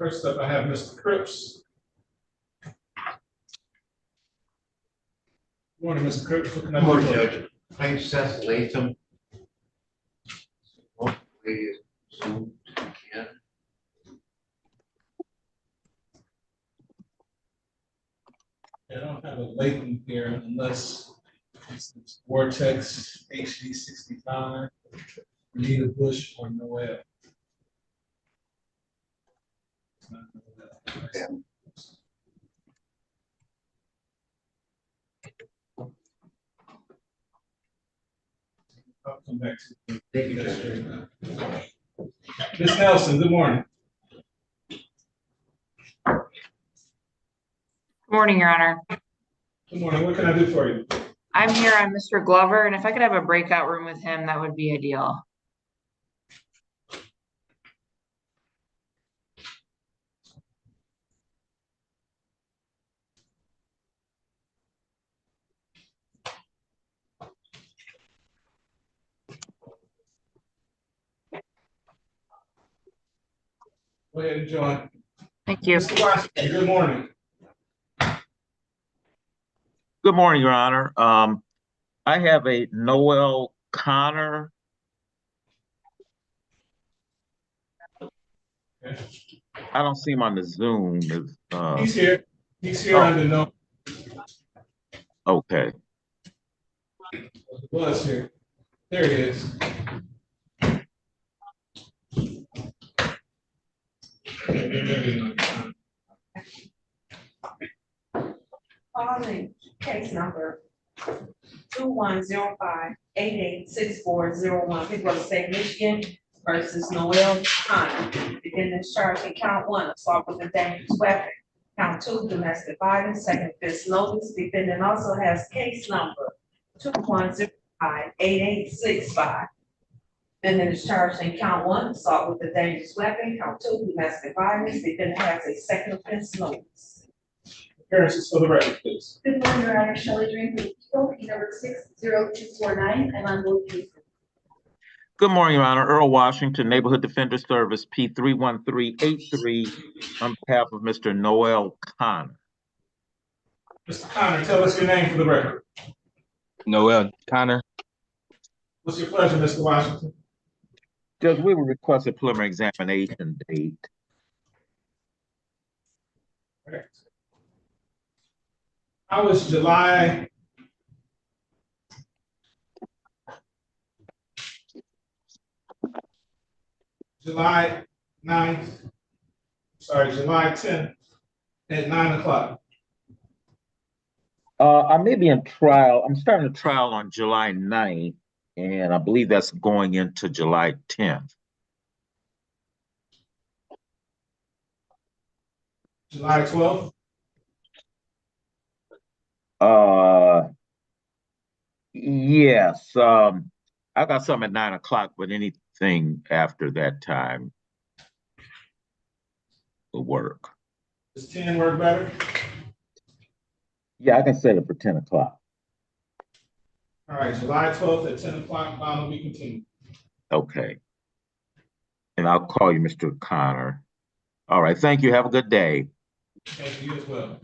First up, I have Mr. Cripps. Good morning, Mr. Cripps. What can I do? Good morning, Judge. Claims Seth Latham. Hopefully, soon again. I don't have a Latham here unless it's Vortex HD 65, Anita Bush, or Noel. It's not Noel. Yeah. I'll come back to you. Thank you, Judge. Ms. Nelson, good morning. Good morning, Your Honor. Good morning. What can I do for you? I'm here on Mr. Glover, and if I could have a breakout room with him, that would be ideal. Go ahead and join. Thank you. Mr. Washington, good morning. Good morning, Your Honor. I have a Noel Connor. Okay. I don't see him on the Zoom. He's here. He's here under no. Okay. Was here. There he is. Calling case number 2105-886401, people of the state of Michigan versus Noel Connor. Defendant's charged in count 1, assault with a dangerous weapon. Count 2, domestic violence, second offense notice. Defendant also has case number 2105-8865. Defendant is charged in count 1, assault with a dangerous weapon. Count 2, domestic violence. Defendant has a second offense notice. Appearances for the record, please. Good morning, Your Honor. Shelley Dream, People, number 60249, and on both cases. Good morning, Your Honor. Earl Washington, Neighborhood Defender Service, P31383, on behalf of Mr. Noel Connor. Mr. Connor, tell us your name for the record. Noel Connor. What's your pleasure, Mr. Washington? Judge, we will request a preliminary examination date. Okay. How was July? July 9th, July 10th at 9 o'clock. I may be in trial. I'm starting a trial on July 9th, and I believe that's going into July 10th. July 12th? Yes. I got something at 9 o'clock, but anything after that time will work. Does 10 work better? Yeah, I can set it for 10 o'clock. All right, July 12th at 10 o'clock, bond will be continued. Okay. And I'll call you, Mr. Connor. All right, thank you. Have a good day. Thank you as well.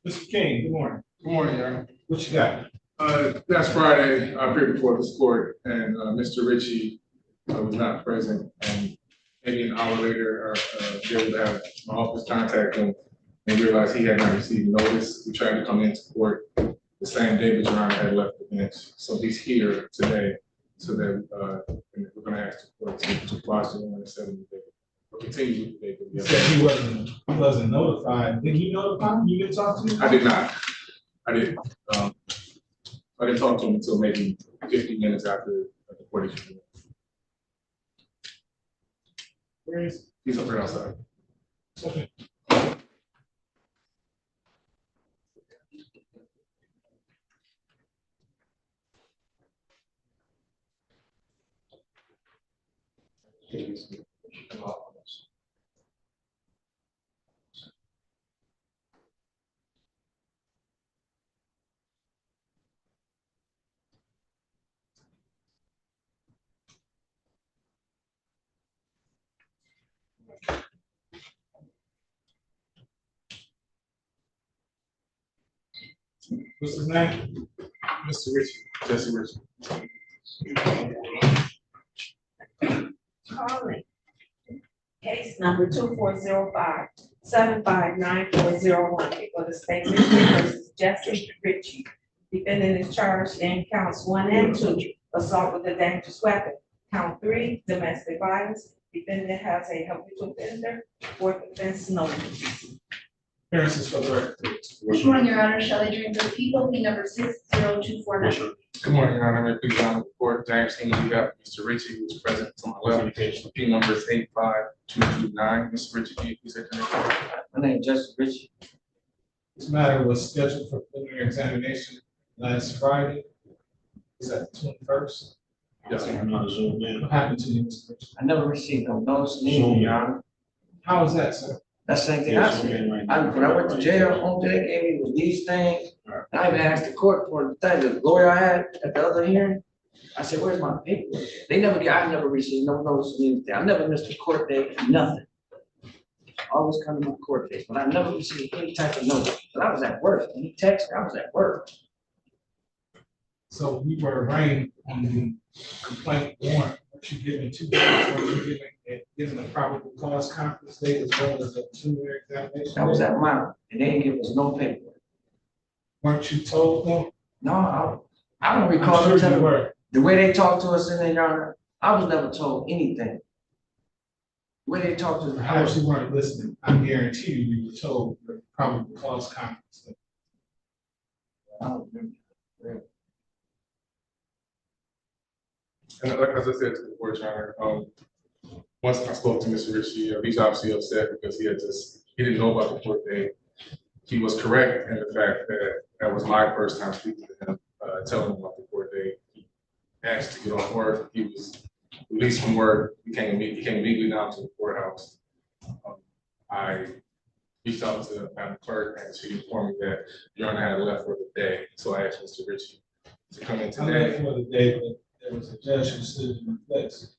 Mr. King, good morning. Good morning, Your Honor. What you got? Last Friday, I appeared before this court, and Mr. Ritchie was not present. And maybe an hour later, they would have my office contact him and realized he had not received notice. We tried to come into court the same day, but Your Honor had left the bench. So he's here today, so that we're going to ask the court to watch the 170 day. Or continue with the day. He said he wasn't notified. Did he notify him? You didn't talk to him? I did not. I didn't. I didn't talk to him until maybe 15 minutes after the court issue. Where is He's up there outside. he? Okay. What's his name? Mr. Ritchie, Jesse Ritchie. Calling case number 2405-759401 for the state of Michigan versus Jesse Ritchie. Defendant is charged in counts 1 and 2, assault with a dangerous weapon. Count 3, domestic violence. Defendant has a habitual offender, fourth offense notice. Appearances for the record. Good morning, Your Honor. Shelley Dream for the people, P number 60249. Good morning, Your Honor. May it please the Honor, report James King, you got Mr. Ritchie, who is present to my left. P number is 85229. Mr. Ritchie, can you please take the record? My name is Jesse Ritchie. This matter was scheduled for preliminary examination last Friday. Is that the 21st? Yes, sir. What happened to you, Mr. Richard? I never received no notice, neither, Your Honor. How is that, sir? That's the same thing I said. When I went to jail, only thing they gave me was these things. And I even asked the court for the thing, the lawyer I had at the other hearing. I said, where's my paperwork? I never received no notice of anything. I never missed a court date, nothing. Always come to my court date, but I never received any type of notice. But I was at work. When he texted me, I was at work. So we were arraigned on the complaint warrant. Were you given 2 days? Were you given a probable cause conference date as well as a preliminary examination? That was at mine, and they didn't give us no paperwork. Weren't you told though? No, I don't recall. I'm them sure you telling- were. The way they talked to us in there, Your Honor, I was never told anything. The way they talked to us. Perhaps you weren't listening. I guarantee you were told the probable cause conference. I don't remember. And like as I said to the board, Your Honor, once I spoke to Mr. Ritchie, he's obviously upset because he didn't know about the court date. He was correct in the fact that that was my first time speaking to him, telling him about the court date. He asked to get off work. He was released from work. He came immediately down to the courthouse. I reached out to Madam Clerk and she informed me that Your Honor had left for the day. So I asked Mr. Ritchie to come in I left today. for the day, but there was a judge who stood in place.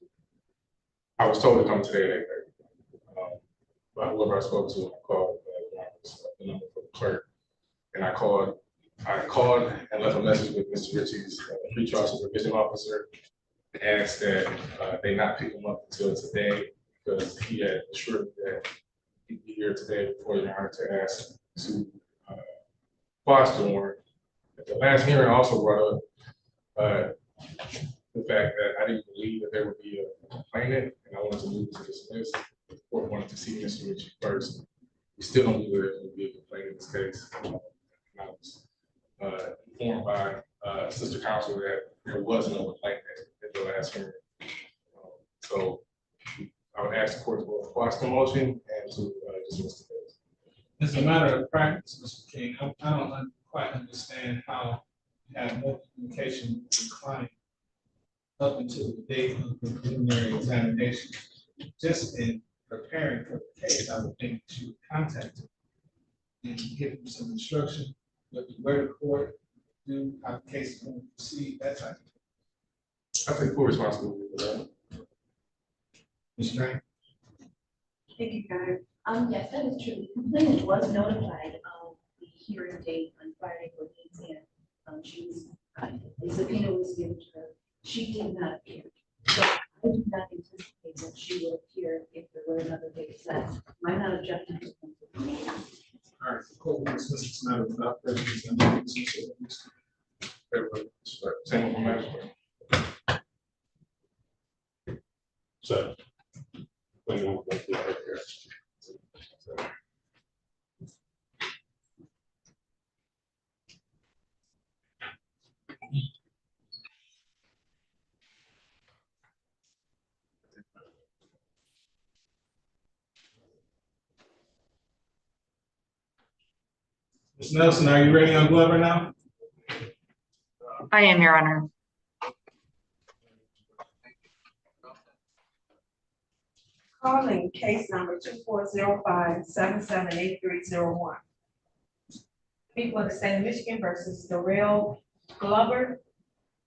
I was told to come today at 8:30. But whoever I spoke to, I called the number for the clerk. And I called and left a message with Mr. Ritchie's pretrial supervision officer. And asked that they not pick him up until today because he had assured me that he'd be here today before Your Honor to ask to quash the warrant. At the last hearing, I also brought up the fact that I didn't believe that there would be a complainant and I wanted to move to dismiss. The court wanted to see Mr. Ritchie first. We still don't believe there would be a complaint in this case. And I was informed by Sister Counsel that there was no complaint at the last hearing. So I would ask the court to both quash the motion and to dismiss the case. As a matter of practice, Mr. King, I don't quite understand how you have no communication with the client up until the date of the preliminary examination. Just in preparing for the case, I would think that you would contact him and give him some instruction, where the court do, how the case is going to proceed, that type of thing. I take full responsibility for that. Ms. Strang? Thank you, Your Honor. Yes, that is true. The complainant was notified of the hearing date on Friday for 8:10. She was, the subpoena was given to her. She did not appear. So I do not anticipate that she will appear if there were another date set. Might not object to it. All right, the court will dismiss this matter without prejudice and Same with my master. So. When you want to go right there. Ms. Nelson, are you ready on Glover now? I am, Your Honor. Calling case number 2405-778301. People of the state of Michigan versus Darrell Glover.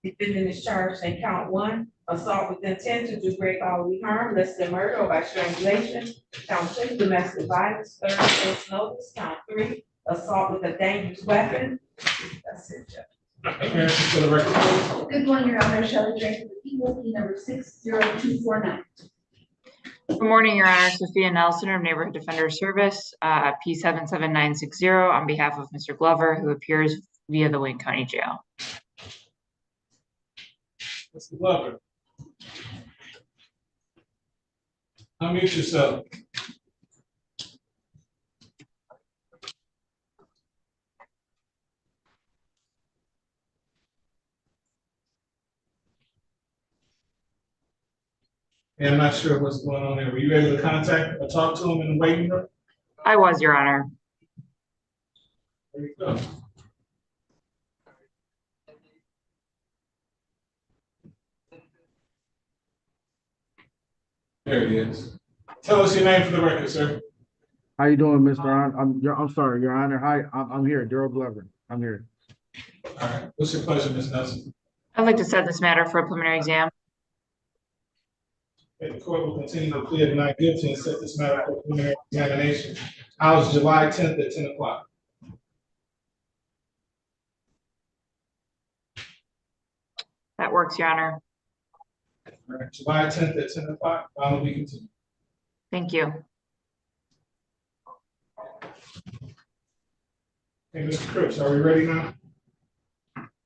Defendant is charged in count 1, assault with intent to do great bodily harm, less than murder or by strangulation. Count 2, domestic violence, third offense notice. Count 3, assault with a dangerous weapon. That's it, Judge. Appearances for the record, please. Good morning, Your Honor. Shelley Drake, the people, P number 60249. Good morning, Your Honor. Sophia Nelson of Neighborhood Defender Service, P 77960, on behalf of Mr. Glover, who appears via the Wayne County Jail. Mr. Glover. Unmute yourself. Yeah, I'm not sure what's going on there. Were you able to contact or talk to him in the waiting room? I was, Your Honor. There you go. There he is. Tell us your name for the record, sir. How you doing, Mr. I'm sorry, Your Honor. Hi, I'm here, Daryl Glover. I'm here. All right. What's your pleasure, Ms. Nelson? I'd like to set this matter for a preliminary exam. Okay, the court will continue to plead not guilty and set this matter for preliminary examination. Ours July 10th at 10 o'clock. That works, Your Honor. All right, July 10th at 10 o'clock. Final will be continued. Thank you. Hey, Mr. Cripps, are we ready now?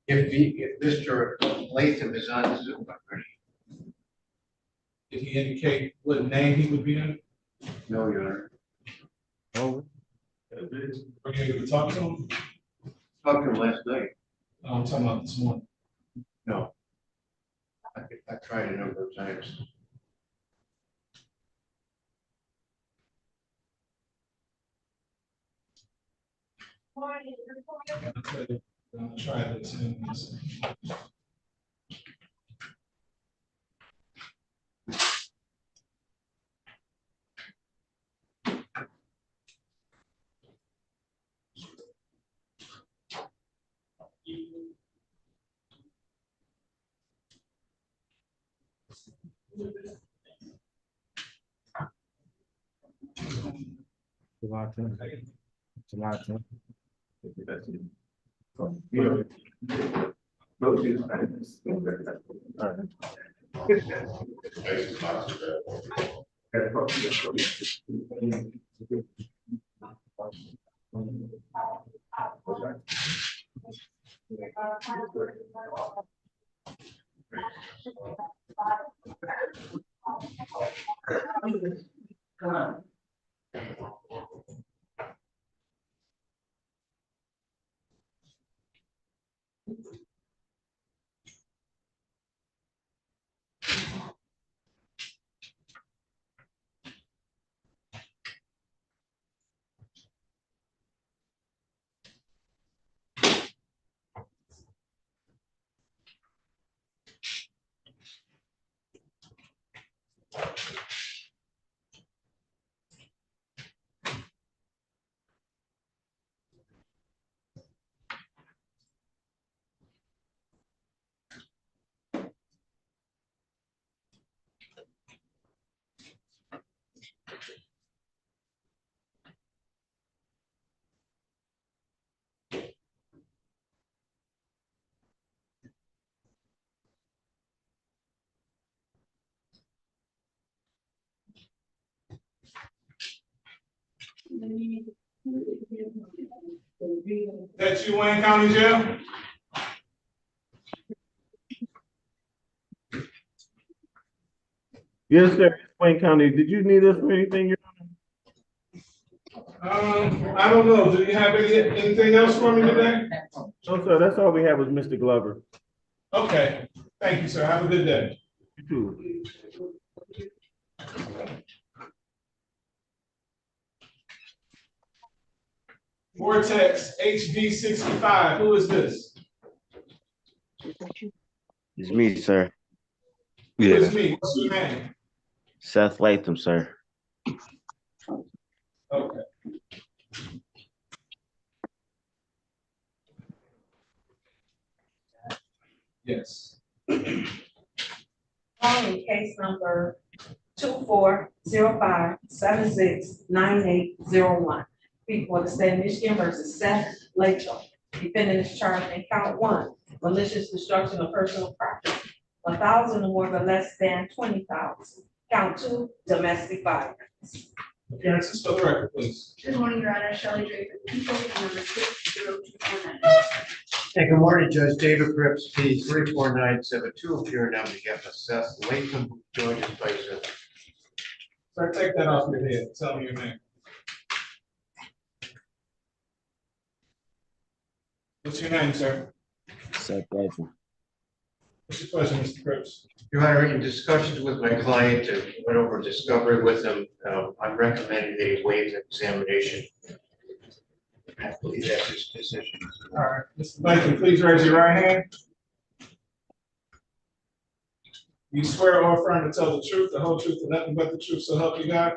If Mr. Latham is on Zoom, I'm ready. Did he indicate what name he would be in? No, Your Honor. Oh, Are you able to talk to him? Talked to him last night. I'm talking about this morning. No. I tried a number of times. I'm gonna try to attend this. July 10th. July 10th. That's you, Wayne County Jail? Yes, sir. Wayne County, did you need us for anything? I don't know. Do you have anything else for me today? No, sir, that's all we have was Mr. Glover. Okay. Thank you, sir. Have a good day. You too. Vortex HD 65. Who is this? It's me, sir. Who Yeah. is me? What's your name? Seth Latham, sir. Okay. Yes. Calling case number 2405769801. People of the state of Michigan versus Seth Latham. Defendant is charged in count one, malicious destruction of personal property, 1,000 or more but less than 20,000. Count two, domestic violence. Appearances for the record, please. Good morning, Your Honor. Shelley Draper, people number 60249. Hey, good morning, Judge David Cripps, P 34972, appearing on behalf of Seth Latham, who joined us by Zoom. Sir, take that off your head. Tell me your name. What's your name, sir? Seth Latham. What's your question, Mr. Cripps? Your Honor, in discussions with my client, went over discovery with him, I'm recommending that he waive the examination. I believe that's his decision. All right, Mr. Latham, please raise your right hand. You swear or affirm to tell the truth, the whole truth, and nothing but the truth, so help you God?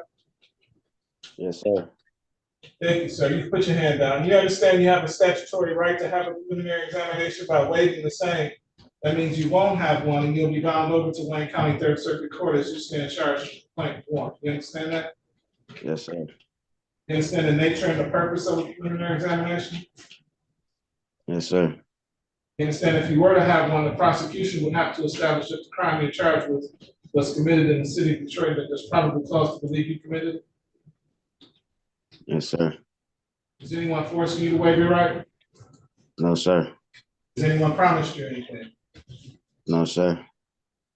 Yes, sir. Thank you, sir. You can put your hand down. You understand you have a statutory right to have a preliminary examination by waiving the same. That means you won't have one and you'll be bound over to Wayne County Third Circuit Court as you stand charged with complaint one. You understand that? Yes, sir. You understand the nature and the purpose of a preliminary examination? Yes, sir. You understand if you were to have one, the prosecution would have to establish that the crime you're charged with was committed in the city of Detroit, that there's probable cause to believe you committed it. Yes, sir. Is anyone forcing you to waive your right? No, sir. Has anyone promised you anything? No, sir.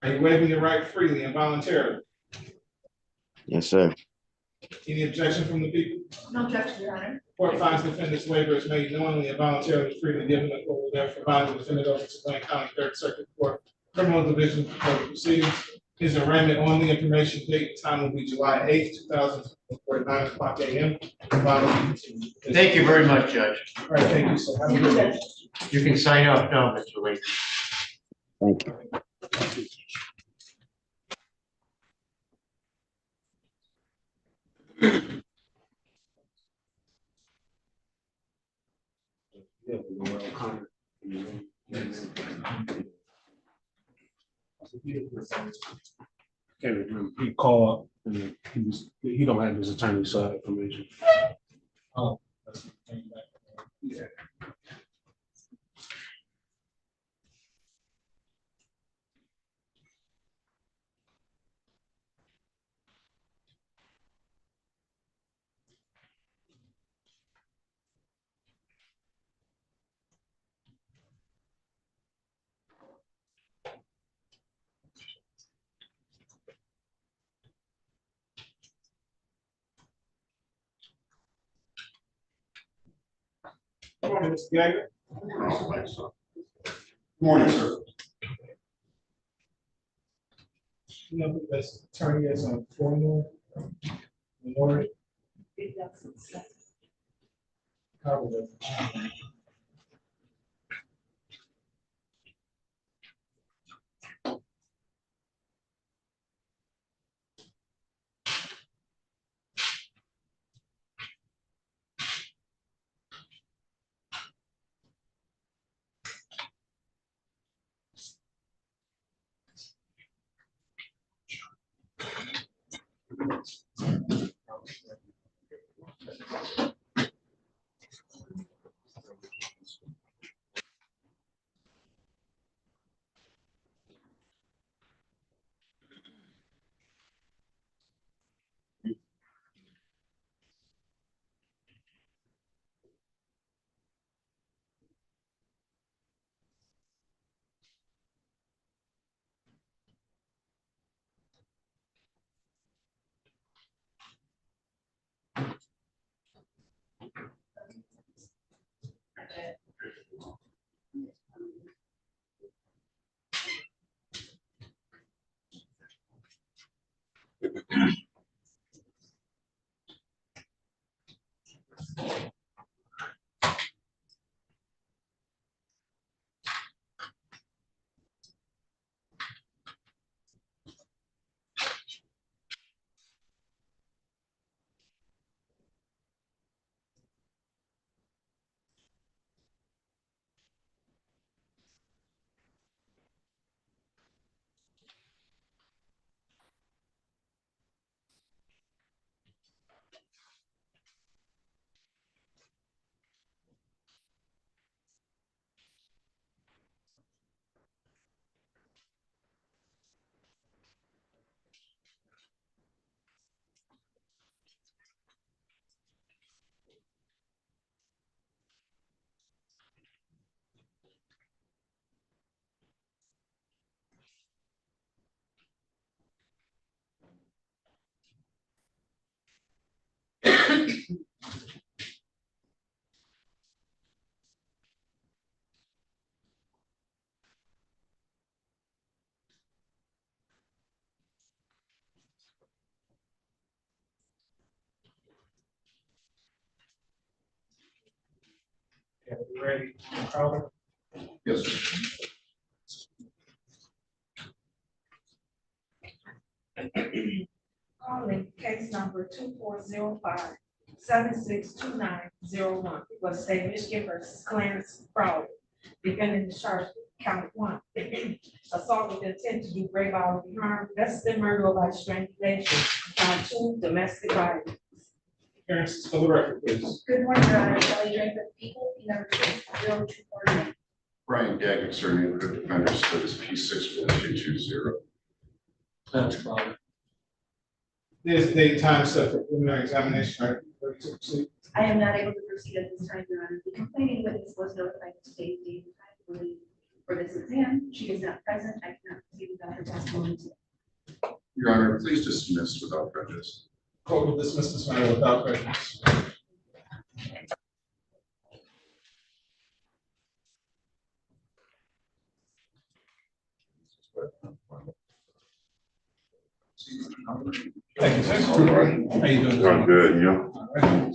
Are you waiving your right freely and voluntarily? Yes, sir. Any objection from the people? No objection, Your Honor. Court finds defendant's waiver is made knowingly and voluntarily freely given, the court will therefore find the defendant over to Wayne County Third Circuit Court Criminal Division for further proceedings. His arraignment on the information date and time will be July 8th, 2024 at 9:00 a.m. Thank you very much, Judge. All right, thank you, sir. Have a good day. You can sign up now, Mr. Latham. Thank you. He called and he don't have his attorney side information. Oh. Yeah. Good morning, Mr. Gagnon. Morning, sir. You know who this attorney is on formal minority? Probably. ready to call Yes, sir. Calling case number 2405-762901, was state of Michigan versus Clarence Crowley. Defendant is charged with count one, assault with intent to do grave bodily harm, vested murder or by strangulation. Count two, domestic violence. Appearances for the record, please. Good morning, Your Honor. Shelley Drake of People, P number 0249. Brian Gagnon, sir, neighborhood defender, service P64220. That's fine. There's a date and time set for preliminary examination. Are you ready to proceed? I am not able to proceed at this time, Your Honor. The complaining witness was notified of today's date and time, I believe, for this exam. She is not present. I cannot proceed without her testimony today. Your Honor, please dismiss without prejudice. Court will dismiss this matter without prejudice. Thank you, sir. How you doing? I'm good, you? All right.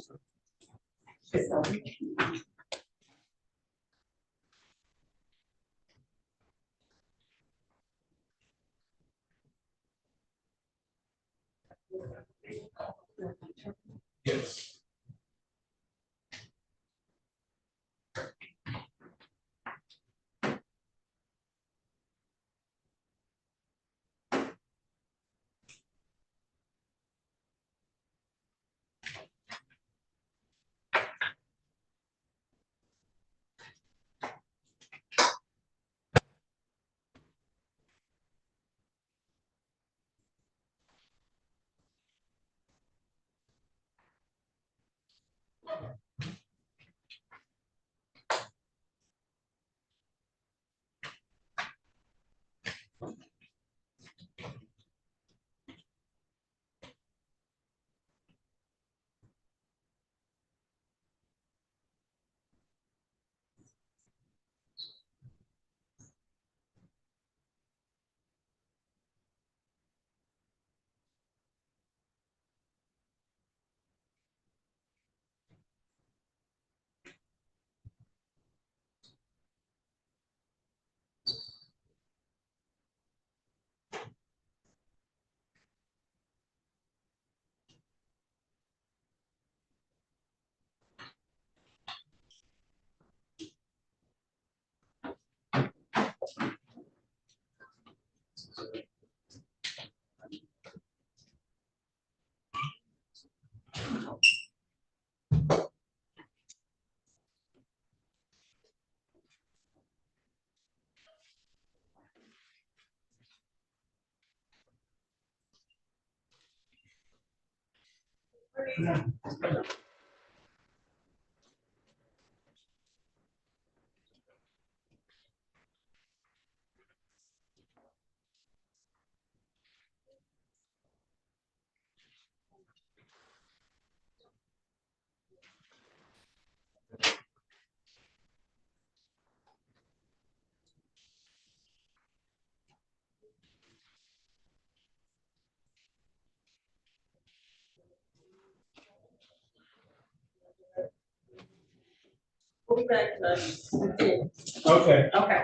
Yes. We'll be back in a Okay. Okay.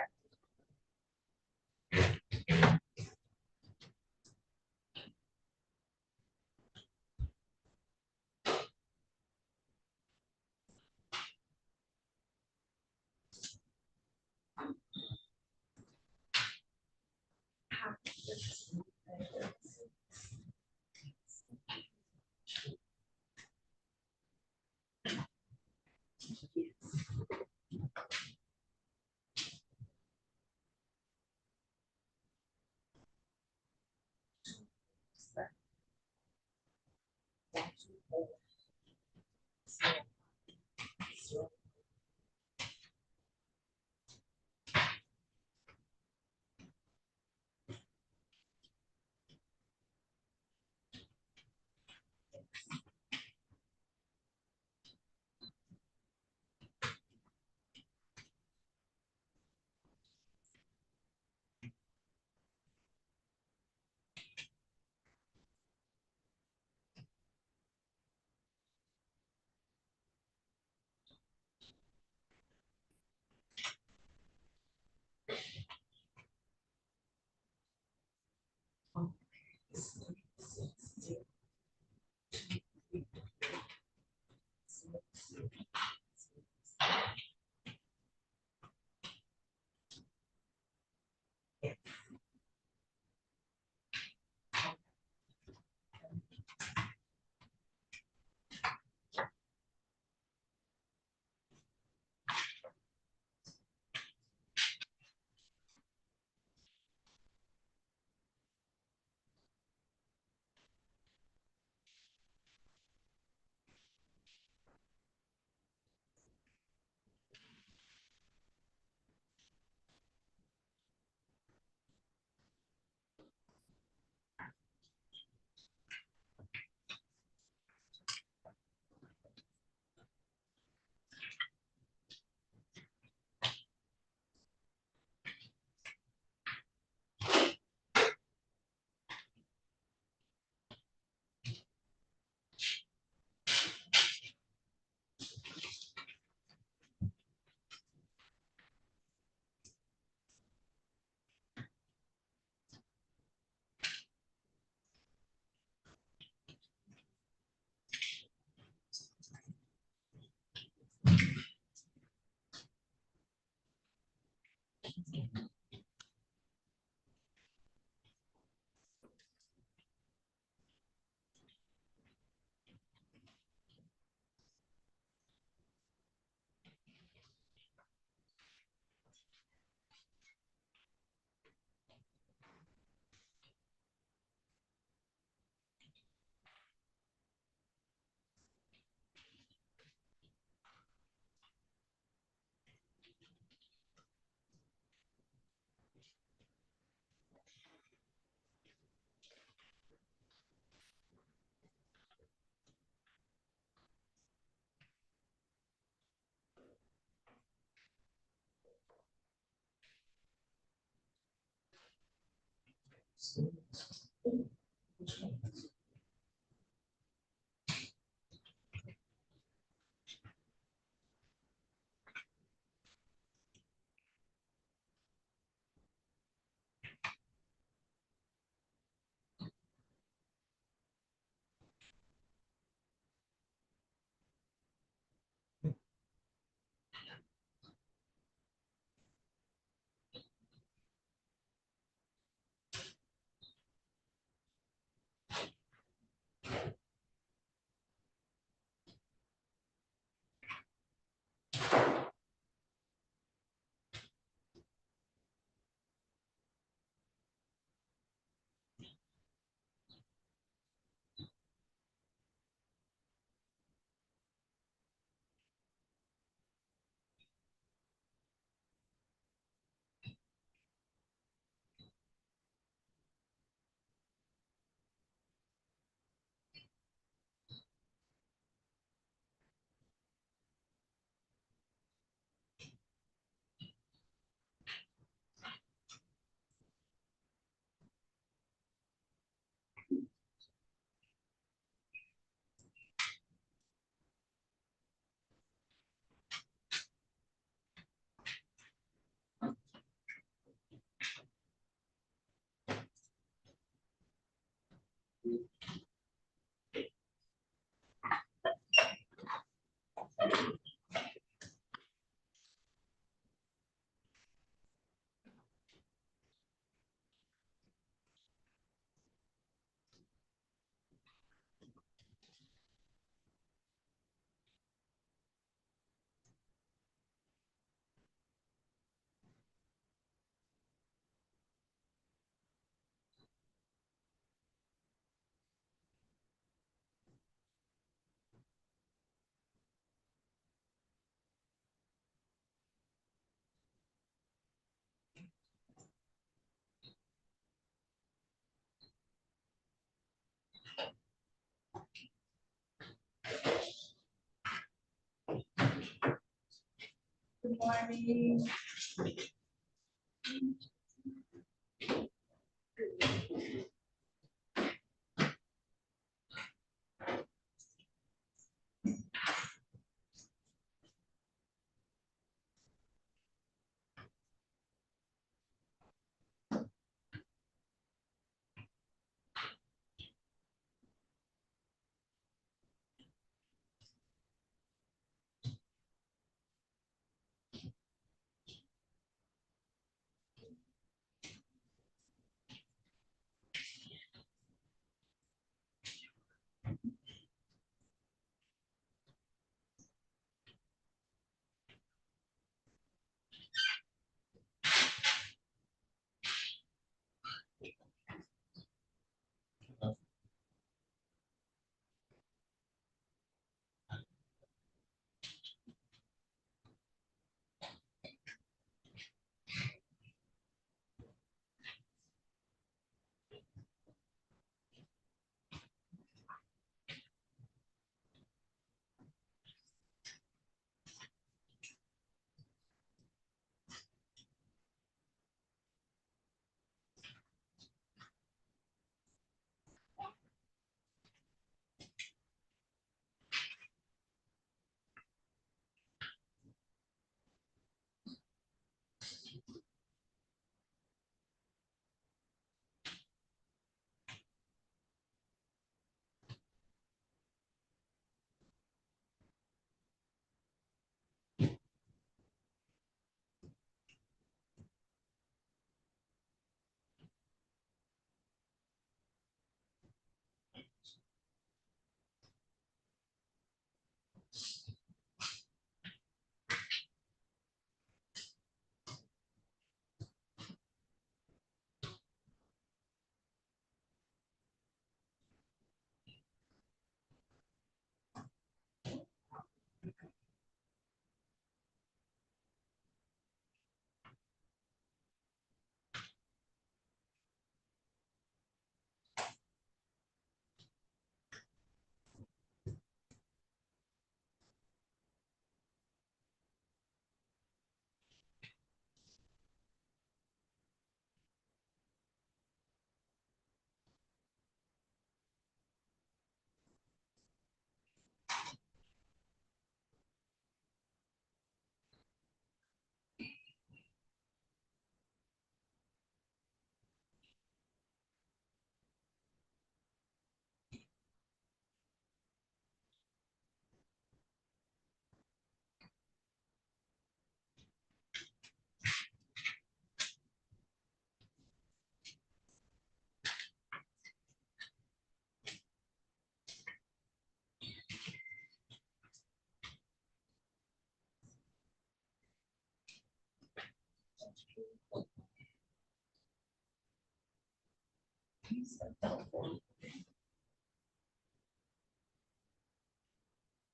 Good morning.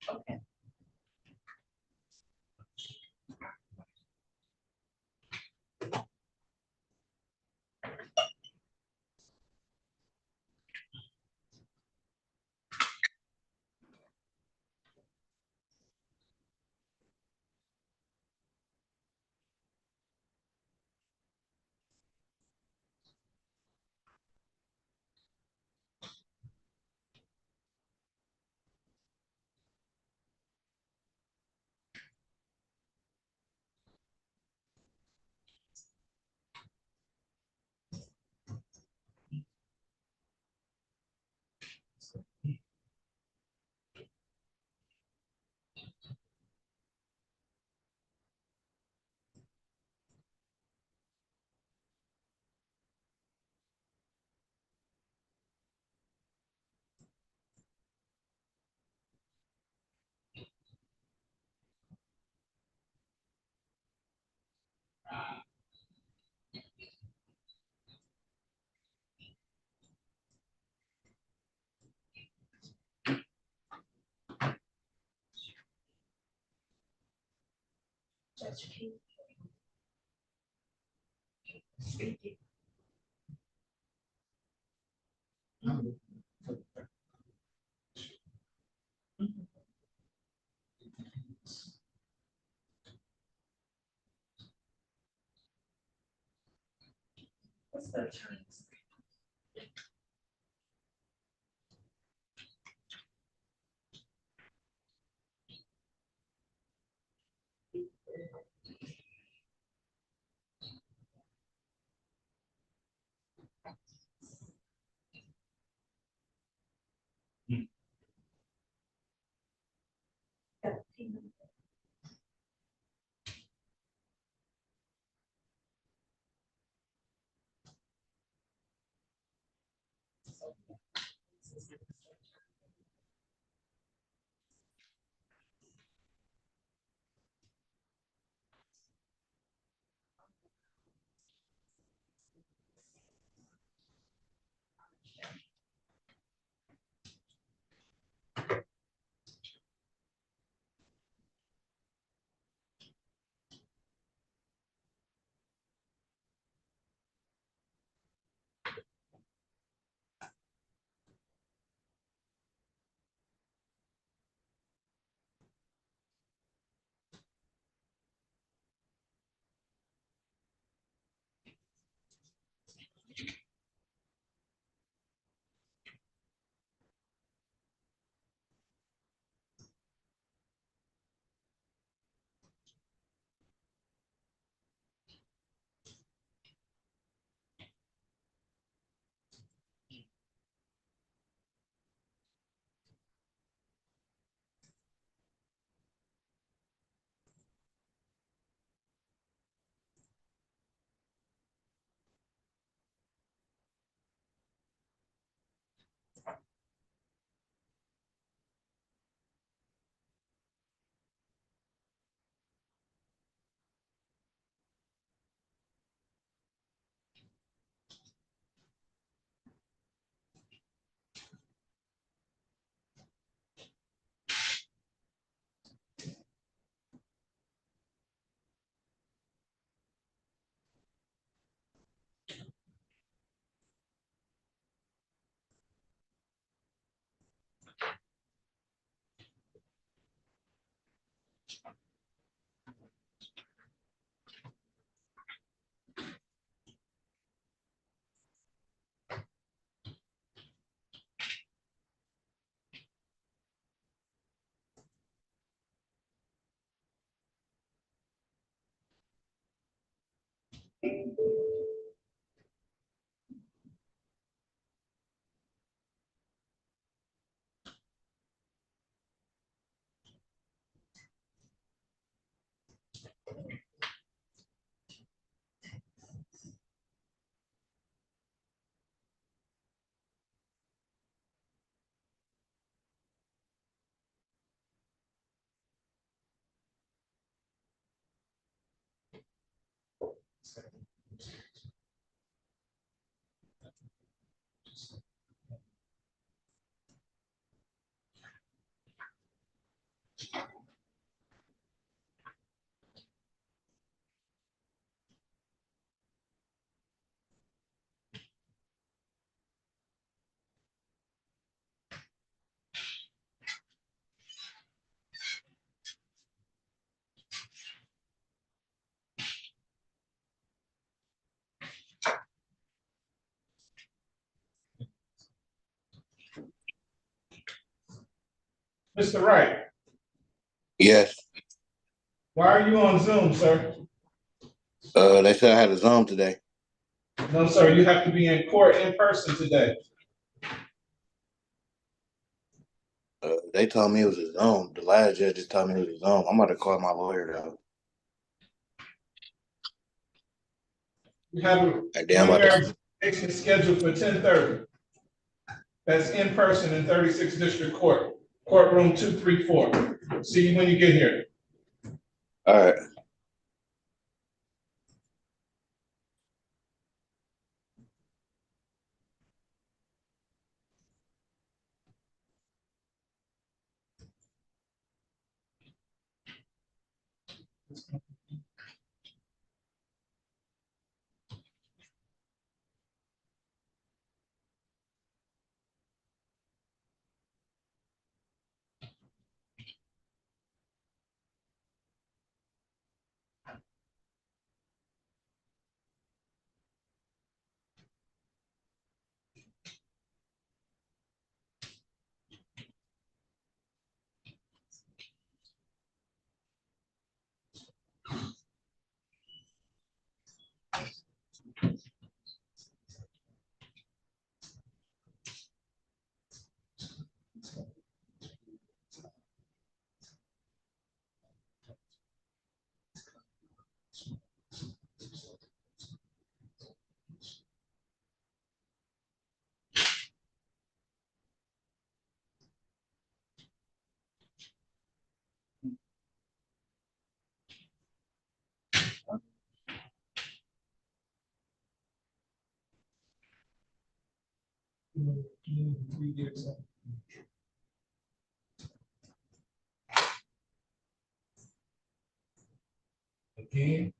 Okay. Judge King. Speaking. What's the attorney's? Mr. Wright, Yes, why are you on Zoom, sir? they said I had a Zoom today. No, sir, you have to be in court in person today. They told me it was a Zoom. The last judge just told me it was a Zoom. I'm about to call my lawyer though. You have a Like, damn, I'm about to, examination scheduled for 10:30. That's in person in 36th District Court, courtroom 234. See you when you get here. all right. Again.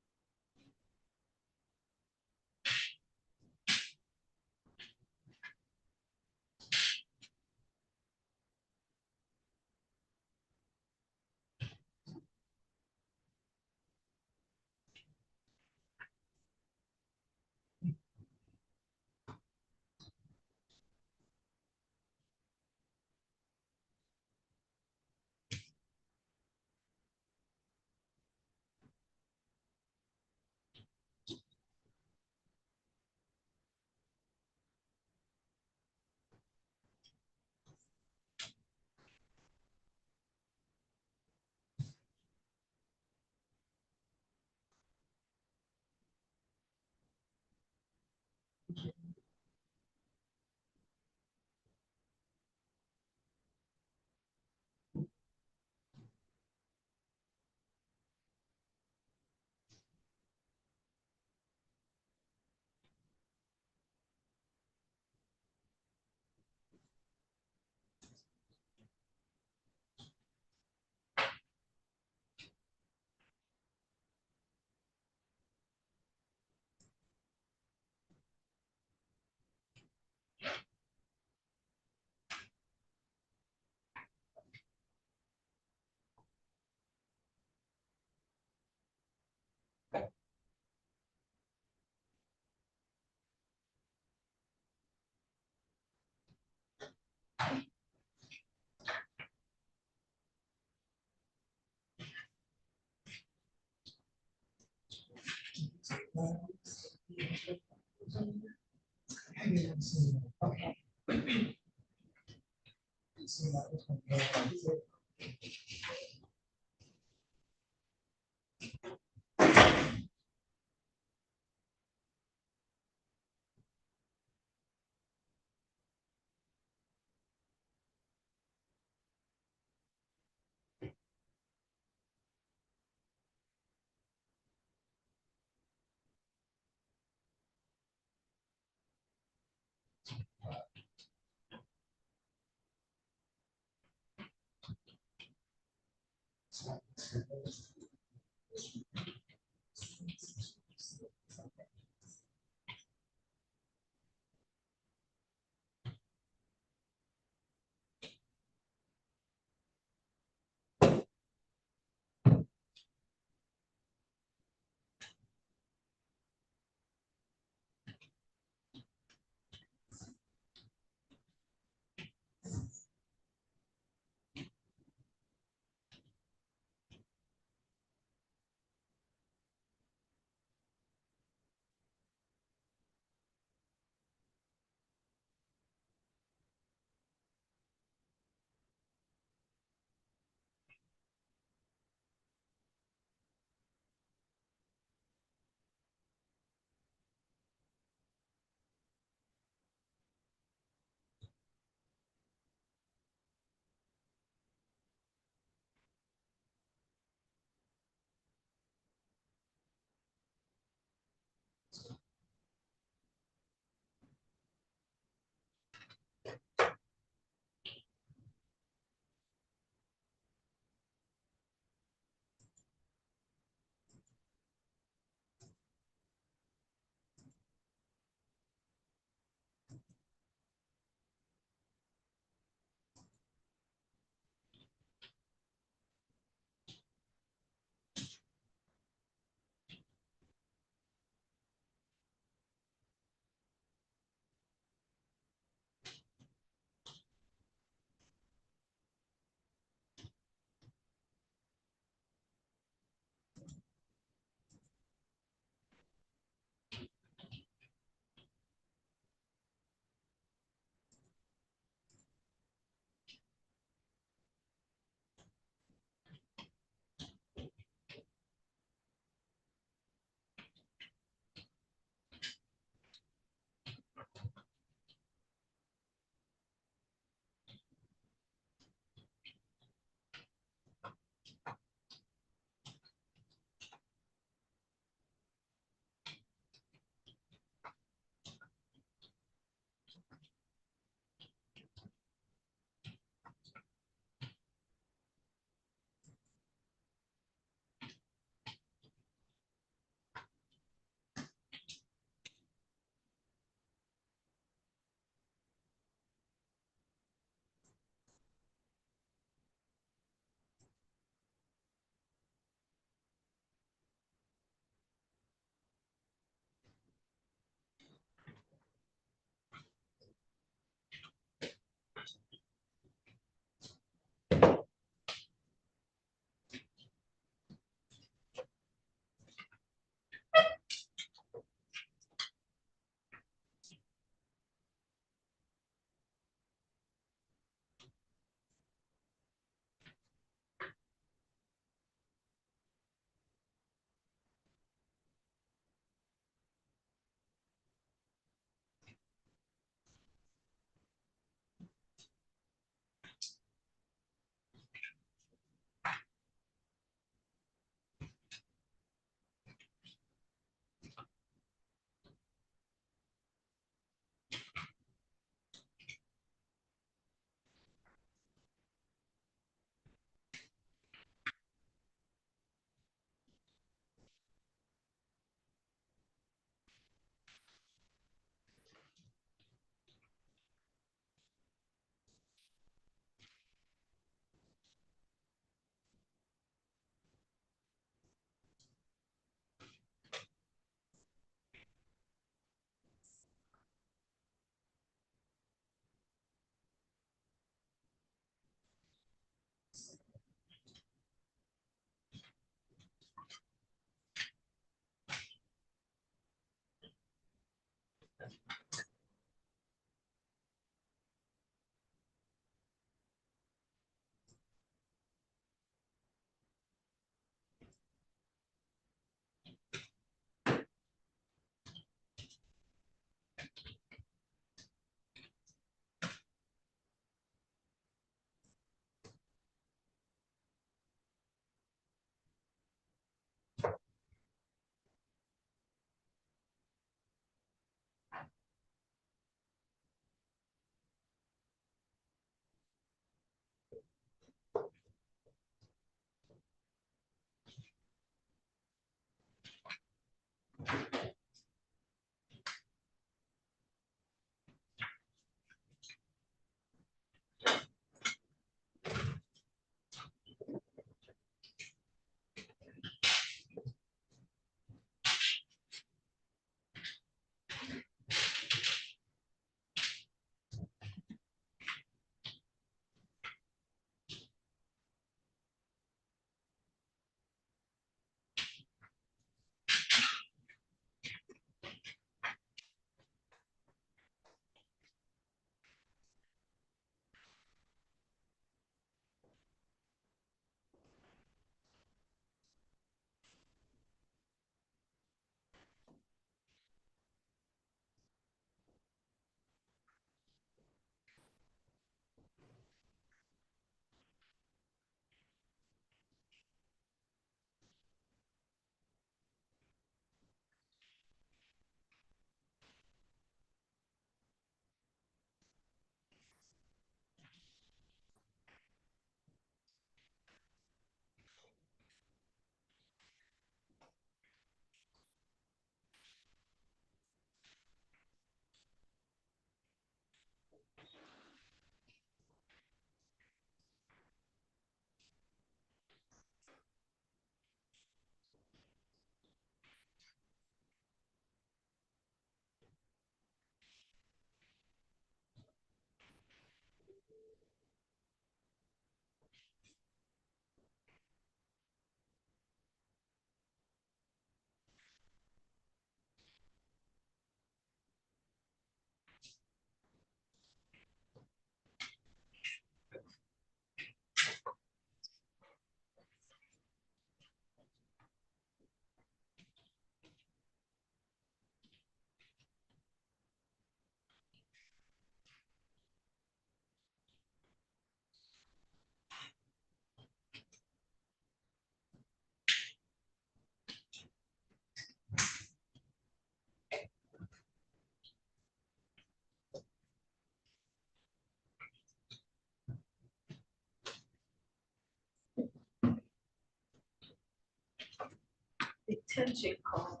detention call.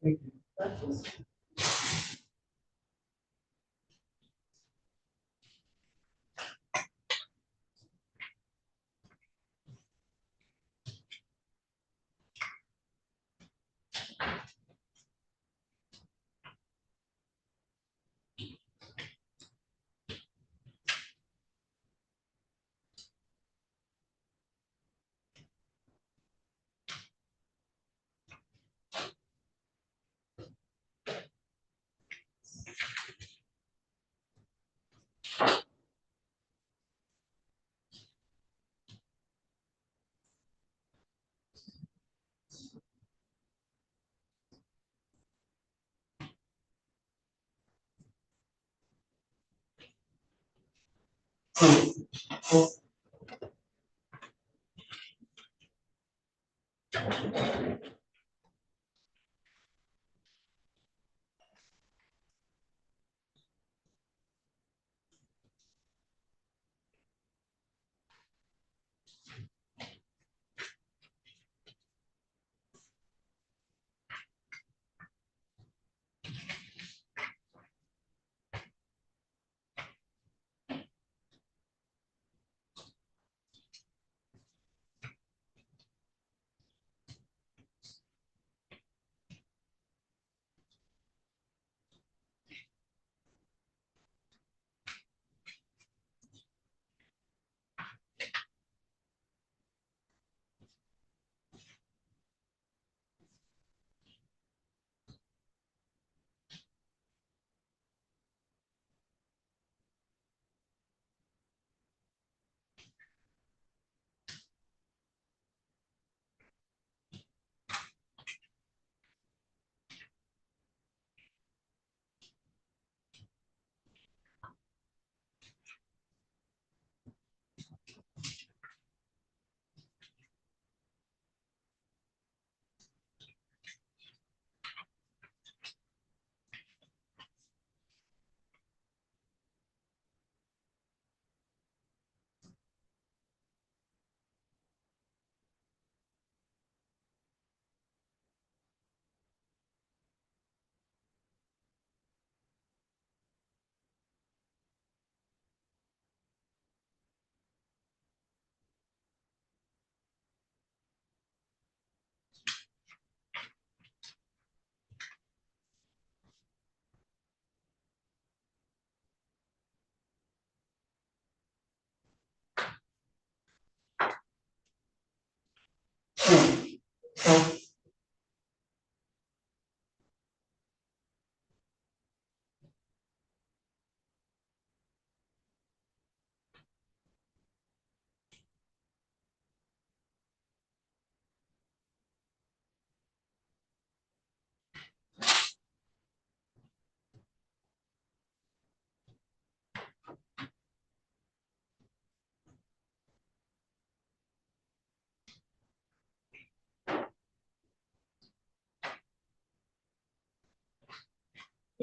Good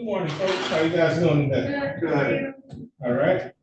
morning, folks. How you guys doing today? Good. All right.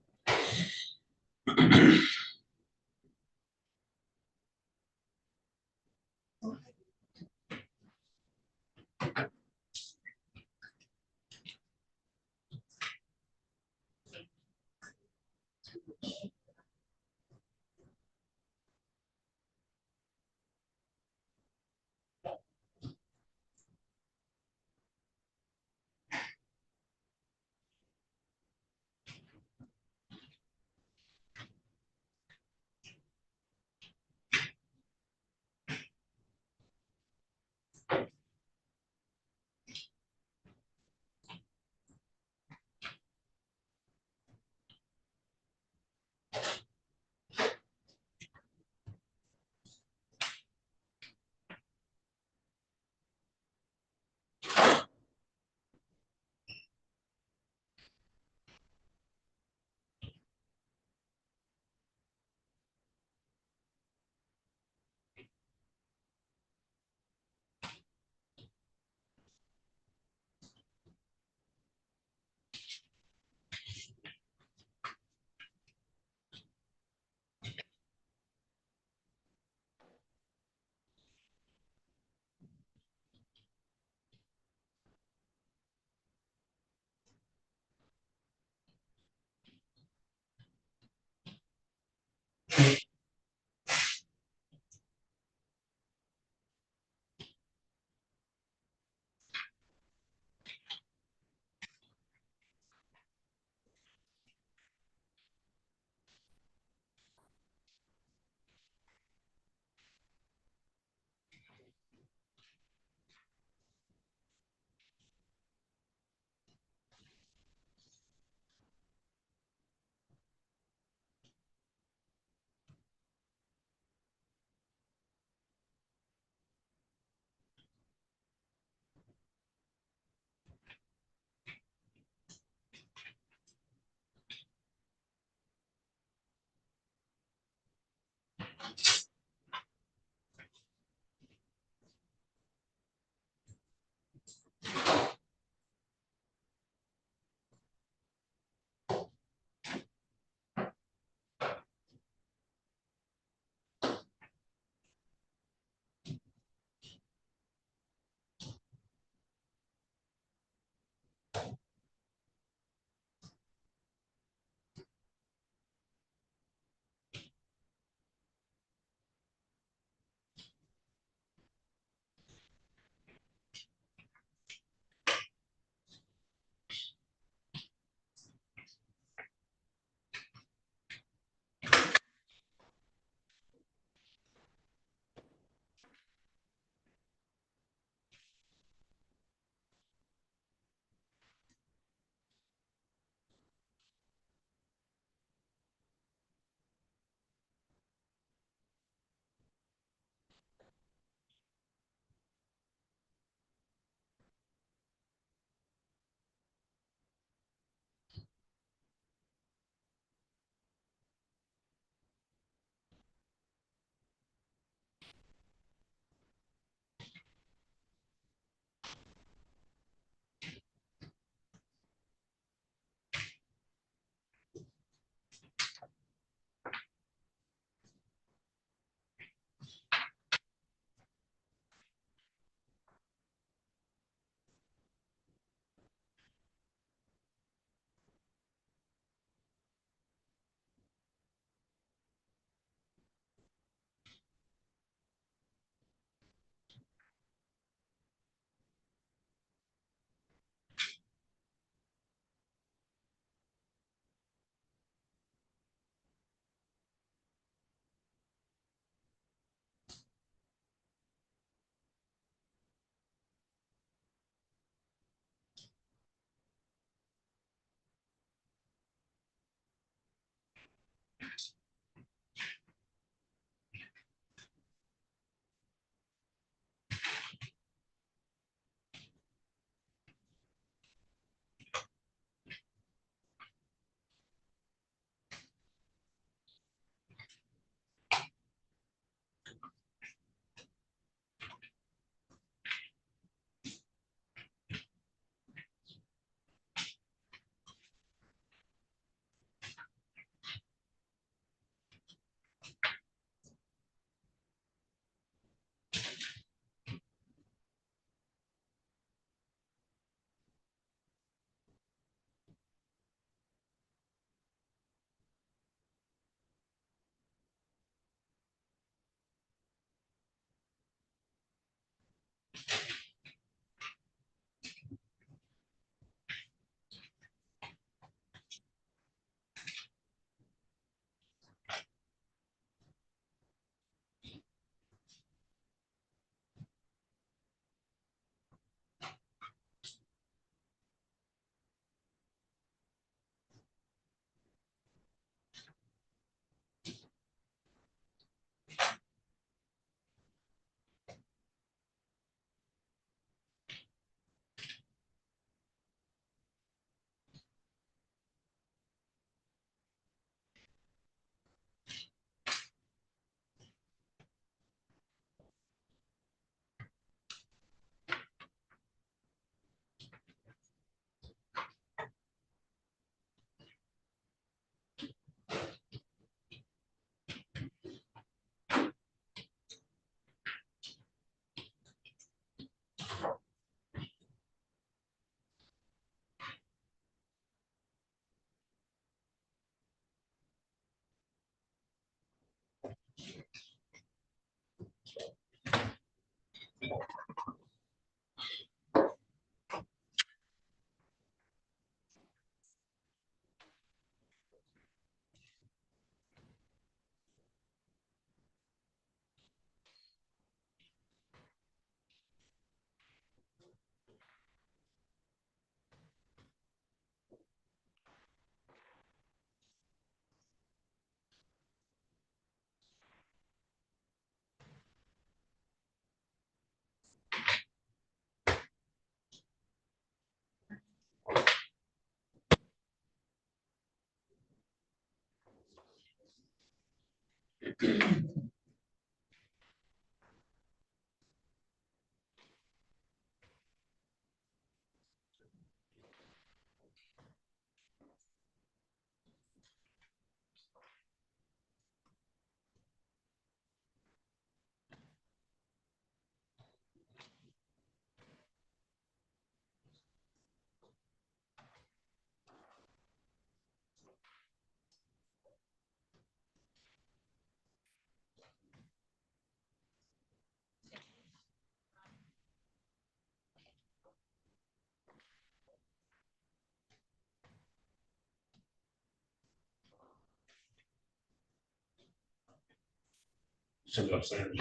Send upstairs.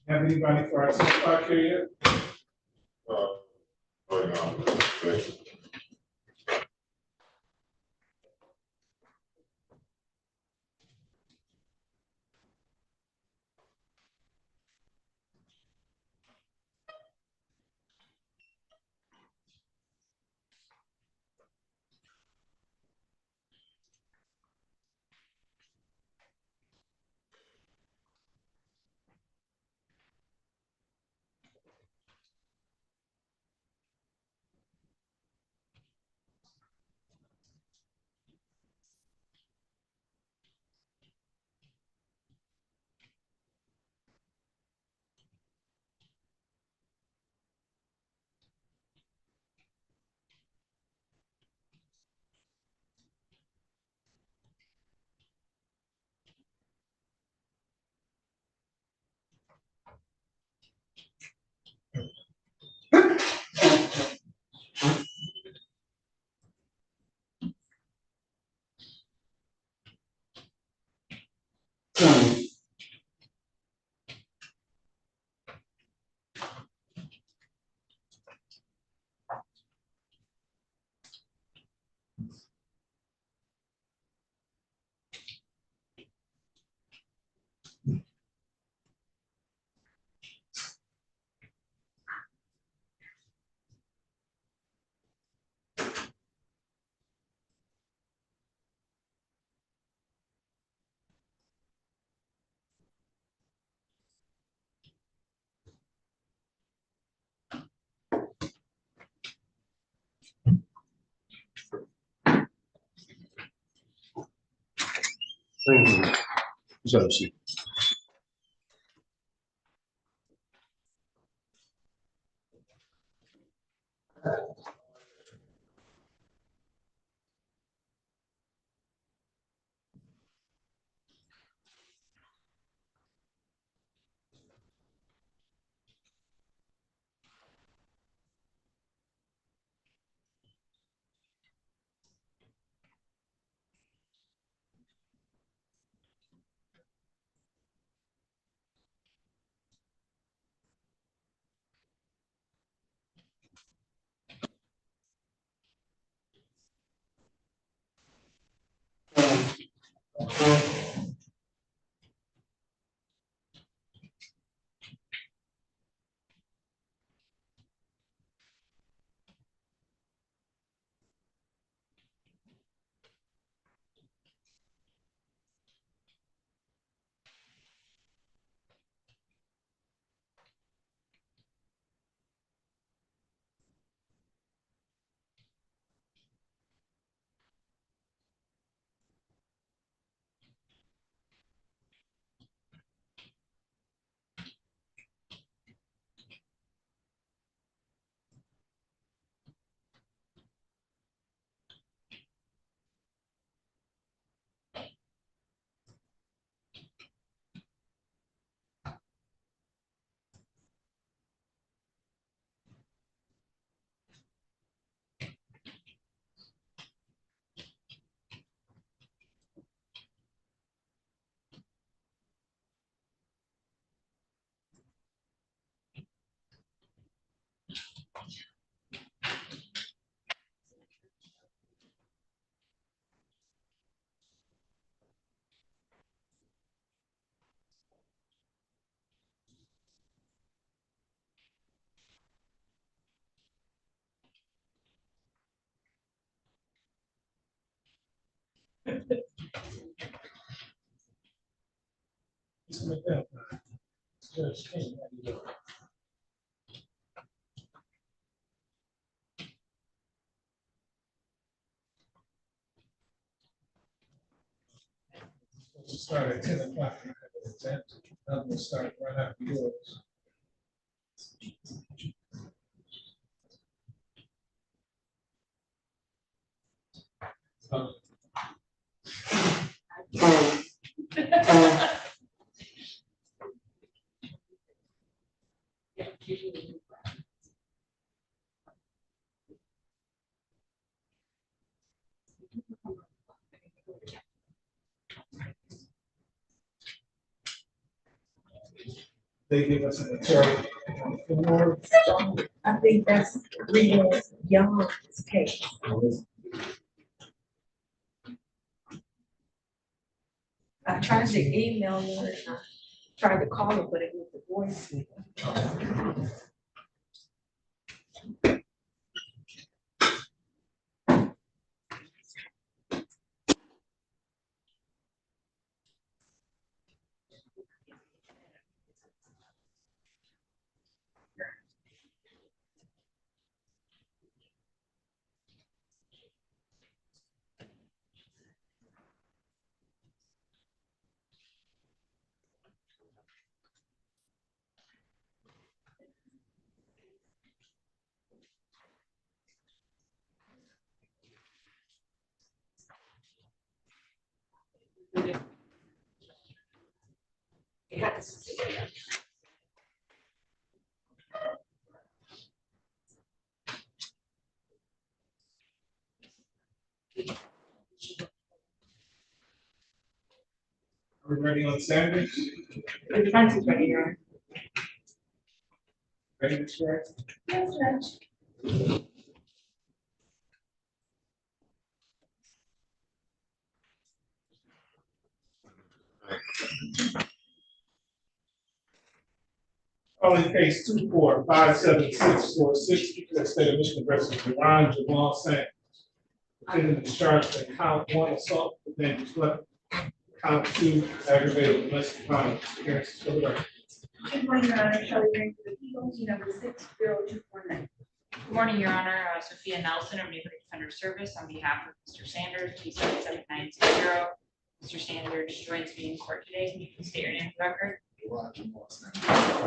Have anybody for our 10 o'clock here yet? Going on, good. Thank you. So, see. Mr. McDowell. Judge King, how you doing? Supposed to start at 10 o'clock. I'm gonna start right after yours. They give us an attorney. I think that's Rita Young's case. I tried to email her and I tried to call her, but it was the voice. Are we ready on Saturday? The defense is ready, Your Honor. Ready to start? Yes, Judge. Calling case 2457646, the state of Michigan versus Ron Jamal Sanders. Defendant is charged with count 1 assault with dangerous weapon, count 2 aggravated domestic violence. Appearances for the record. Good morning, Your Honor. Shelley Green for the people, number 60249. Good morning, Your Honor. Sophia Nelson of Neighborhood Defender Service on behalf of Mr. Sanders, P77960. Mr. Sanders joins me in court today. Can you please state your name for the record?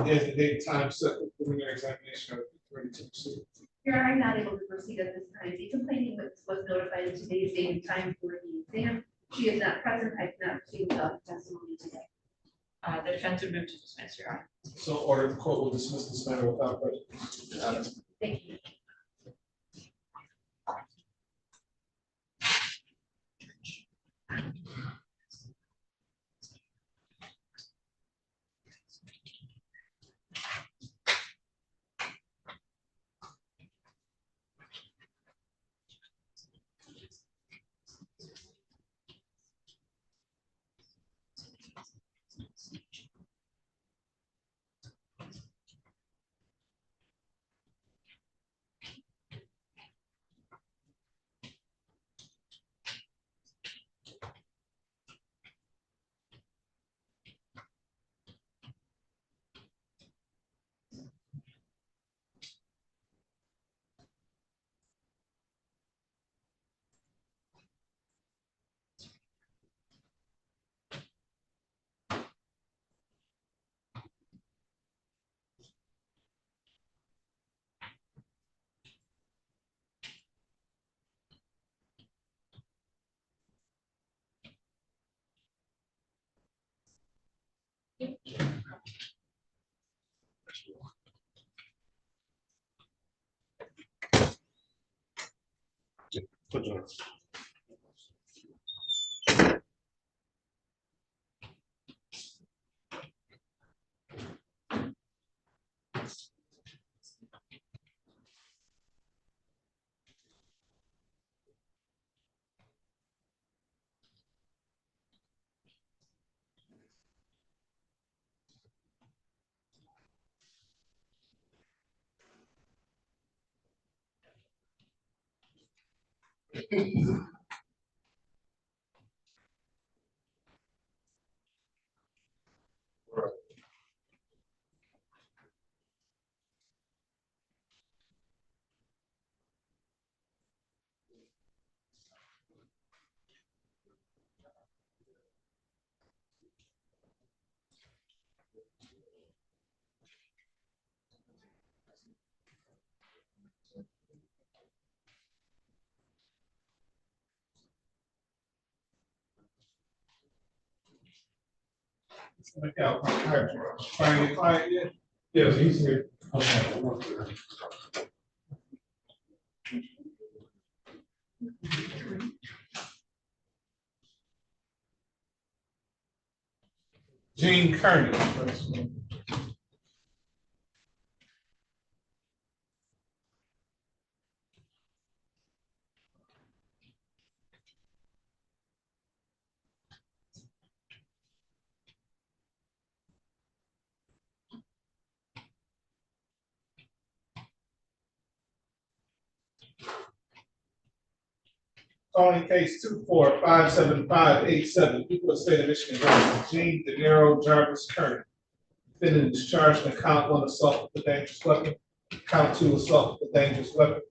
Here's the date and time set for preliminary examination of ready to proceed. Your Honor, I'm not able to proceed at this time. The complaining witness was notified of today's date and time for the exam. She is not present. I cannot proceed without testimony today. The defense would move to dismiss, Your Honor. So order, the court will dismiss this matter without prejudice. Thank you. Find your client yet? Yes, he's here. Okay. Gene Kearney. Calling case 2457587, people of the state of Michigan versus Gene De Niro Jarvis Kearney. Defendant is charged in count 1 assault with a dangerous weapon, count 2 assault with a dangerous weapon,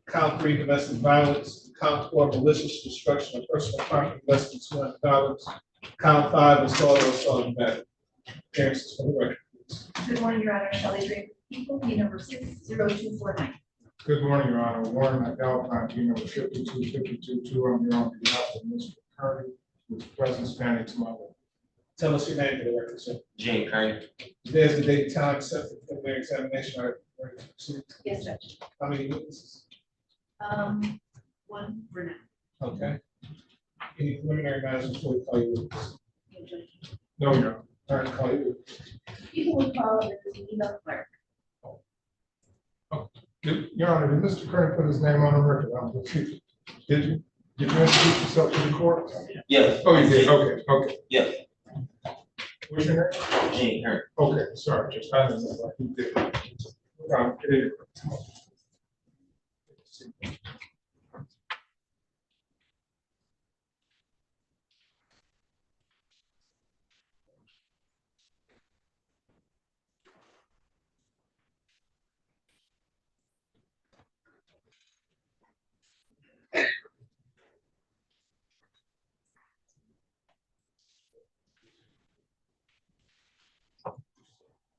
count 3 domestic violence, count 4 malicious destruction of personal property less than $200, count 5 assault or assault and battery. Appearances for the record. Good morning, Your Honor. Shelley Draper, people, P number 60249. Good morning, Your Honor. Warren McAlpine, P number 52522. I'm here on behalf of Mr. Kearney, who's present standing to my left. Tell us your name for the record, sir. Gene Kearney. There's the date and time set for preliminary examination. All right, proceed. Yes, Judge. How many witnesses? One for now. Okay. Any preliminary matters before we call you witness? No, Judge. No, Your Honor. All right, call you witness. People will call this email clerk. Your Honor, did Mr. Kearney put his name on the record? Did you? Did you introduce yourself to the court? Yes. Oh, you did? Okay, okay. Yes. What's your name? Gene Kearney. Okay, sorry, just I didn't know what you did.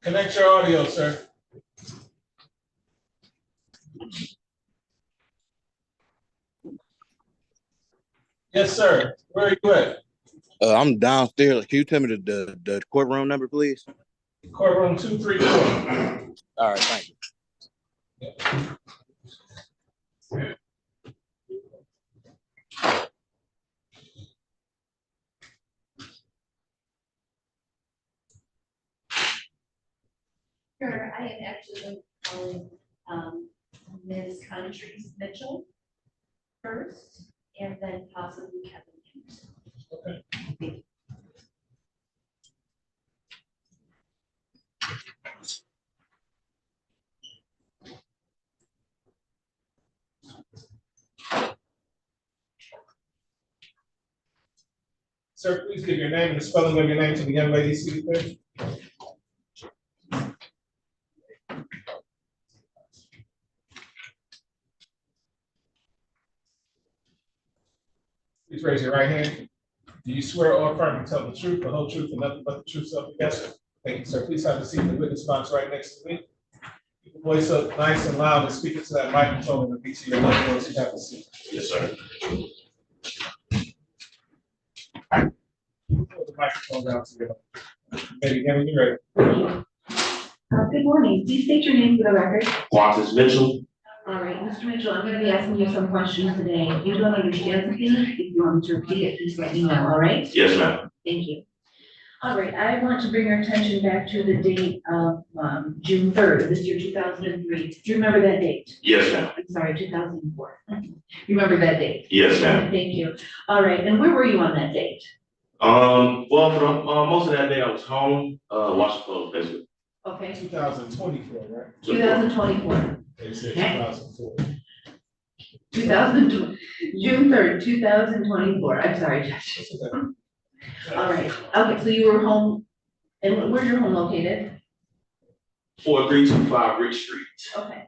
Connect your audio, sir. Yes, sir. Where are you at? I'm downstairs. Can you tell me the courtroom number, please? Courtroom 234. All right, thank you. Sure, I am actually calling Ms. Countries Mitchell first, and then possibly Kevin. Okay. Sir, please give your name and the spelling of your name to the young lady seated there. Please raise your right hand. Do you swear or affirm to tell the truth, the whole truth, and nothing but the truth, so help you God? Thank you, sir. Please have a seat in the witness box right next to me. Keep your voice up nice and loud and speak into that microphone and repeat to your loved ones you have a seat. Yes, sir. Put the microphone down to you. Maybe, Kevin, you ready? Good morning. Please state your name for the record. Marcus Mitchell. All right, Mr. Mitchell, I'm going to be asking you some questions today. If you don't understand something, if you want me to repeat it, please let me know, all right? Yes, ma'am. Thank you. All right, I want to bring our attention back to the date of June 3rd, this year, 2003. Do you remember that date? Yes, ma'am. I'm sorry, 2004. You remember that date? Yes, ma'am. Thank you. All right, and where were you on that date? Well, for most of that day I was home, watching clothes, basically. Okay. 2024, right? 2024. They said 2004. 2020, June 3rd, 2024. I'm sorry, Judge. All right. Okay, so you were home, and where's your home located? 4325 Rich Street. Okay.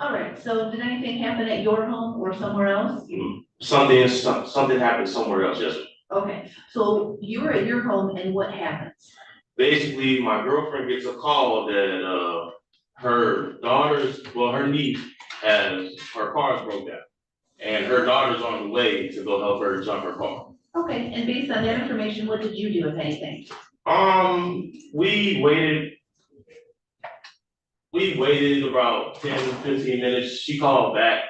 All right. So did anything happen at your home or somewhere else? Something happened somewhere else, yes. Okay. So you were at your home, and what happens? Basically, my girlfriend gets a call that her her niece her car's broke down. And her daughter's on the way to go help her jump her car. Okay, and based on that information, what did you do, if anything? We waited about 10, 15 minutes. She called back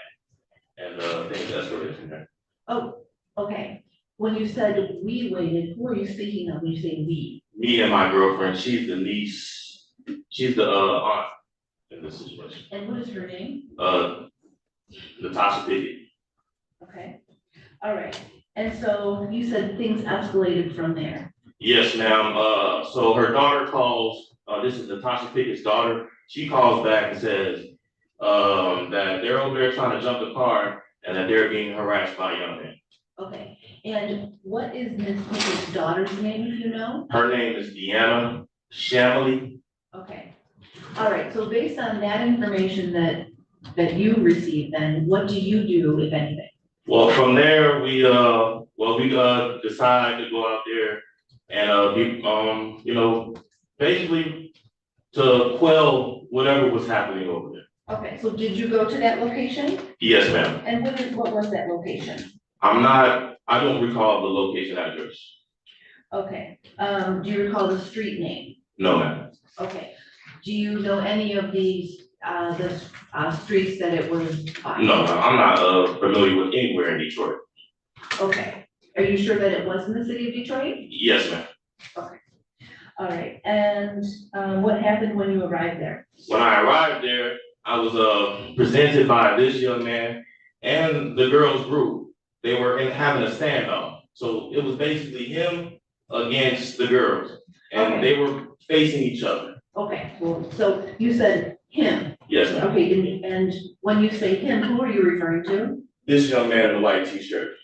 and things escalated from there. Oh, okay. When you said we waited, who are you speaking of when you say we? Me and my girlfriend, she's the niece, she's the aunt in this situation. And what is her name? Natasha Pickett. Okay, all right. And so you said things escalated from there. Yes, ma'am. So her daughter calls, this is Natasha Pickett's daughter. She calls back and says that they're over there trying to jump the car and that they're being harassed by a young man. Okay, and what is Miss Pickett's daughter's name, if you know? Her name is Deanna Shamley. Okay, all right. So based on that information that you received, then what do you do, if anything? Well, from there, we decide to go out there and basically to quell whatever was happening over there. Okay, so did you go to that location? Yes, ma'am. And what was that location? I don't recall the location address. Okay, do you recall the street name? No, ma'am. Okay, do you know any of these, streets that it was on? No, I'm not familiar with anywhere in Detroit. Okay, are you sure that it was in the city of Detroit? Yes, ma'am. Okay, all right, and what happened when you arrived there? When I arrived there, I was presented by this young man and the girls group. They were having a standoff. So it was basically him against the girls and Okay. they were facing each other. Okay, well, so you said him. Yes, ma'am. Okay, and when you say him, who are you referring to? This young man in the white t-shirt.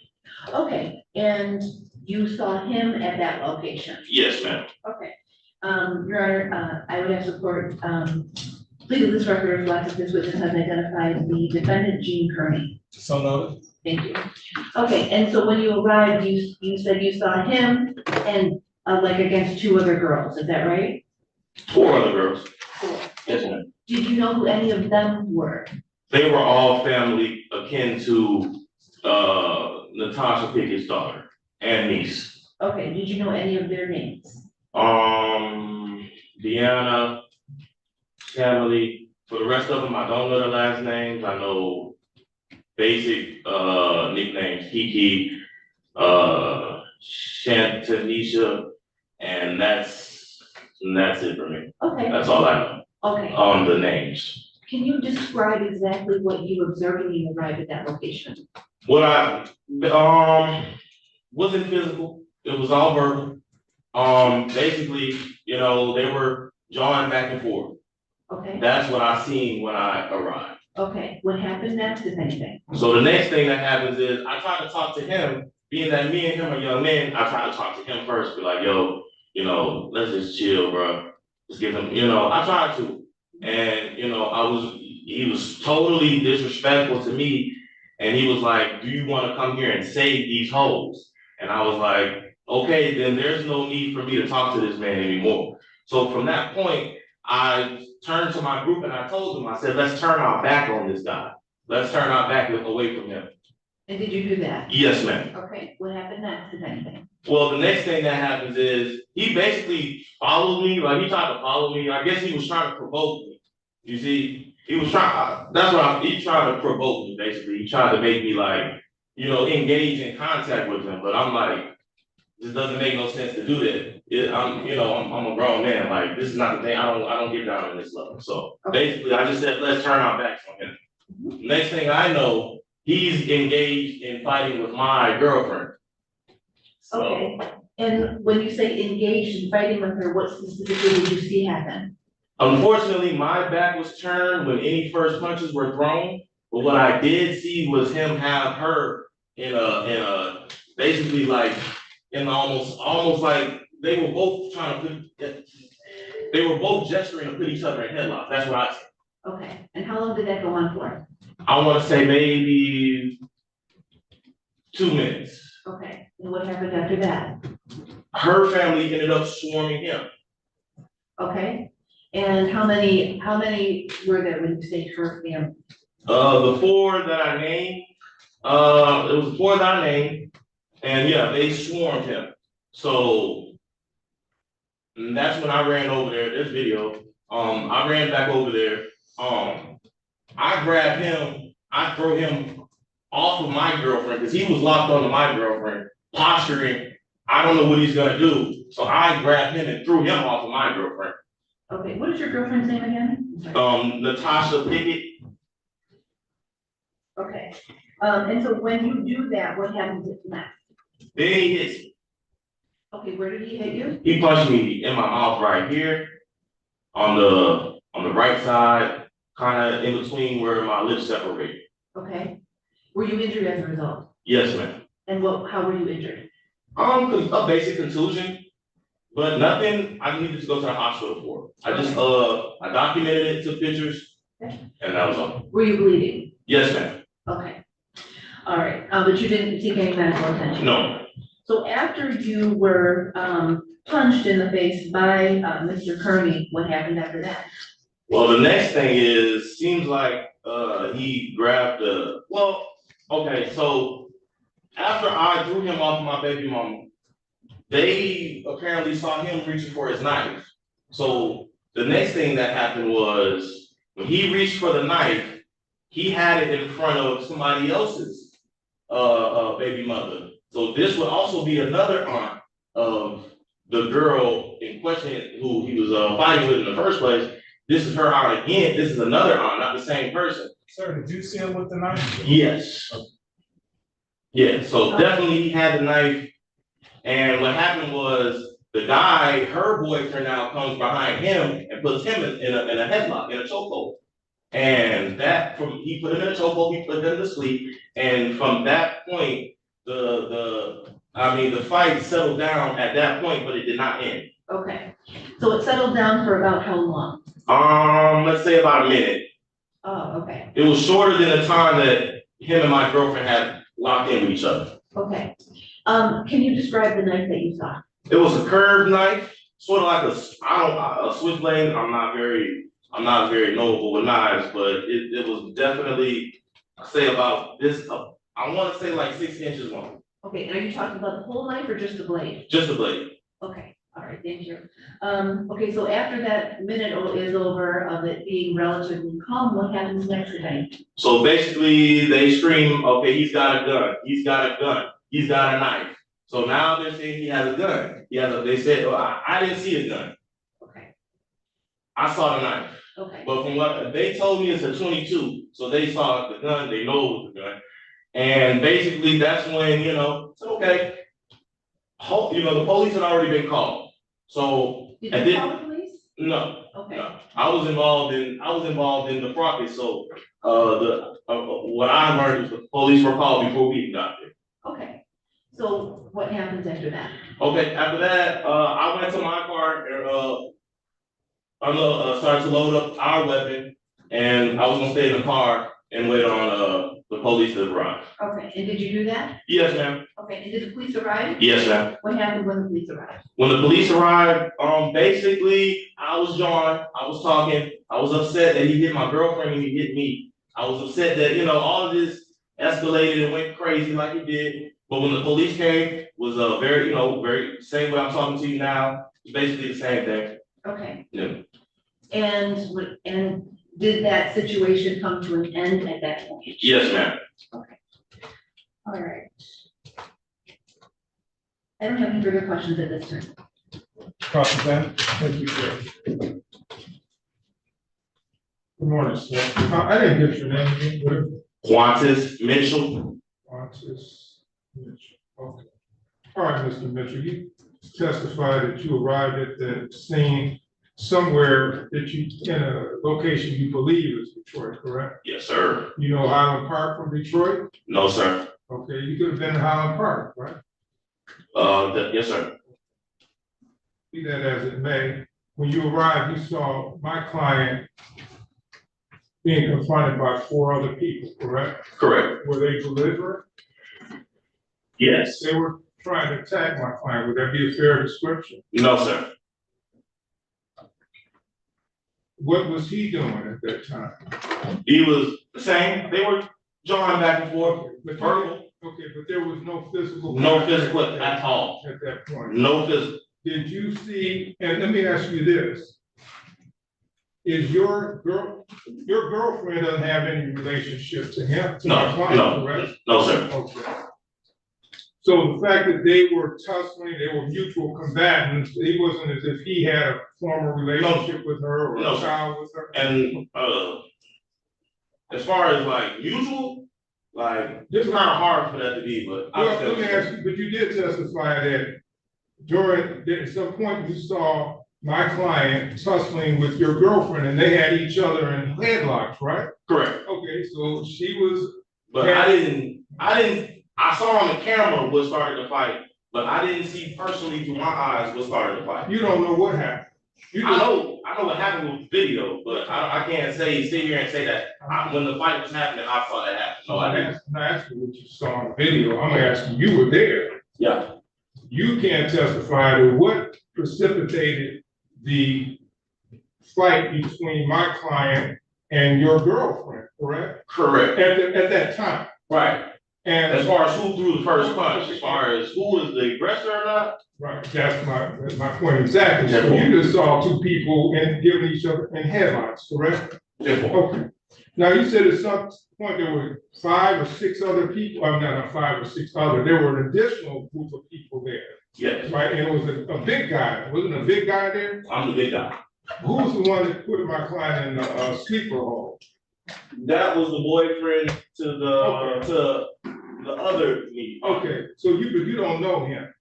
Okay, and you saw him at that location? Yes, ma'am. Okay, Your Honor, I would ask the court, please let this record reflect that this witness has identified the defendant, Gene Kearney. So noted. Thank you. Okay, and so when you arrived, you said you saw him and like against two other girls, is that right? 4 other girls. 4. Yes, ma'am. Did you know who any of them were? They were all family akin to Natasha Pickett's daughter and niece. Okay, did you know any of their names? Deanna, Shamley. For the rest of them, I don't know their last names. I know basic nicknames: Kiki, Shantanisha, and that's it for me. Okay. That's all I know Okay. on the names. Can you describe exactly what you observed when you arrived at that location? What I wasn't physical. It was all verbal. Basically, they were jawing back and forth. Okay. That's what I seen when I arrived. Okay, what happened next, if anything? So the next thing that happens is I try to talk to him, being that me and him are young men, I try to talk to him first, be like, yo, let's just chill, bro. Just give him, I tried to. And, he was totally disrespectful to me. And he was like, do you want to come here and save these hoes? And I was like, okay, then there's no need for me to talk to this man anymore. So from that point, I turned to my group and I told them, I said, let's turn our back on this guy. Let's turn our back away from him. And did you do that? Yes, ma'am. Okay, what happened next, if anything? Well, the next thing that happens is he basically followed me, like he tried to follow me. I guess he was trying to provoke me. You see, he tried to provoke me, basically. He tried to make me engage in contact with him. But I'm like, this doesn't make no sense to do that. I'm a grown man. Like, this is not the thing. I don't get down on this level. So basically, I just said, let's turn our backs on him. Next thing I know, he's engaged in fighting with my girlfriend. So, okay, and when you say engaged in fighting with her, what specifically did you see happen? Unfortunately, my back was turned when any first punches were thrown. But what I did see was him have her in a basically like in almost like they were both gesturing to put each other in headlocks. That's what I said. Okay, and how long did that go on for? I want to say maybe 2 minutes. Okay, and what happened after that? Her family ended up swarming him. Okay, And how many were there when you say her family? The four that I named, it was the four that I named, and yeah, they swarmed him. So and that's when I ran over there. This video. I ran back over there. I grabbed him. I throw him off of my girlfriend because he was locked onto my girlfriend, posturing. I don't know what he's gonna do. So I grabbed him and threw him off of my girlfriend. Okay, what is your girlfriend's name again? I'm sorry. Natasha Pickett. Okay, and so when you do that, what happens next? Then he hits me. Okay, where did he hit you? He punched me in my mouth right here, on the right side, kind of in between where my lips separate. Okay, were you injured as a result? Yes, ma'am. And how were you injured? A basic contusion, but nothing I needed to go to the hospital for. I just I documented it, took pictures, Okay. and that was all. Were you bleeding? Yes, ma'am. Okay, all right, but you didn't seek any medical attention? No. So after you were punched in the face by Mr. Kearney, what happened after that? Well, the next thing is, seems like he grabbed okay, so after I threw him off my baby mama, they apparently saw him reaching for his knife. So the next thing that happened was when he reached for the knife, he had it in front of somebody else's baby mother. So this would also be another aunt of the girl in question who he was fighting with in the first place. This is her aunt again. This is another aunt, not the same person. Sir, did you see him with the knife? Yes. Yeah, so definitely he had the knife. And what happened was the guy, her boyfriend now comes behind him and puts him in a headlock, in a chokehold. And he put him in a chokehold, he put him to sleep. And from that point, the fight settled down at that point, but it did not end. Okay, so it settled down for about how long? Let's say about a minute. Oh, okay. It was shorter than the time that him and my girlfriend had locked in with each other. Okay, can you describe the knife that you saw? It was a curved knife, sort of like a switchblade. I'm not very knowable with knives, but it was definitely, say about this, I want to say like 6 inches long. Okay, and are you talking about the whole knife or just the blade? Just the blade. Okay, all right, thank you. Okay, so after that minute is over of it being relatively calm, what happens next again? So basically they scream, okay, he's got a gun, he's got a gun, he's got a knife. So now they're saying he has a gun. They said, well, I didn't see a gun. Okay. I saw the knife. Okay. But from what they told me, it's a 22. So they saw the gun, they know it was the gun. And basically that's when, it's okay. The police had already been called. So did you call the police? No. Okay. No. I was involved in the fracas. So what I learned is the police were called before we even got there. Okay. So what happens after that? Okay, after that, I went to my car and started to load up our weapon, and I was gonna stay in the car and wait on the police to arrive. Okay, and did you do that? Yes, ma'am. Okay, and did the police arrive? Yes, ma'am. What happened when the police arrived? When the police arrived, basically, I was John, I was talking, I was upset that he hit my girlfriend and he hit me. I was upset that, all of this escalated and went crazy like it did. But when the police came, was very same way I'm talking to you now, it's basically the same thing. Okay. Yeah. And did that situation come to an end at that point? Yes, ma'am. Okay. All right. I don't have any further questions at this time. Cross-examine. Thank you, sir. Good morning, sir. I didn't get your name again. Qantas Mitchell. Qantas Mitchell. Okay. All right, Mr. Mitchell, you testified that you arrived at the scene somewhere in a location you believe is Detroit, correct? Yes, sir. You know Highland Park from Detroit? No, sir. Okay, you could have been in Highland Park, right? Yes, sir. Be that as it may, when you arrived, you saw my client being confronted by 4 other people, correct? Correct. Were they belligerent? Yes. They were trying to attack my client. Would that be a fair description? No, sir. What was he doing at that time? He was the same. They were jawing back and forth, verbal. Okay, but there was no physical. No contact physical at all. At that point. No physical. Did you see, and let me ask you this. Is your girlfriend doesn't have any relationship to him? To my client, correct? No, sir. Okay. So the fact that they were tussling, they were mutual combatants, it wasn't as if he had a former relationship with her or a child with her? And, as far as like mutual, like, it's kind of hard for that to be, but. Well, let me ask you, but you did testify that at some point you saw my client tussling with your girlfriend and they had each other in headlocks, right? Correct. Okay, so she was. But I saw on the camera what started the fight, but I didn't see personally through my eyes what started the fight. You don't know what happened. I know what happened with the video, but I can't sit here and say that when the fight was happening, I saw that happen. No, I didn't. I'm not asking what you saw on video, I'm asking, you were there. Yeah. You can't testify to what precipitated the fight between my client and your girlfriend, correct? Correct. At that time. Right. And as far as who threw the first punch, as far as who was the aggressor or not. Right, that's my point exactly. So you just saw two people giving each other in headlocks, correct? Okay. Now you said at some point there were 5 or 6 other people. I'm not 5 or 6 other. There were an additional group of people there. Yes. Right, and it was a big guy. Wasn't a big guy there? I'm the big guy. Who was the one that put my client in the sleeper hole? That was the boyfriend to the other me. Okay, so you don't know him.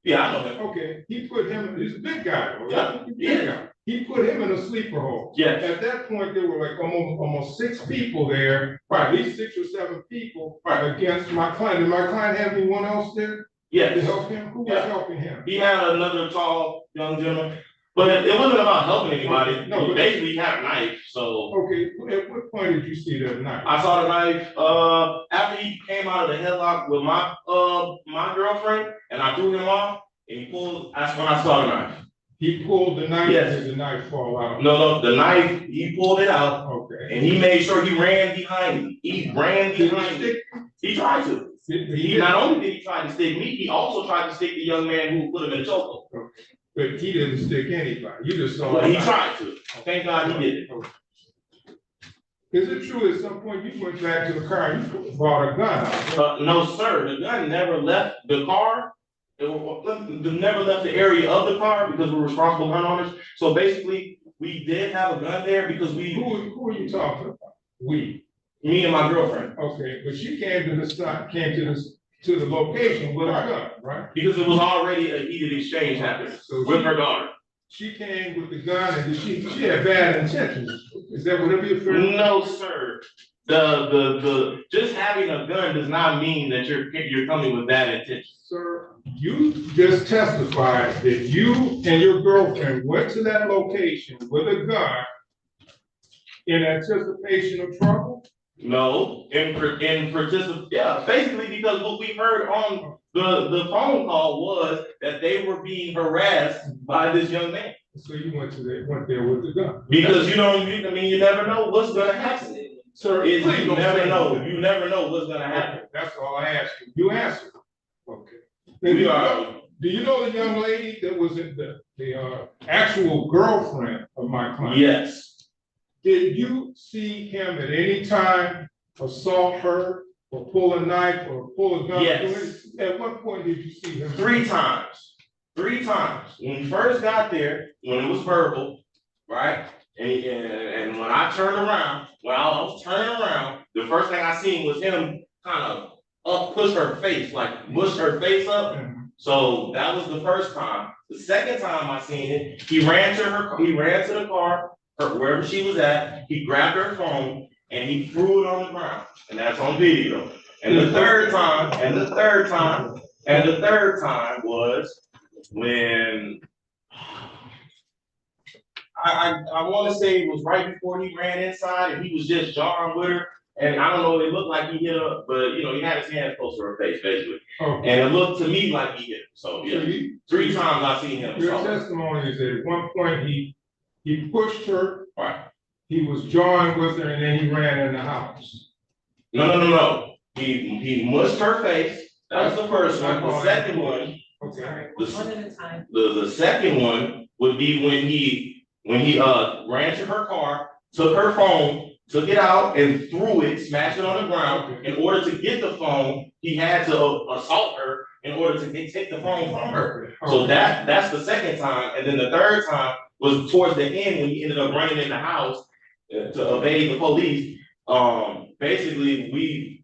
Yeah, I know him. Okay, he put him. He's a big guy. Right? Yeah. He put him in a sleeper hole. Yes. At that point, there were like almost 6 people there, right? At least 6 or 7 people against my client. Did my client have anyone else there? Yes. To help him? Who was helping him? He had another tall young gentleman, but it wasn't about helping anybody. No, basically he had a knife. So okay, at what point did you see that knife? I saw the knife after he came out of the headlock with my girlfriend, and I threw him off, and he pulled. That's when I saw the knife. He pulled the knife. Yes. Or did the knife fall out? No, the knife. He pulled it out. Okay. And he made sure he ran behind me. He ran behind me. He tried to. He not only did he try to stick me, he also tried to stick the young man who put him in the chokehold. Okay. But he didn't stick anybody. You just saw. Well, he tried to. Thank God he did it. Okay. Is it true at some point you went back to the car and you brought a gun out? No, sir. The gun never left the car. It never left the area of the car because we're responsible gun owners. So basically, we did have a gun there because we. Who are you talking about? We. Me and my girlfriend. Okay, but she came to the location with a gun, right? Because it was already a heated exchange happening with her daughter. She came with the gun and she had bad intentions. Is that whatever you're referring to? No, sir. The just having a gun does not mean that you're coming with bad intentions. Sir, you just testified that you and your girlfriend went to that location with a gun in anticipation of trouble? No, yeah, basically because what we heard on the phone call was that they were being harassed by this young man. So you went there with the gun? Because you never know what's gonna happen. Sir, you never know what's gonna happen. That's all I asked you. You answered. Okay. Do you know the young lady that was in the actual girlfriend of my client? Yes. Did you see him at any time assault her or pull a knife or pull a gun? Yes. At what point did you see him? 3 times. 3 times. When we first got there, when it was verbal, right? And when I turned around, when I was turning around, the first thing I seen was him kind of push her face, like mush her face up. Mm-hmm. So that was the first time. The second time I seen it, he ran to the car, wherever she was at, he grabbed her phone and he threw it on the ground. And that's on video. And the third time was when I want to say it was right before he ran inside and he was just jarring with her. And I don't know, it looked like he hit her, but he had his hands close to her face, basically. Okay. And it looked to me like he hit her. So yeah, 3 times I seen him. Your testimony is that at one point he He pushed her, Right. he was jawing with her, and then he ran in the house. No. He mushed her face. That was the first one. The second one. Okay. One at a time. The second one would be when he ran to her car, took her phone, took it out and threw it, smashed it on the ground. In order to get the phone, he had to assault her in order to take the phone from her. So that's the second time. And then the third time was towards the end when he ended up running in the house to evade the police. Basically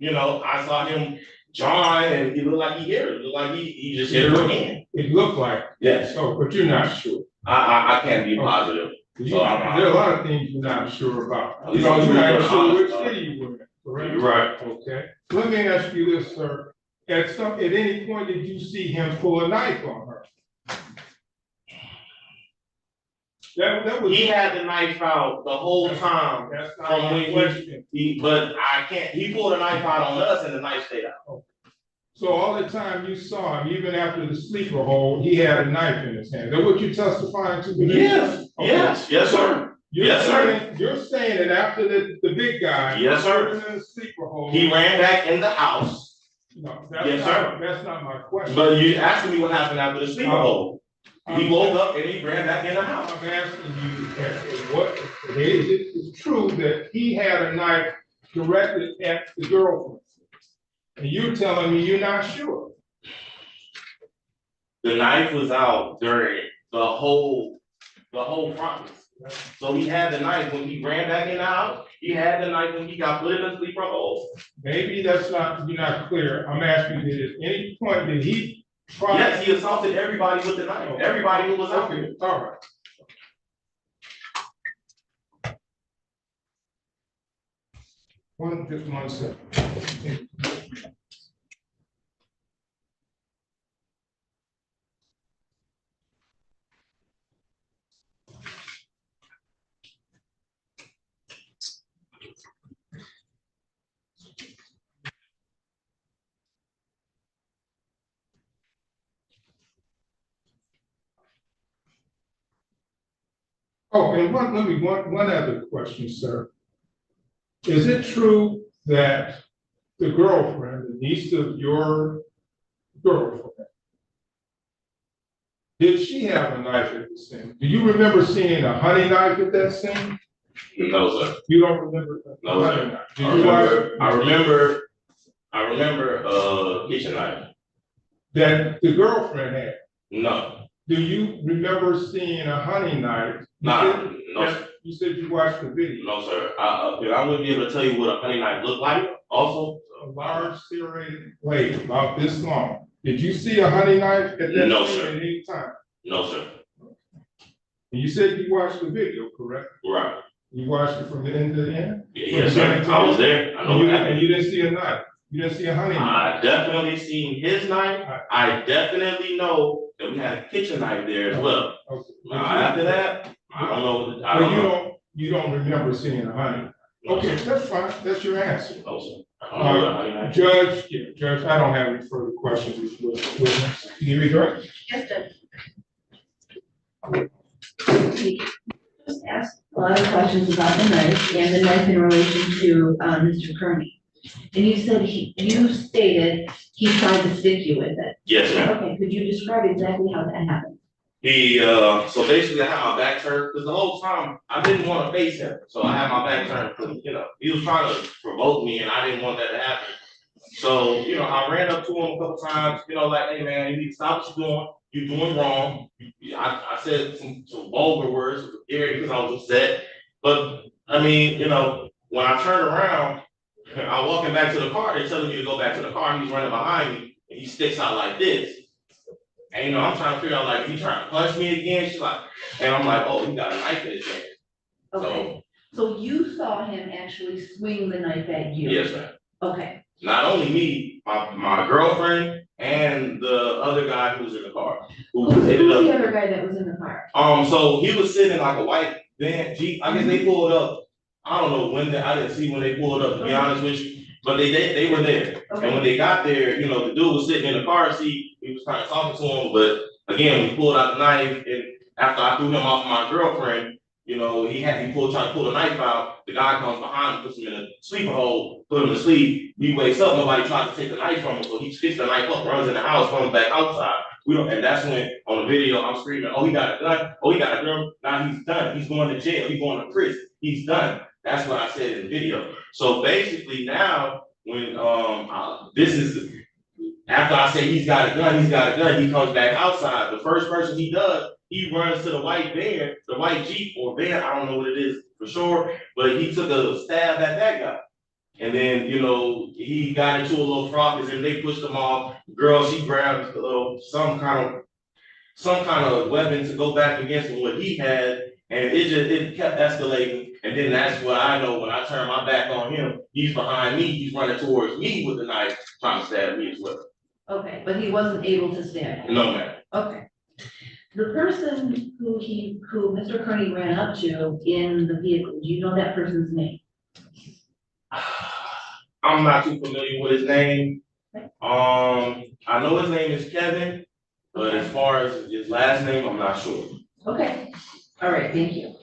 I saw him John, and he looked like he hit her. It looked like he just hit her again. It looked like. Yes. So, but you're not sure. I can't be positive. There are a lot of things you're not sure about. You're not sure which city you were in, correct? You're right. Okay. Let me ask you this, sir. At any point did you see him pull a knife on her? That was. He had the knife out the whole time. That's not my question. But I can't. He pulled a knife out on us, and the knife stayed out. So all the time you saw him, even after the sleeper hold, he had a knife in his hand. Is that what you're testifying to? Yes. Okay. Yes, sir. You're saying that after the big guy. Yes, sir. In the sleeper hold. He ran back in the house. No, that's not my question. But you asking me what happened after the sleeper hold. He woke up and he ran back in the house. I'm asking you, what is it true that he had a knife directed at the girlfriend? And you're telling me you're not sure. The knife was out during the whole process. So he had the knife when he ran back in the house. He had the knife when he got put in the sleeper hold. Maybe you're not clear. I'm asking you, at any point did he try? Yes, he assaulted everybody with the knife. Everybody who was out there. All right. Just 1 second. Oh, and one other question, sir. Is it true that the girlfriend, the niece of your girlfriend, did she have a knife at the scene? Do you remember seeing a honey knife at that scene? No, sir. You don't remember? No, sir. I remember kitchen knife. That the girlfriend had? No. Do you remember seeing a honey knife? No, sir. You said you watched the video. No, sir. I wouldn't be able to tell you what a honey knife looked like also. A large serrated blade about this long. Did you see a honey knife at that No, scene sir. at any time? No, sir. And you said you watched the video, correct? Right. You watched it from the end to the end? Yes, sir. I was there. I know what happened. And you didn't see a knife? You didn't see a honey knife? I definitely seen his knife. I definitely know that we had a kitchen knife there as well. Okay. After that, I don't know. I don't know. You don't remember seeing a honey knife? Okay, that's fine. That's your answer. No, sir. I don't know what a honey knife is. Judge, I don't have any further questions. You be correct? Yes, Judge. Just asked a lot of questions about the knife and the knife in relation to Mr. Kearney. And you said you stated he tried to stick you with it. Yes, ma'am. Okay, could you describe exactly how that happened? He, so basically I had my back turned, because the whole time I didn't want to face him. So I had my back turned, because, he was trying to provoke me and I didn't want that to happen. So, I ran up to him a couple times, like, hey man, you need to stop what you're doing. You're doing wrong. I said some vulgar words, because I was upset. But I mean, when I turned around, I walking back to the car, they're telling me to go back to the car, he's running behind me, and he sticks out like this. And I'm trying to figure out, like, he trying to punch me again? She's like, and I'm like, oh, he got a knife in his hand. Okay, so you saw him actually swing the knife at you? Yes, ma'am. Okay. Not only me, my girlfriend and the other guy who was in the car. Who's the other guy that was in the car? So he was sitting in like a white van Jeep. I guess they pulled up. I don't know when I didn't see when they pulled up, to be honest with you. But they were there. Okay. And when they got there, the dude was sitting in the car seat. He was kind of talking to him, but again, we pulled out the knife, and after I threw him off my girlfriend, you know, he trying to pull a knife out. The guy comes behind him, puts him in a sleeper hole, put him to sleep. He wakes up, nobody tries to take the knife from him, so he picks the knife up, runs in the house, comes back outside. And that's when on the video I'm screaming, "Oh, he got a gun! Oh, he got a gun!" Now he's done. He's going to jail. He's going to prison. He's done. That's what I said in the video. So basically now, when this is after I say he's got a gun, he comes back outside. The first person he does, he runs to the white van, the white Jeep or van, I don't know what it is for sure, but he took a stab at that guy. And then, you know, he got into a little fracas and they pushed him off. The girl, she grabbed some kind of weapon to go back against what he had, and it kept escalating. And then that's what I know when I turn my back on him, he's behind me, he's running towards me with the knife, trying to stab me as well. Okay, but he wasn't able to stab you? No, ma'am. Okay. The person who Mr. Kearney ran up to in the vehicle, do you know that person's name? I'm not too familiar with his name. I know his name is Kevin, but as far as his last name, I'm not sure. Okay, all right, thank you.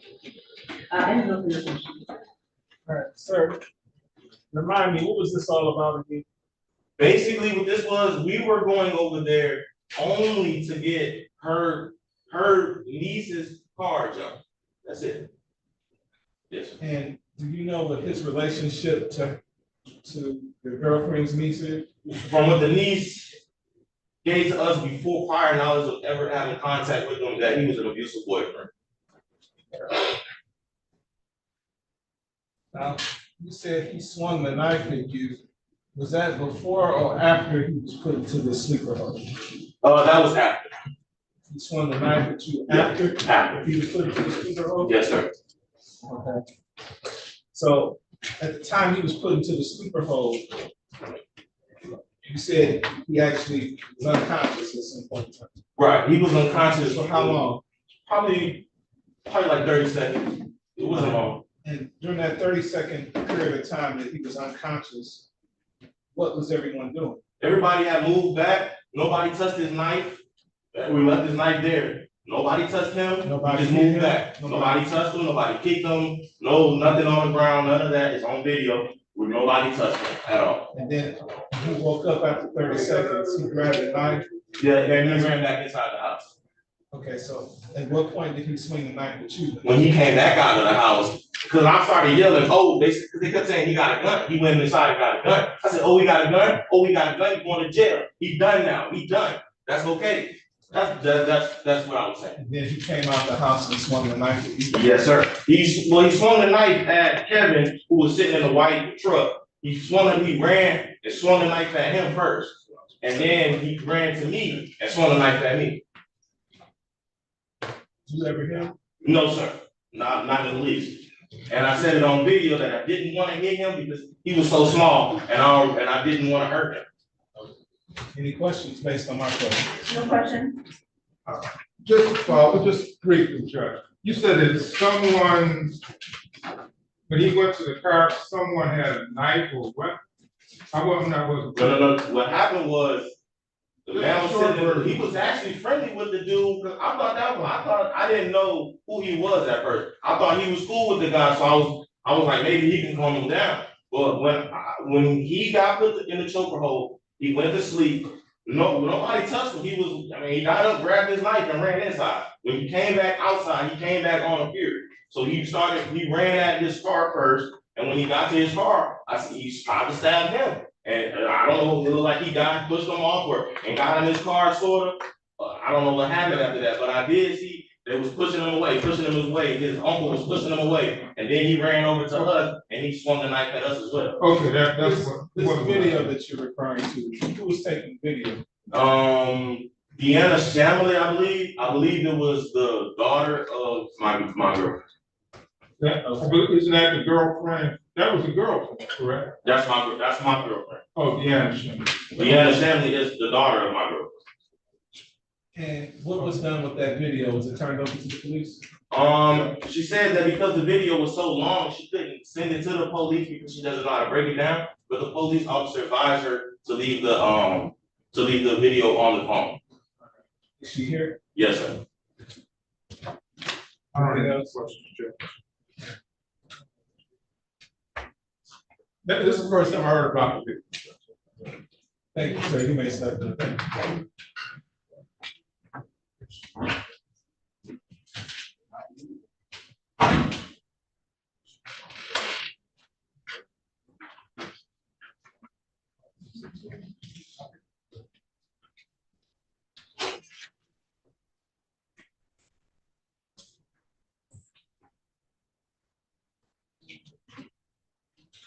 I have no further questions. All right, sir. Remind me, what was this all about again? Basically, what this was, we were going over there only to get her niece's car jumped. That's it. Yes. And do you know what his relationship to your girlfriend's niece is? From what the niece gave to us before prior knowledge of ever having contact with him, that he was an abusive boyfriend. Now, you said he swung the knife at you. Was that before or after he was put into the sleeper hole? That was after. He swung the knife at you after? After. He was put into the sleeper hole? Yes, sir. Okay. So at the time he was put into the sleeper hole, you said he actually was unconscious at some point in time. Right, he was unconscious. For how long? Probably like 30 seconds. It wasn't long. And during that 30-second period of time that he was unconscious, what was everyone doing? Everybody had moved back. Nobody touched his knife. We left his knife there. Nobody touched him. Nobody just hit moved him? back. Nobody touched him. Nobody kicked him. No, nothing on the ground. None of that is on video. Where nobody touched him at all. And then he woke up after 30 seconds. He grabbed the knife. Yeah, and he ran back inside the house. Okay, so at what point did he swing the knife at you? When he came back out of the house, because I started yelling, "Oh!" They kept saying he got a gun. He went inside and got a gun. I said, "Oh, he got a gun. Oh, he got a gun. He's going to jail. He's done now. He's done. That's okay." That's what I was saying. And then he came out the house and swung the knife at you. Yes, sir. He swung the knife at Kevin, who was sitting in the white truck. He ran and swung the knife at him first. And then he ran to me and swung the knife at me. Did you ever hear him? No, sir. Not in the least. And I said it on video that I didn't want to hit him because he was so small and I didn't want to hurt him. Any questions based on my question? No question? Just briefly, Judge. You said that someone, when he went to the car, someone had a knife or what? No. What happened was the man was sitting there, he was actually friendly with the dude. Cause I didn't know who he was at first. I thought he was cool with the guy, so I was like, maybe he can calm him down. But when he got put in the choker hole, he went to sleep. Nobody touched him. He got up, grabbed his knife, and ran inside. When he came back outside, he came back on a pier. So he ran at his car first, and when he got to his car, he tried to stab him. And I don't know, it looked like he pushed him off and got in his car, sort of. I don't know what happened after that, but I did see they was pushing him away. His uncle was pushing him away, and then he ran over to us, and he swung the knife at us as well. Okay, that's this video that you're referring to, who was taking video? Deanna Shamley, I believe. I believe it was the daughter of my girlfriend. Isn't that the girlfriend? That was the girlfriend, correct? That's my girlfriend. Oh, Deanna Shamley. Deanna Shamley is the daughter of my girlfriend. And what was done with that video? Was it turned over to the police? She said that because the video was so long, she couldn't send it to the police because she doesn't know how to break it down. But the police officer advised her to leave the video on the phone. Is she here? Yes, sir. All right, that's questions. Judge. This is the first time I heard about it. Thank you, sir. You may step in. Thank you.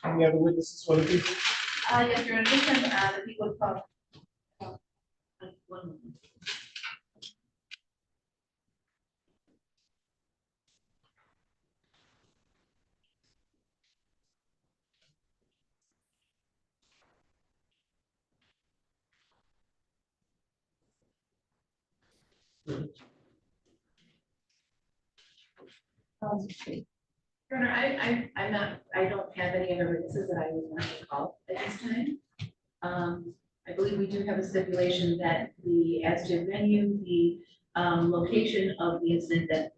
Any other witnesses for the people? Yes, Your Honor, this time, the people called. One moment. Your Honor, I'm not, I don't have any other witnesses that I would want to call at this time. I believe we do have a stipulation that as to venue, the, location of the incident that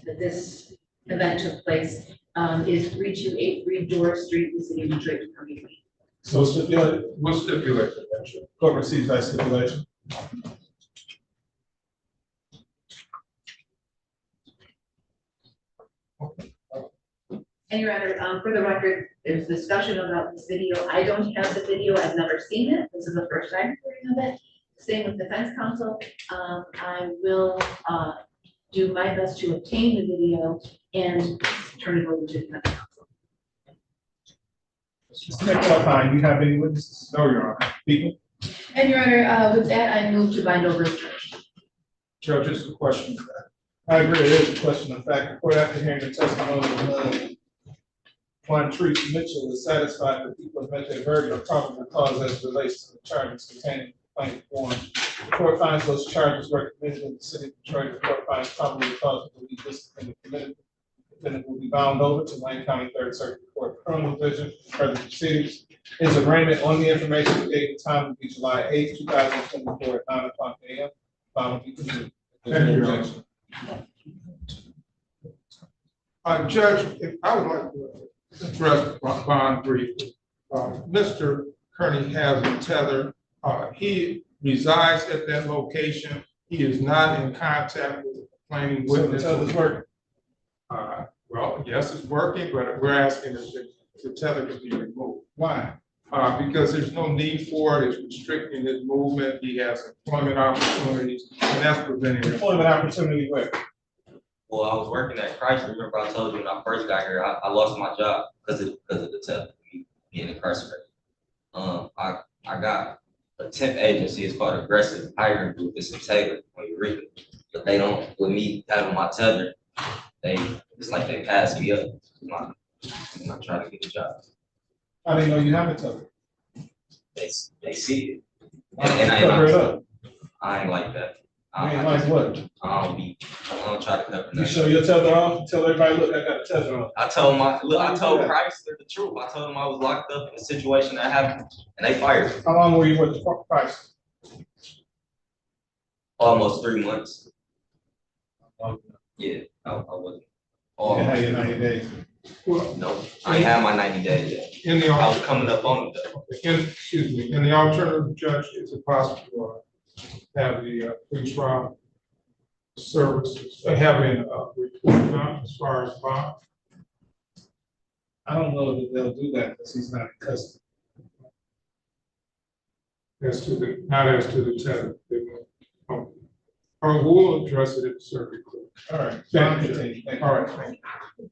this event took place, is 3283 Doris Street, the city of Detroit, Department of. So stipulate, What's stipulated? court receives that stipulation. And Your Honor, for the record, there's discussion about this video. I don't have the video. I've never seen it. This is the first time hearing of it. Same with defense counsel. I will do my best to obtain the video and turn it over to defense counsel. Mr. McClellan, you have any witnesses? No, Your Honor. People? And Your Honor, with that, I move to bind over. Judge, it's a question. I agree, it is a question of fact. The court, after hearing the testimony of Quantrice Mitchell, is satisfied that people have met their burden of probable cause as it relates to the charges contained in the complaint form. The court finds those charges were committed in the city of Detroit. The court finds probable cause to believe this defendant committed. The defendant will be bound over to Wayne County Third Circuit Court Criminal Division for further proceedings. His arraignment on the information date and time will be July 8th, 2024 at 9:00 a.m. Final will be committed. Thank you, Your Honor. Judge, if I would like to address bond briefly. Mr. Kearney has a tether. He resides at that location. He is not in contact with the complaining witness. So the tether's working? Well, yes, it's working, but we're asking if the tether can be removed. Why? Because there's no need for it. It's restricting his movement. He has employment opportunities, and that's preventing employment opportunity where? Well, I was working at Chrysler. Remember I told you when I first got here, I lost my job because of the tether, being incarcerated. I got a temp agency. It's called Aggressive Hiring Group. It's in Taylor, when you read it. But they don't, with me having my tether, it's like they pass me up. I'm not trying to get a job. I didn't know you have a tether. They see it. And I ain't like that. I ain't like what? I don't try to cover nothing. You show your tether off, tell everybody, look, I got a tether on. I told Chrysler the truth. I told them I was locked up in a situation that happened, and they fired me. How long were you with the Chrysler? Almost 3 months. Yeah, I wasn't. You had your 90 days. Well, no, I ain't had my 90 days yet. I was coming up on it. Excuse me, in the alternative, Judge, is it possible to have the pre-trial services, having a report done as far as bond? I don't know that they'll do that because he's not in custody. Not as to the tether. Or we'll address it at the circuit court. All right. Thank you. All right, thank you.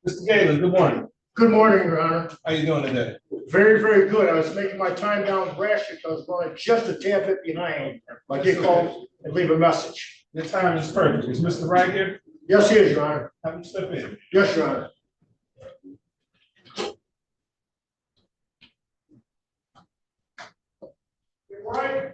Mr. Galen, good morning. Good morning, Your Honor. How you doing today? Very, very good. I was making my time down Gratiot, I was going just a tad bit behind. I did call and leave a message. Your time is perfect. Is Mr. Right here? Yes, he is, Your Honor. Have him step in. Yes, Your Honor. You're right.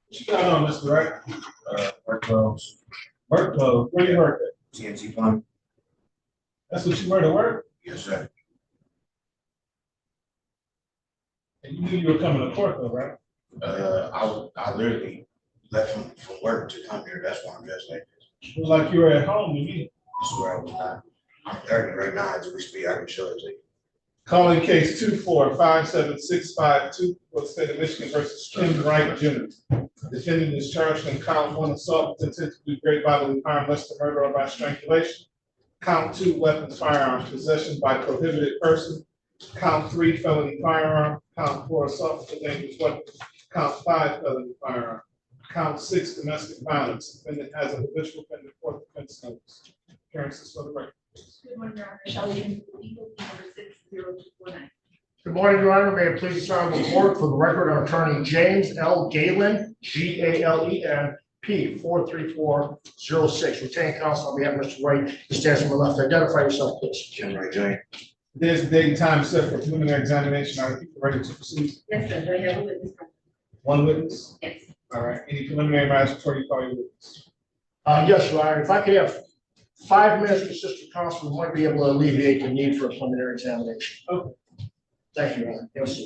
What you got on, Mr. Wright? Work clothes, Work clothes, where you work at? CNC plumbing. That's what you wear to work? Yes, sir. And you knew you were coming to court though, right? I literally left from work to come here. That's why I'm dressed like this. It was like you were at home to me. I swear I was not. I'm 30 right now as we speak. I can show it to you. Calling case 2457652 for the state of Michigan versus Ken Wright Jr. Defendant is charged in count 1 assault with intent to do great bodily harm, less than murder or by strangulation. Count 2 weapons, firearms, possession by prohibited person. Count 3 felony firearm. Count 4 assault with a dangerous weapon. Count 5 felony firearm. Count 6 domestic violence. Defendant has a habitual offender fourth offense notice. Appearances for the record. Good morning, Your Honor. Shelley, legal number 60249. Good morning, Your Honor. May it please the Honorable Court, for the record, our attorney James L. Galen, Galen, P 43406. Retained counsel on behalf of Mr. Wright. He stands to my left. Identify yourself, please. Ken Wright Jr. There's the date and time set for preliminary examination. Are people ready to proceed? Yes, sir. Do I have a witness? One witness? Yes. All right. Any preliminary matters before you call your witness? Yes, Your Honor. If I could have 5 minutes with Assistant Counsel, we might be able to alleviate the need for a preliminary examination. Okay. Thank you, Your Honor. Yes, sir.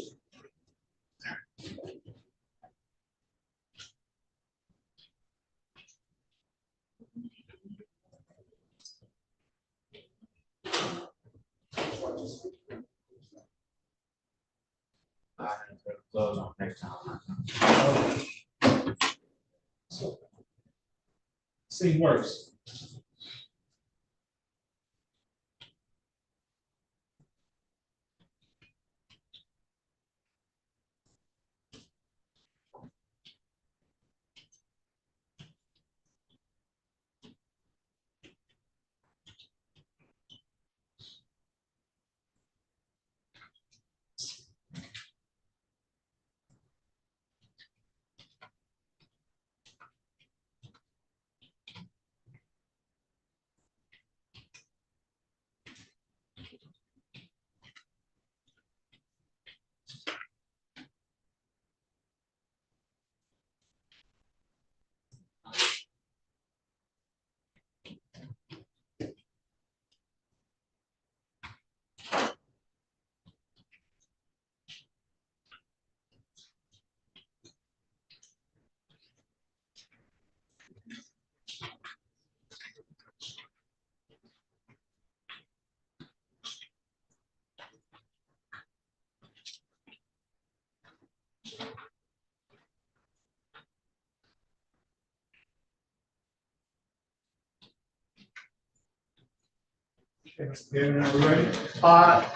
I have to put clothes on next time. Scene works.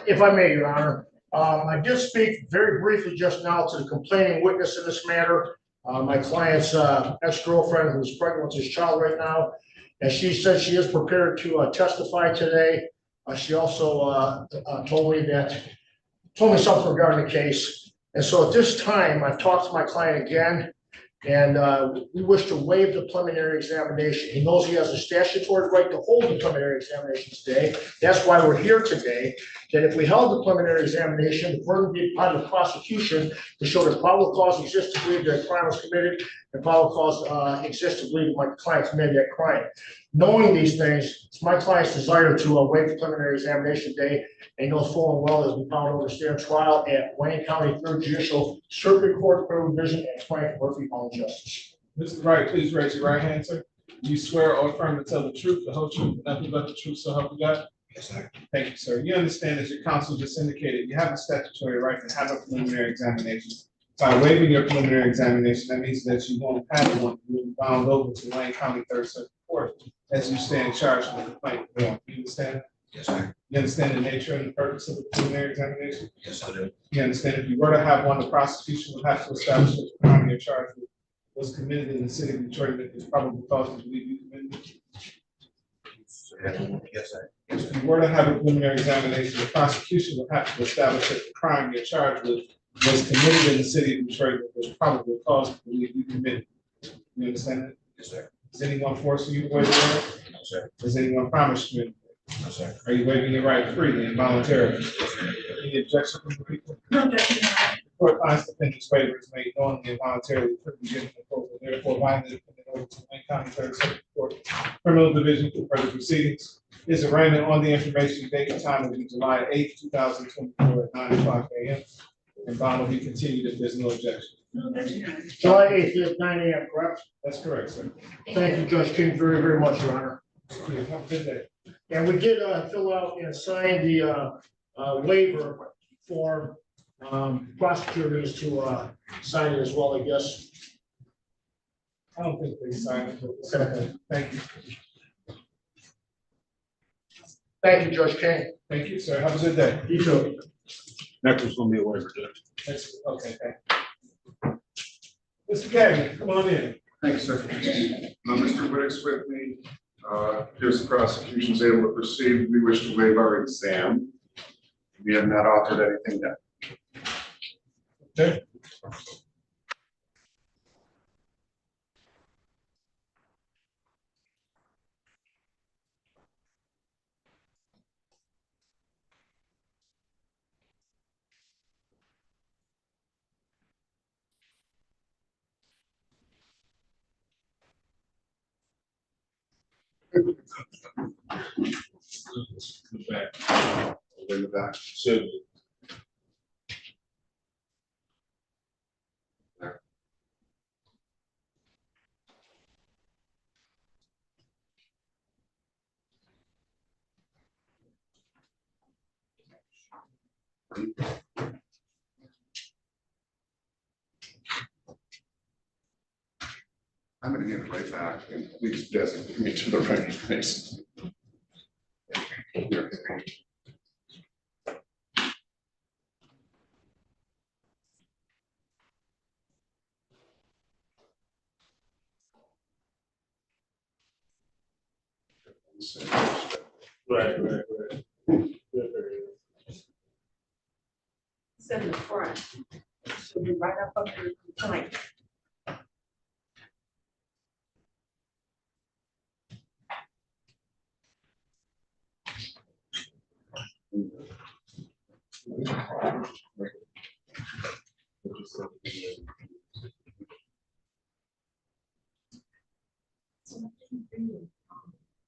If I may, Your Honor, I did speak very briefly just now to the complaining witness in this matter. My client's ex-girlfriend who's pregnant with his child right now, and she said she is prepared to testify today. She also told me something regarding the case. And so at this time, I've talked to my client again, and we wish to waive the preliminary examination. He knows he has a statutory right to hold the preliminary examination today. That's why we're here today. That if we held the preliminary examination, the burden would be upon the prosecution to show that probable cause exists to believe that a crime was committed, and probable cause exists to believe my client committed that crime. Knowing these things, it's my client's desire to waive the preliminary examination day, and he knows full and well as we found over stand trial at Wayne County 3rd Judicial Circuit Court, Criminal Division, and Frank Murphy Hall of Justice. Mr. Wright, please raise your right hand, sir. Do you swear or affirm to tell the truth, the whole truth, and nothing but the truth, so help you God? Yes, sir. Thank you, sir. You understand, as your counsel just indicated, you have a statutory right to have a preliminary examination. By waiving your preliminary examination, that means that you won't have one. You'll be bound over to Wayne County 3rd Circuit Court as you stand charged with the complaint. You understand? Yes, sir. You understand the nature and the purpose of the preliminary examination? Yes, I do. You understand, if you were to have one, the prosecution would have to establish that the crime you're charged with was committed in the city of Detroit, that is probable cause to believe you committed it. Yes, sir. If you were to have a preliminary examination, the prosecution would have to establish that the crime you're charged with was committed in the city of Detroit, that there's probable cause to believe you committed it. You understand that? Yes, sir. Is anyone forcing you to waive your right? No, sir. Does anyone promise you? No, sir. Are you waiving your right freely and voluntarily? Any objection from the people? No objection, Your Honor. The court finds defendant's waiver is made knowingly and voluntarily, given the therefore binding it over to Wayne County Third Circuit Court Criminal Division for further proceedings. His arraignment on the information date and time will be July 8th, 2024 at 9:00 a.m. And bond will be continued if there's no objection. July 8th at 9 a.m., correct? That's correct, sir. Thank you, Judge King, very, very much, Your Honor. Have a good day. And we did fill out and sign the waiver form. Prosecutor needs to sign it as well, I guess. I don't think they signed it, but it's okay. Thank you. Thank you, Judge King. Thank you, sir. Have a good day. You too. Next one's gonna be a waiver, Judge. Okay, thank you. Mr. Gagnon, come on in. Thanks, sir. Mr. Whittick's with me. Here's the prosecution's able to proceed. We wish to waive our exam. We have not authored anything yet. Okay. Back. In the back. Should. I'm gonna give it right back and please designate me to the right place. Here. Right. It's in the front. Should be right up under the complaint.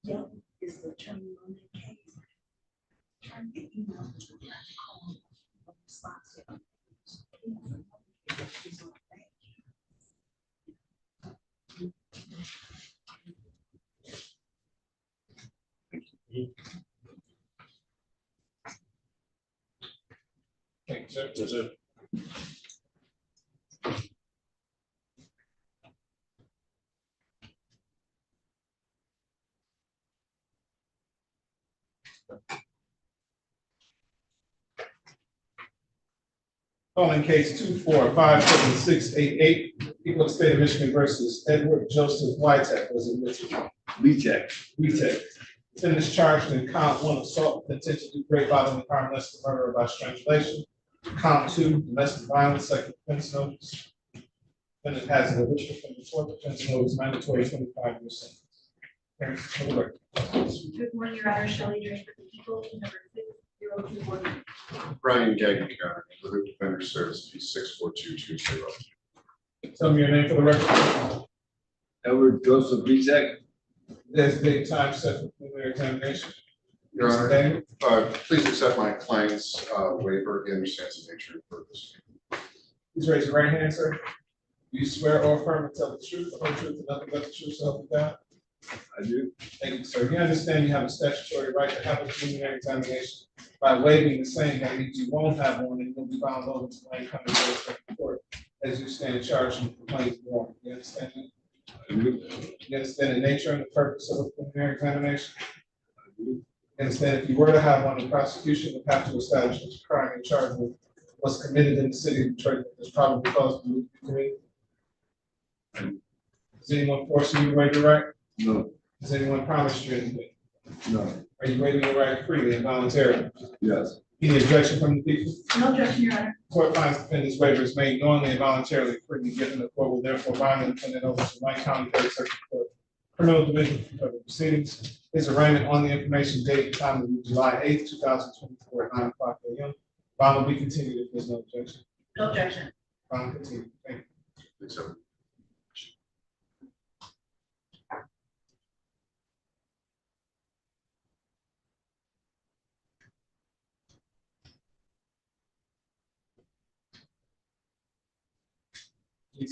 Yeah, is the attorney on the case. Trying to get email. Thank you, sir. Yes, sir. Calling case 2457688, people of the state of Michigan versus Edward Joseph Whitehead, was it Richard? Whitehead. Defendant is charged in count 1 assault with intent to do great bodily harm less than murder or by strangulation. Count 2 domestic violence, second offense notice. Defendant has an original from the fourth offense notice, mandatory 25 years sentence. Parents, for the record. Good morning, Your Honor, Shelley Drain for the people, number 60219. Brian Gagnon, Neighborhood Defender Service, P64220. Tell me your name for the record. Edward Joseph Bizek. There's date time set for preliminary examination. Your Mr. Honor, Daniel? please accept my client's waiver. He understands the nature of purpose. Please raise your right hand, sir. Do you swear or affirm to tell the truth, the whole truth, and nothing but the truth, so help you God? I do. Thank you, sir. You understand you have a statutory right to have a preliminary examination. By waiving the same, that means you won't have one and you'll be bound over to Wayne County Court as you stand charged in the complaint form. You understand that? I do. You understand the nature and the purpose of a preliminary examination? You understand if you were to have one, the prosecution would have to establish that the crime you're charged with was committed in the city of Detroit that is probably caused you to commit. Is anyone forcing you to waive your right? No. Has anyone promised you anything? No. Are you waiving your right freely and voluntarily? Yes. Any objection from the people? No objection, Your Honor. Court finds defendant's waiver is made knowingly and voluntarily freely given. The court will therefore bind the defendant over to Wayne County Third Circuit Court Criminal Division for further proceedings. His arraignment on the information date and time will be July 8th, 2024 at 9:00 a.m. Bond will be continued if there's no objection. No objection. Bond continued. Thank you.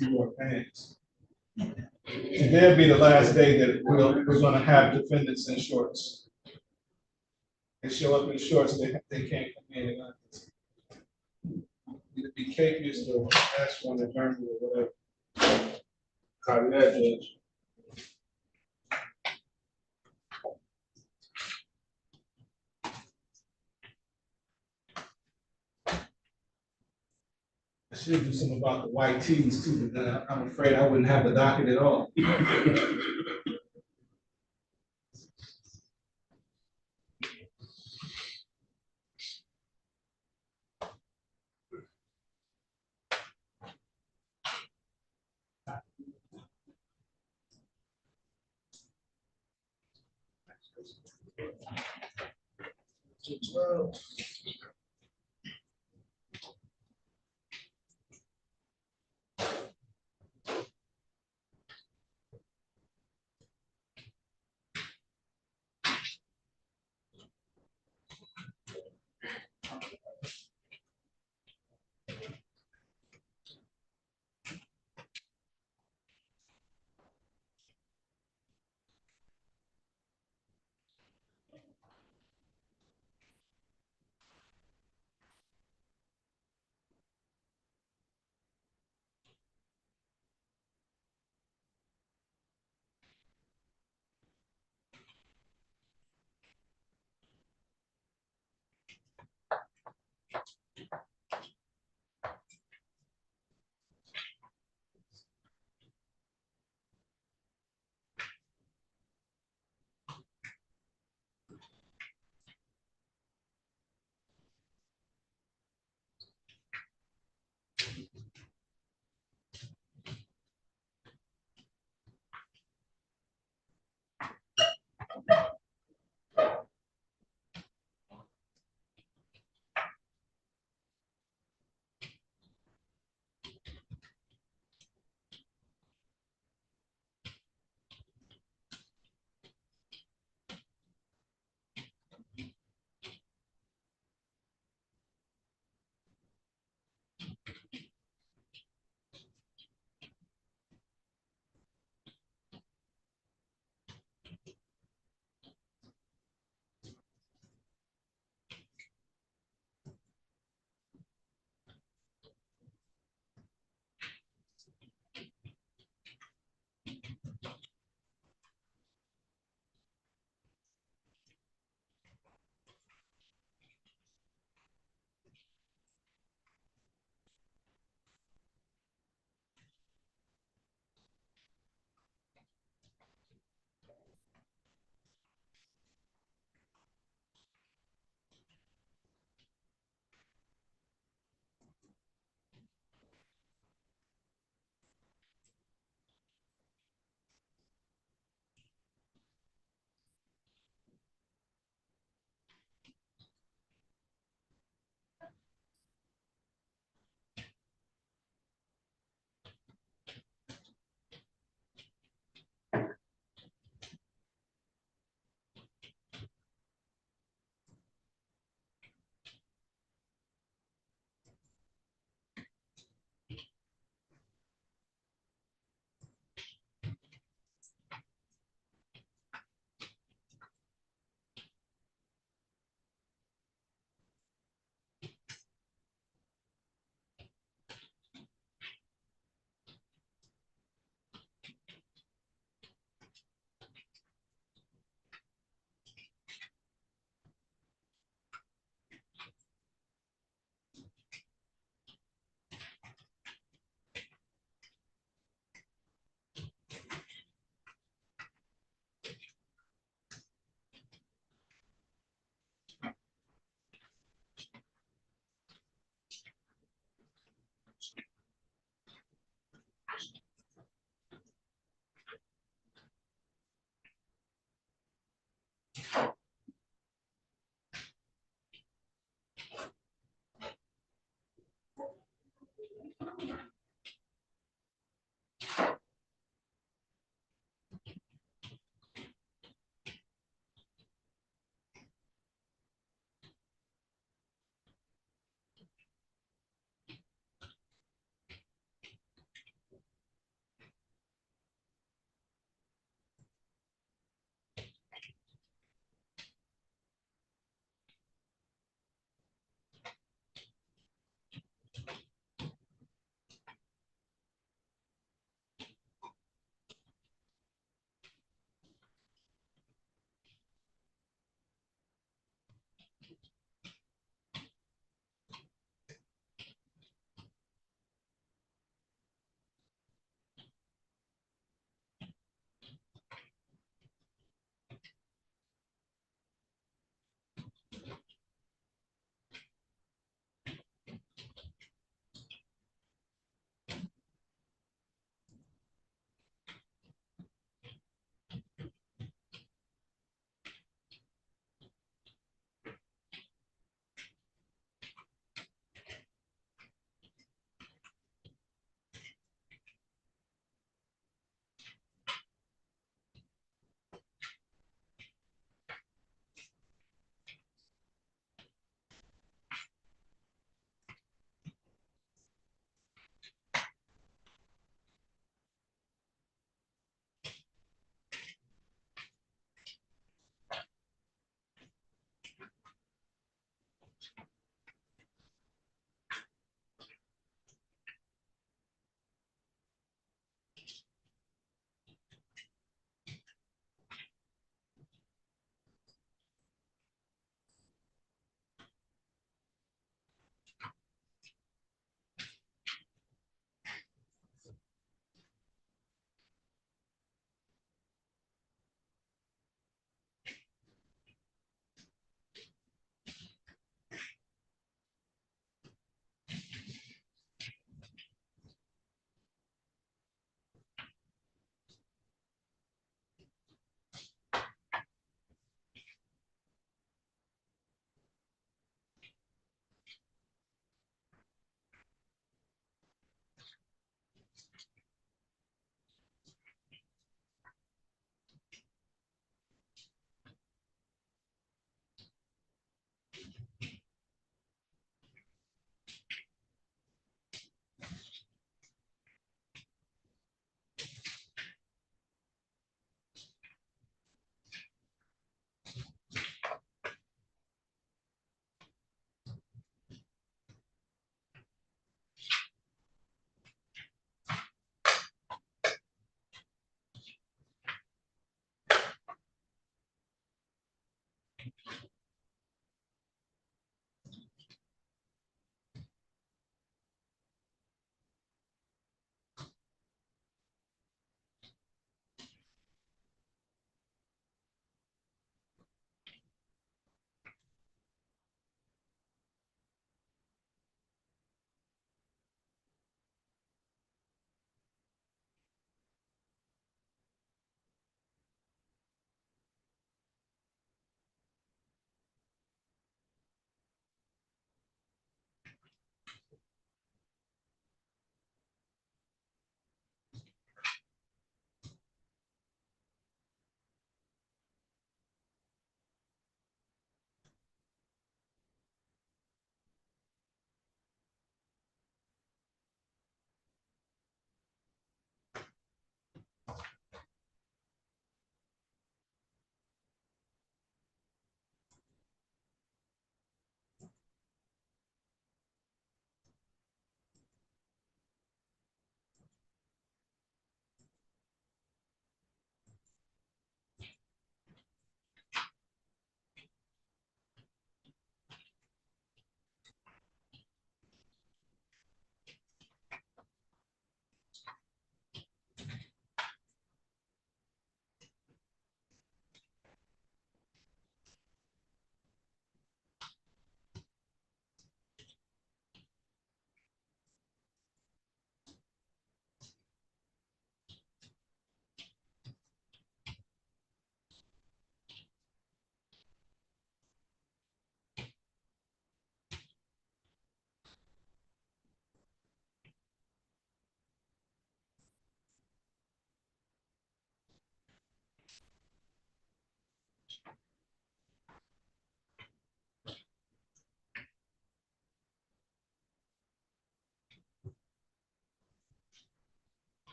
some more pants. And there'll be the last day that we're gonna have defendants in shorts. They show up in shorts, they can't come in and either be capious or ask one adjournment or whatever. Copy that, Judge. I should do something about the white tees too, but then I'm afraid I wouldn't have the docket at all.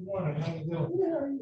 Good morning, how you doing?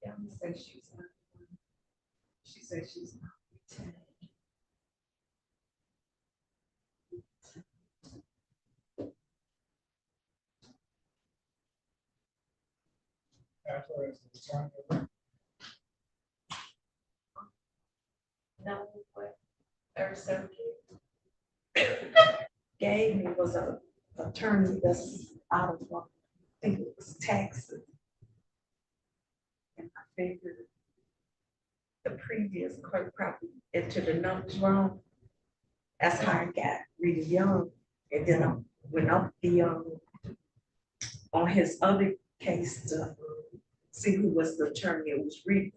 Young said she's not. She said she's not. After the attorney. No, what third circuit gave me was a attorney that's out of, I think it was Texas. And I figured the previous clerk probably entered the numbers wrong. That's how I got really young. And then I went up the, on his other case to see who was the attorney it was reading.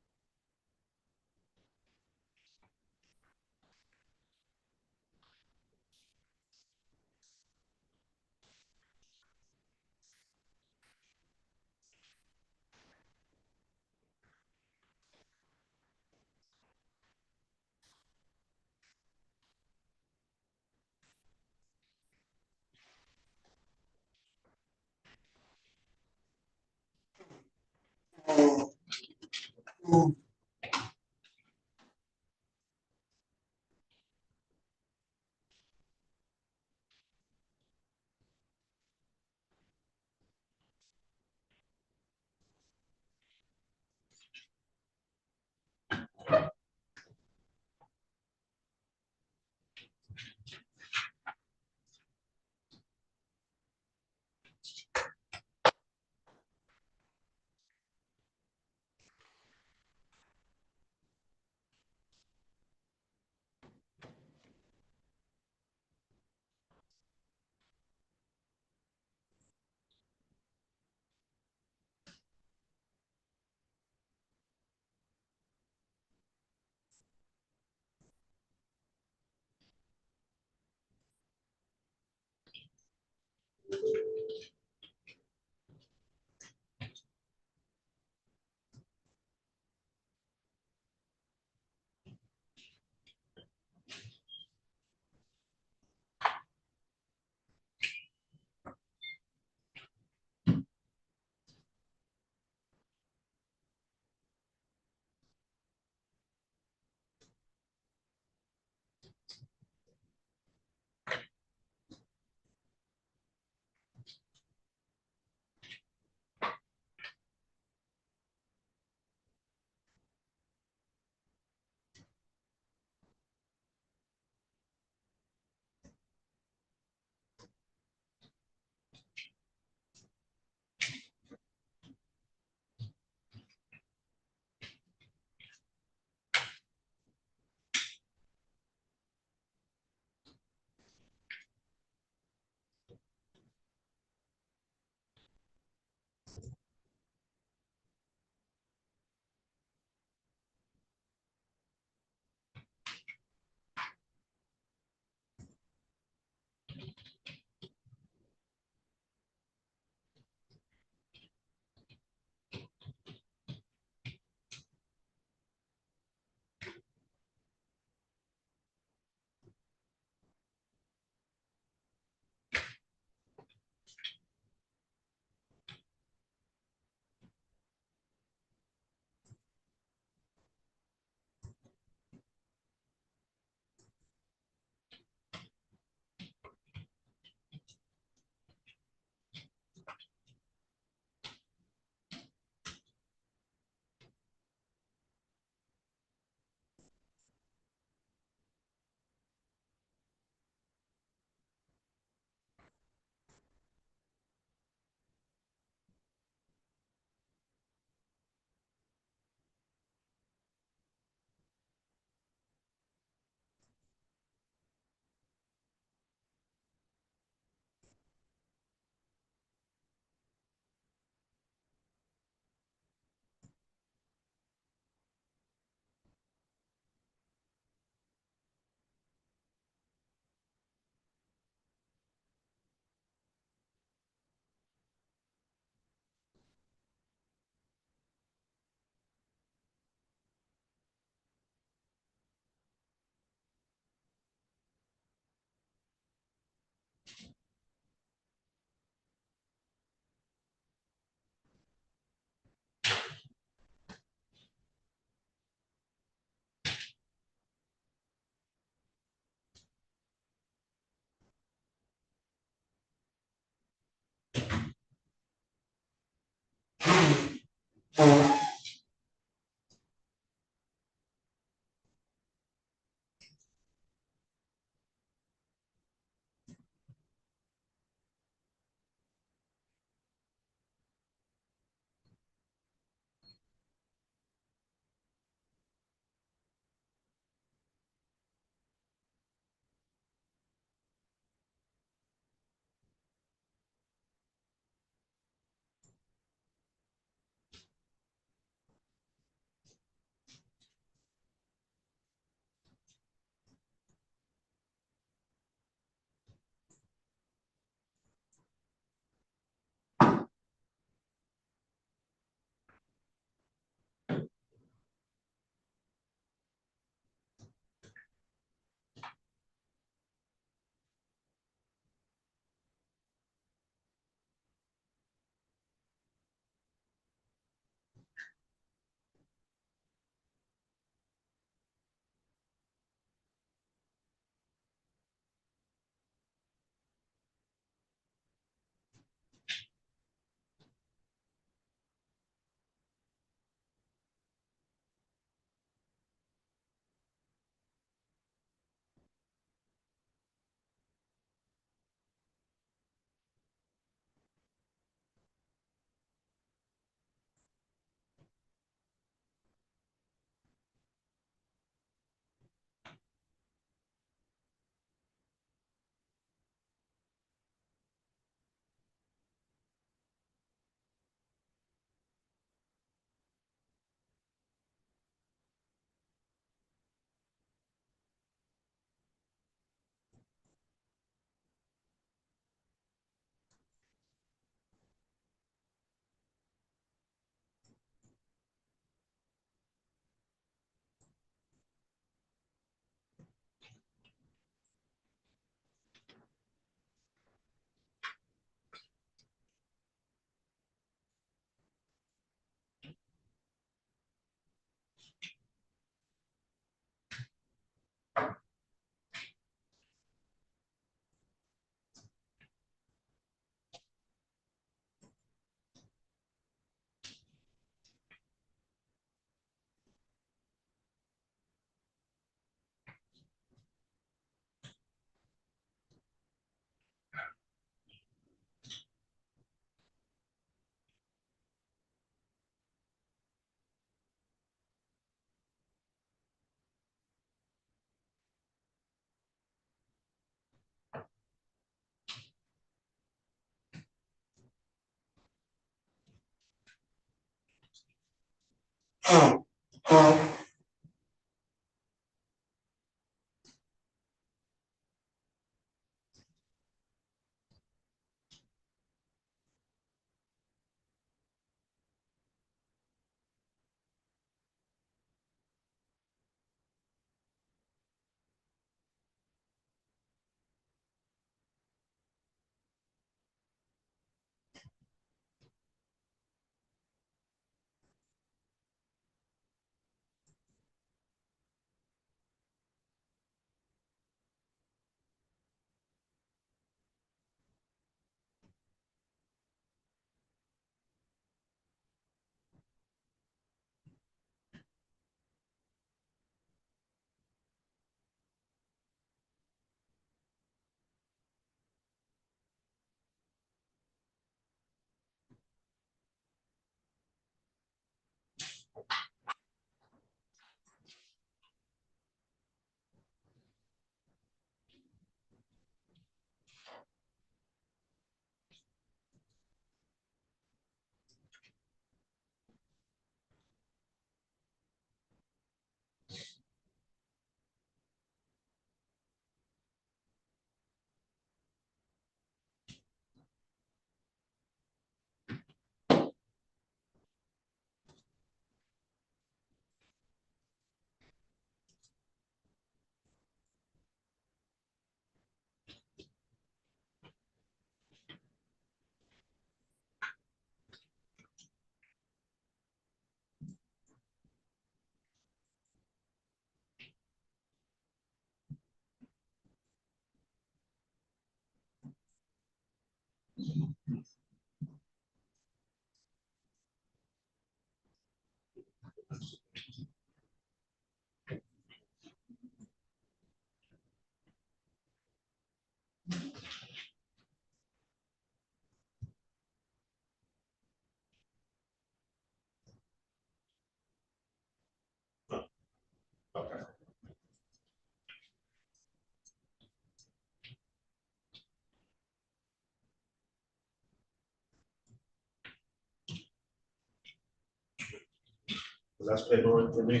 That's paperwork for me.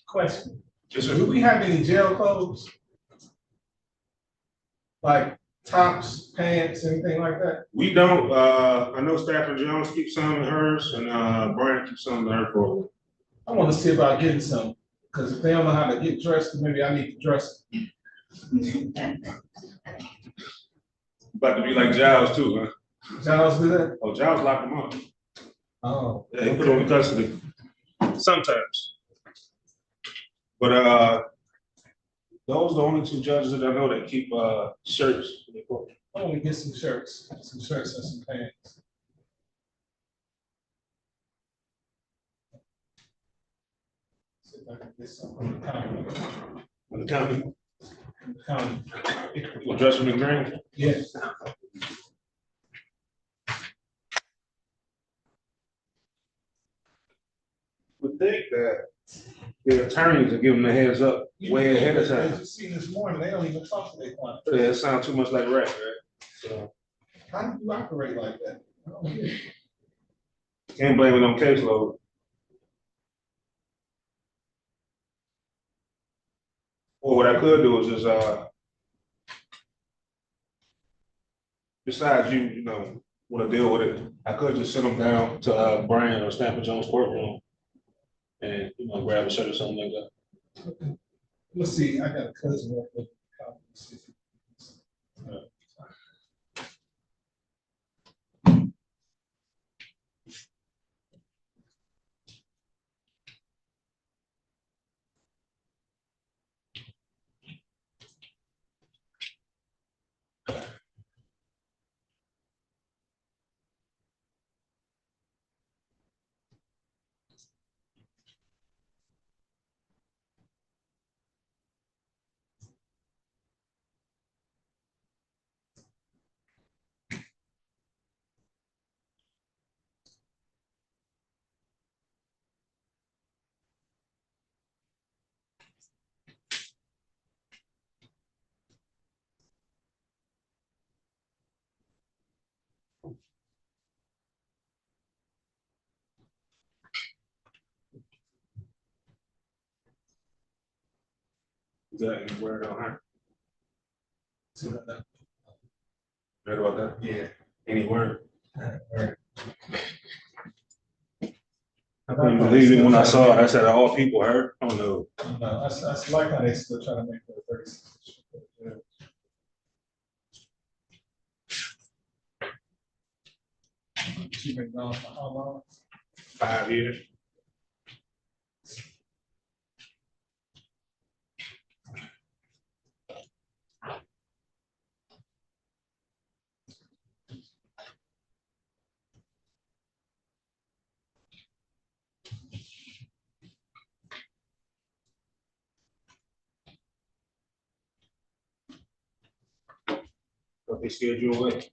Question. Do we have any jail clothes? Like tops, pants, anything like that? We don't, I know Stafford Jones keeps some in hers and, Brian keeps some in her for. I wanna see about getting some, cause if they don't know how to get dressed, maybe I need to dress. About to be like Giles too, huh? Giles do that? Oh, Giles locked him up. Oh. Yeah, he put him in custody. Sometimes. But, those are the only two judges that I know that keep, shirts. I wanna get some shirts and some pants. See if I can get some on the county. On the county. On the county. Will dress them in green? Yes. Would think that the attorneys are giving them a heads up way ahead of As time. you see this morning, they don't even talk to their clients. Yeah, it sounds too much like rap, right? So. How do you operate like that? I don't get it. Can't blame it on caseload. Or what I could do is just, besides you know, want to deal with it, I could just send them down to, Brian or Stafford Jones courtroom and, grab a shirt or something like that. Okay. Let's see, I got a cousin. Work with Is that any word on her? Read about that? Yeah. Any word? I couldn't believe it when I saw it. I said, all people heard. Oh no. No, I like how they still try to make it 36. She been gone for how long? 5 years. But they scared you away.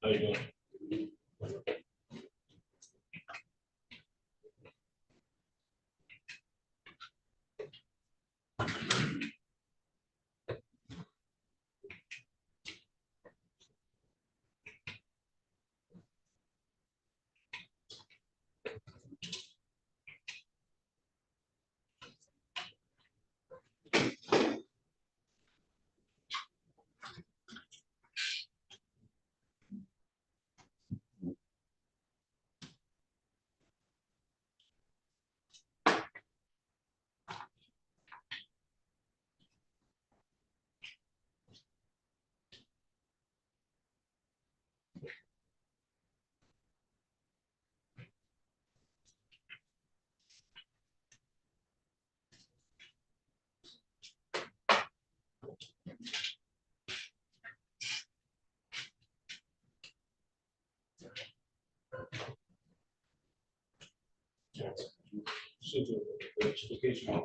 How you doing? Should do it. Education.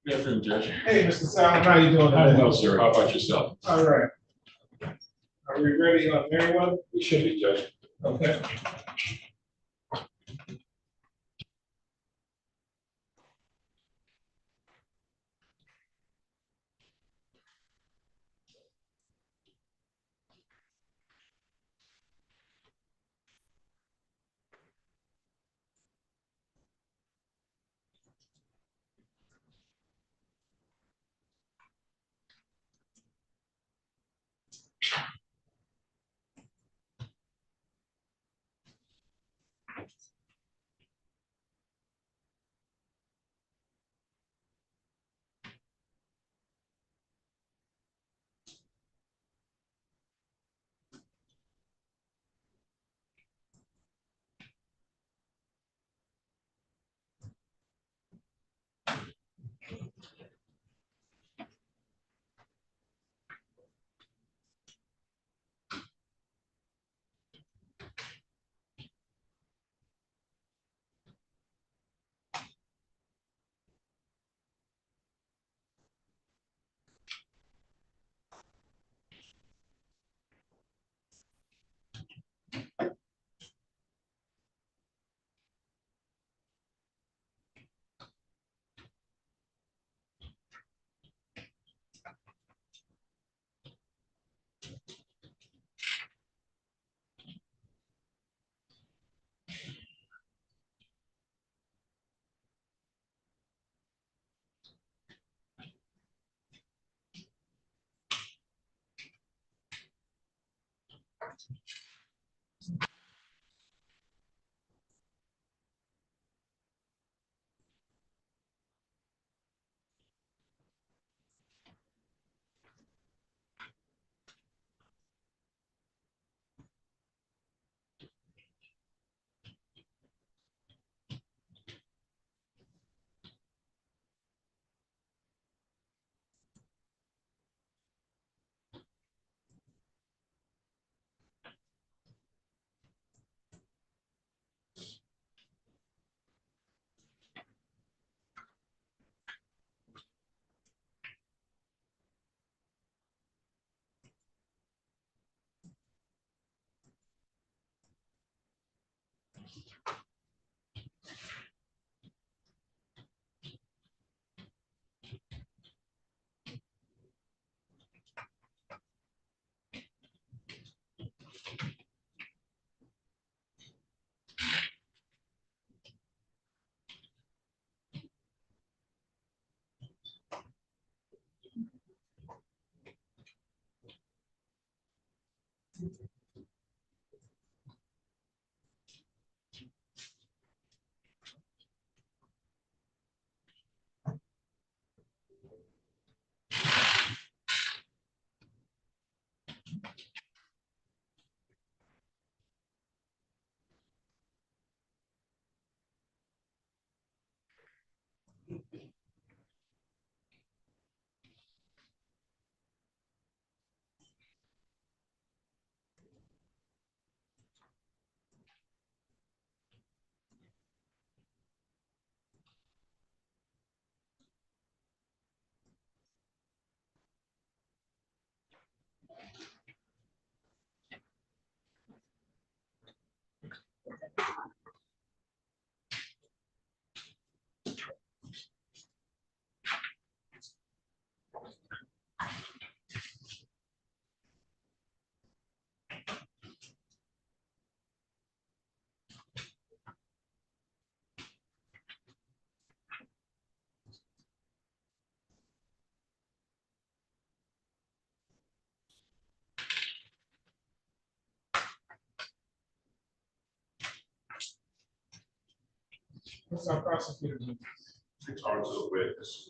Good afternoon, Judge. Hey, Mr. Salem, how you doing I'm today? well, sir. How about yourself? All right. Are we ready on Meriwether? We should be, Judge. Okay. What's our prosecutor do? It's hard to witness.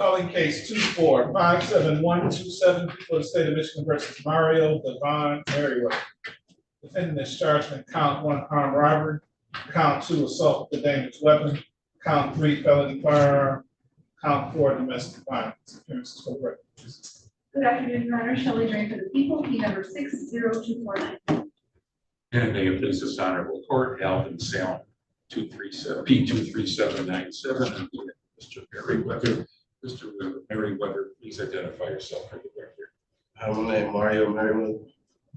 Calling case 2457127 for the state of Michigan versus Mario Devon Merriweather. Defendant is charged in count 1 armed robbery, count 2 assault with a dangerous weapon, count 3 felony firearm, count 4 domestic violence. Appearances for the record, please. Good afternoon, Your Honor. Shelley Drain for the people, P number 60249. And may it please this honorable court, held in Salem 237, P23797, Mr. Merriweather. Mr. Merriweather, please identify yourself for the record. My name Mario Merriweather.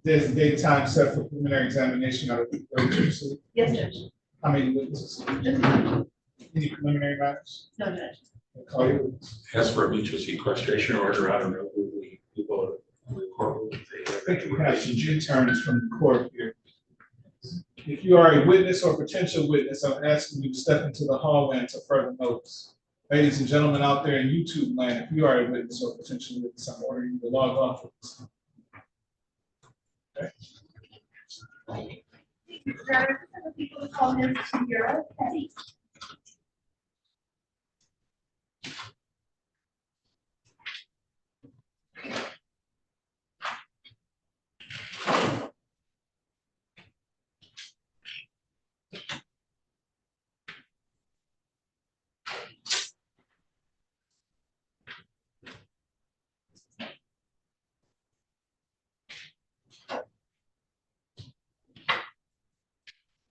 There's a date time set for preliminary examination of the proceeding. Yes, Judge. How many witnesses? Just one. Any preliminary matters? No, Judge. Call your witness. As for a mutual sequestration order, I don't know who the people in the court will I think we have some G-terms from the court here. If you are a witness or potential witness, I'm asking you to step into the hallway until further notice. Ladies and gentlemen out there in YouTube land, if you are a witness or potential witness, I'm ordering you to log off with this. Okay. People to call in to your petty.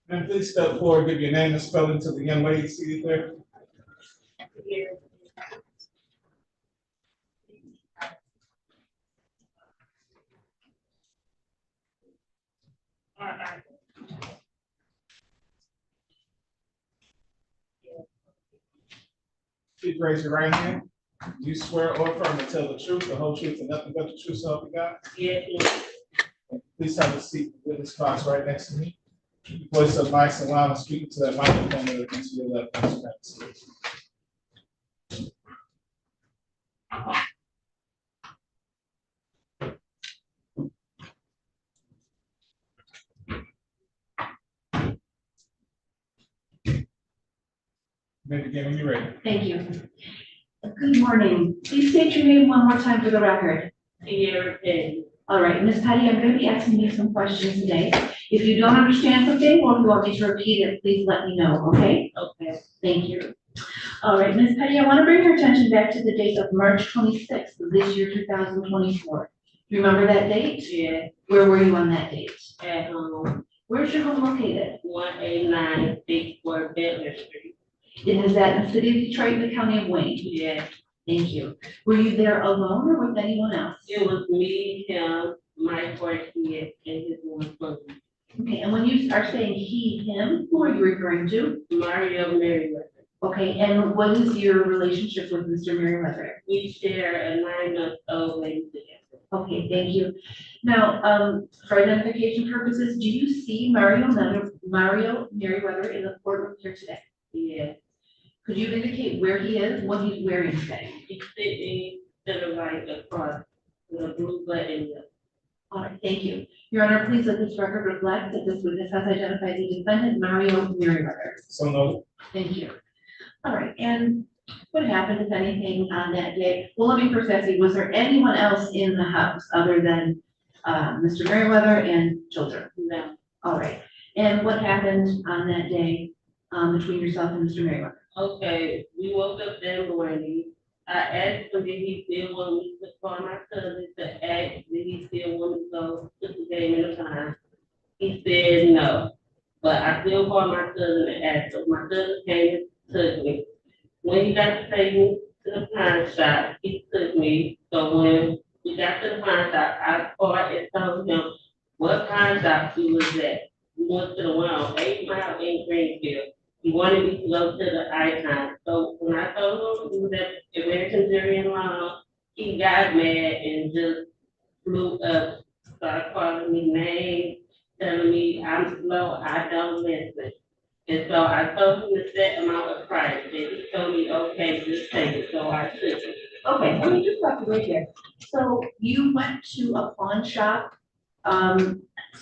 And please step forward, give your name and spelling to the young lady seated there. Please raise your right hand. Do you swear or affirm to tell the truth, the whole truth, and nothing but the truth, so help you God? Yes. Please have a seat with this box right next to me. Keep your voice up nice and loud and speak to that microphone that is to your left. Maybe begin when you're ready. Thank you. Good morning. Please state your name one more time for the record. All right, Ms. Patty, I'm going to be asking you some questions today. If you don't understand something or if you want me to repeat it, please let me know, okay? Okay. Thank you. All right, Ms. Patty, I want to bring your attention back to the date of March 26th of this year, 2024. Do you remember that date? Yeah. Where were you on that date? At home. Where's your home located? 189 Big Four Bedler Street. And is that in the city of Detroit, the county of Wayne? Yeah. Thank you. Were you there alone or with anyone else? It was me, him, my fourth kid, and his one cousin. Okay, and when you are saying he, him, who are you referring to? Mario Merriweather. Okay, and what is your relationship with Mr. Merriweather? We share a 9-month-old baby together. Okay, thank you. Now, for identification purposes, do you see Mario Merriweather in the courtroom here today? Yeah. Could you indicate where he is, what he's wearing today? He's sitting to the right across with a blue button. All right, thank you. Your Honor, please let this record reflect that this witness has identified the defendant, Mario Merriweather. So no. Thank you. All right, and what happened, if anything, on that day? Well, let me first ask you, was there anyone else in the house other than Mr. Merriweather and children? No. All right, and what happened on that day between yourself and Mr. Merriweather? Okay, we woke up that morning. I asked him, did he still want me to call my cousin to ask, did he still want me to go to the game in the time? He said no, but I still called my cousin and asked him. My cousin came and took me. When he got to take me to the pawn shop, he took me. So when we got to the pawn shop, I called and told him what pawn shop he was at. We went to the one on 8 Mile in Greenfield. He wanted me to go to the Icon. So when I told him he was at American Syrian Law, he got mad and just flew up, started calling me names, telling me I'm slow, I don't listen. And so I told him the set amount of price, and he told me, okay, just take it. So I took it. Okay, let me just stop you right there. So you went to a pawn shop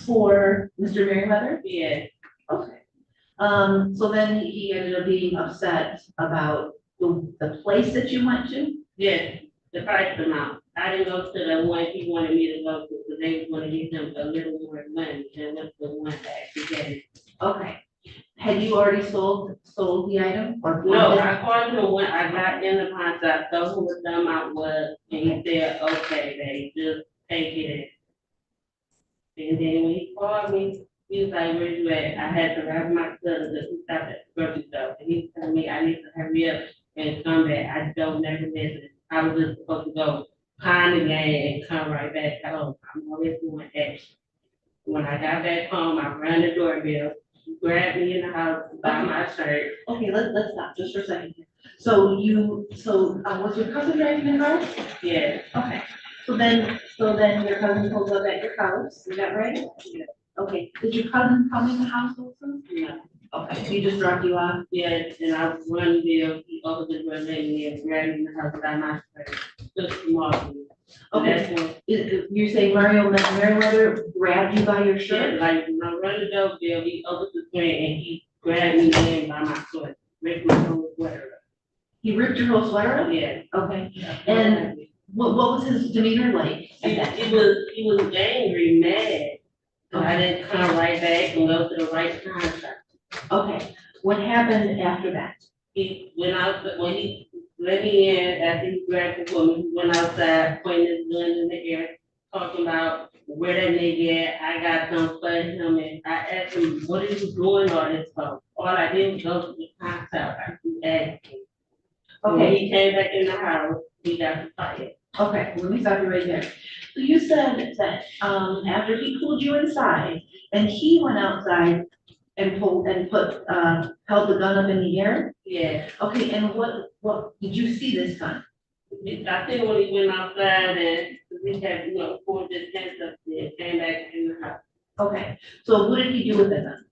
for Mr. Merriweather? Yeah. Okay. So then he ended up being upset about the place that you went to? Yes, the price amount. I didn't go to the one he wanted me to go to, because they was gonna give him a little more money than what the one that actually gave. Okay. Had you already sold the item or? No, I called him when I got in the contract, told him what the amount was, and he said, okay, they just take it. And then when he called me, he was like, where you at? I had to drive my son to stop at the grocery store, and he was telling me I need to hurry up and come back. I don't never miss it. I was just supposed to go pine the game and come right back home. I'm always doing extra. When I got back home, I rang the doorbell, she grabbed me in the house, by my shirt. Okay, let's stop just for a second here. So was your cousin driving the car? Yeah. Okay, so then your cousin pulled up at your house, is that right? Yeah. Okay, did your cousin come in the house also? Yeah. Okay, he just dropped you off? Yeah, and I was running there, he opened the door, let me in, grabbed me in the house by my shirt, took some off me. Okay, you're saying Meriwether grabbed you by your shirt? Yeah, like when I run the doorbell, he opened the door and he grabbed me in by my sweater, ripped my whole sweater up. He ripped your whole sweater up? Yeah. Okay, and what was his demeanor like? He was angry, mad. So I didn't come right back and go to the right contract. Okay, what happened after that? He went out, when he let me in, after he grabbed the woman, he went outside, pointing his gun in the air, talking about where that nigga at. I got some for him, and I asked him, what are you doing all this for? All I did was go to the contract, I asked him. Okay. When he came back in the house, he got fired. Okay, let me stop you right there. So you said that, after he pulled you inside, and he went outside and held the gun up in the air? Yeah. Okay, and what, did you see this gun? I think when he went outside and we had, pulled his hands up there, came back in the house. Okay, so what did he do with the gun?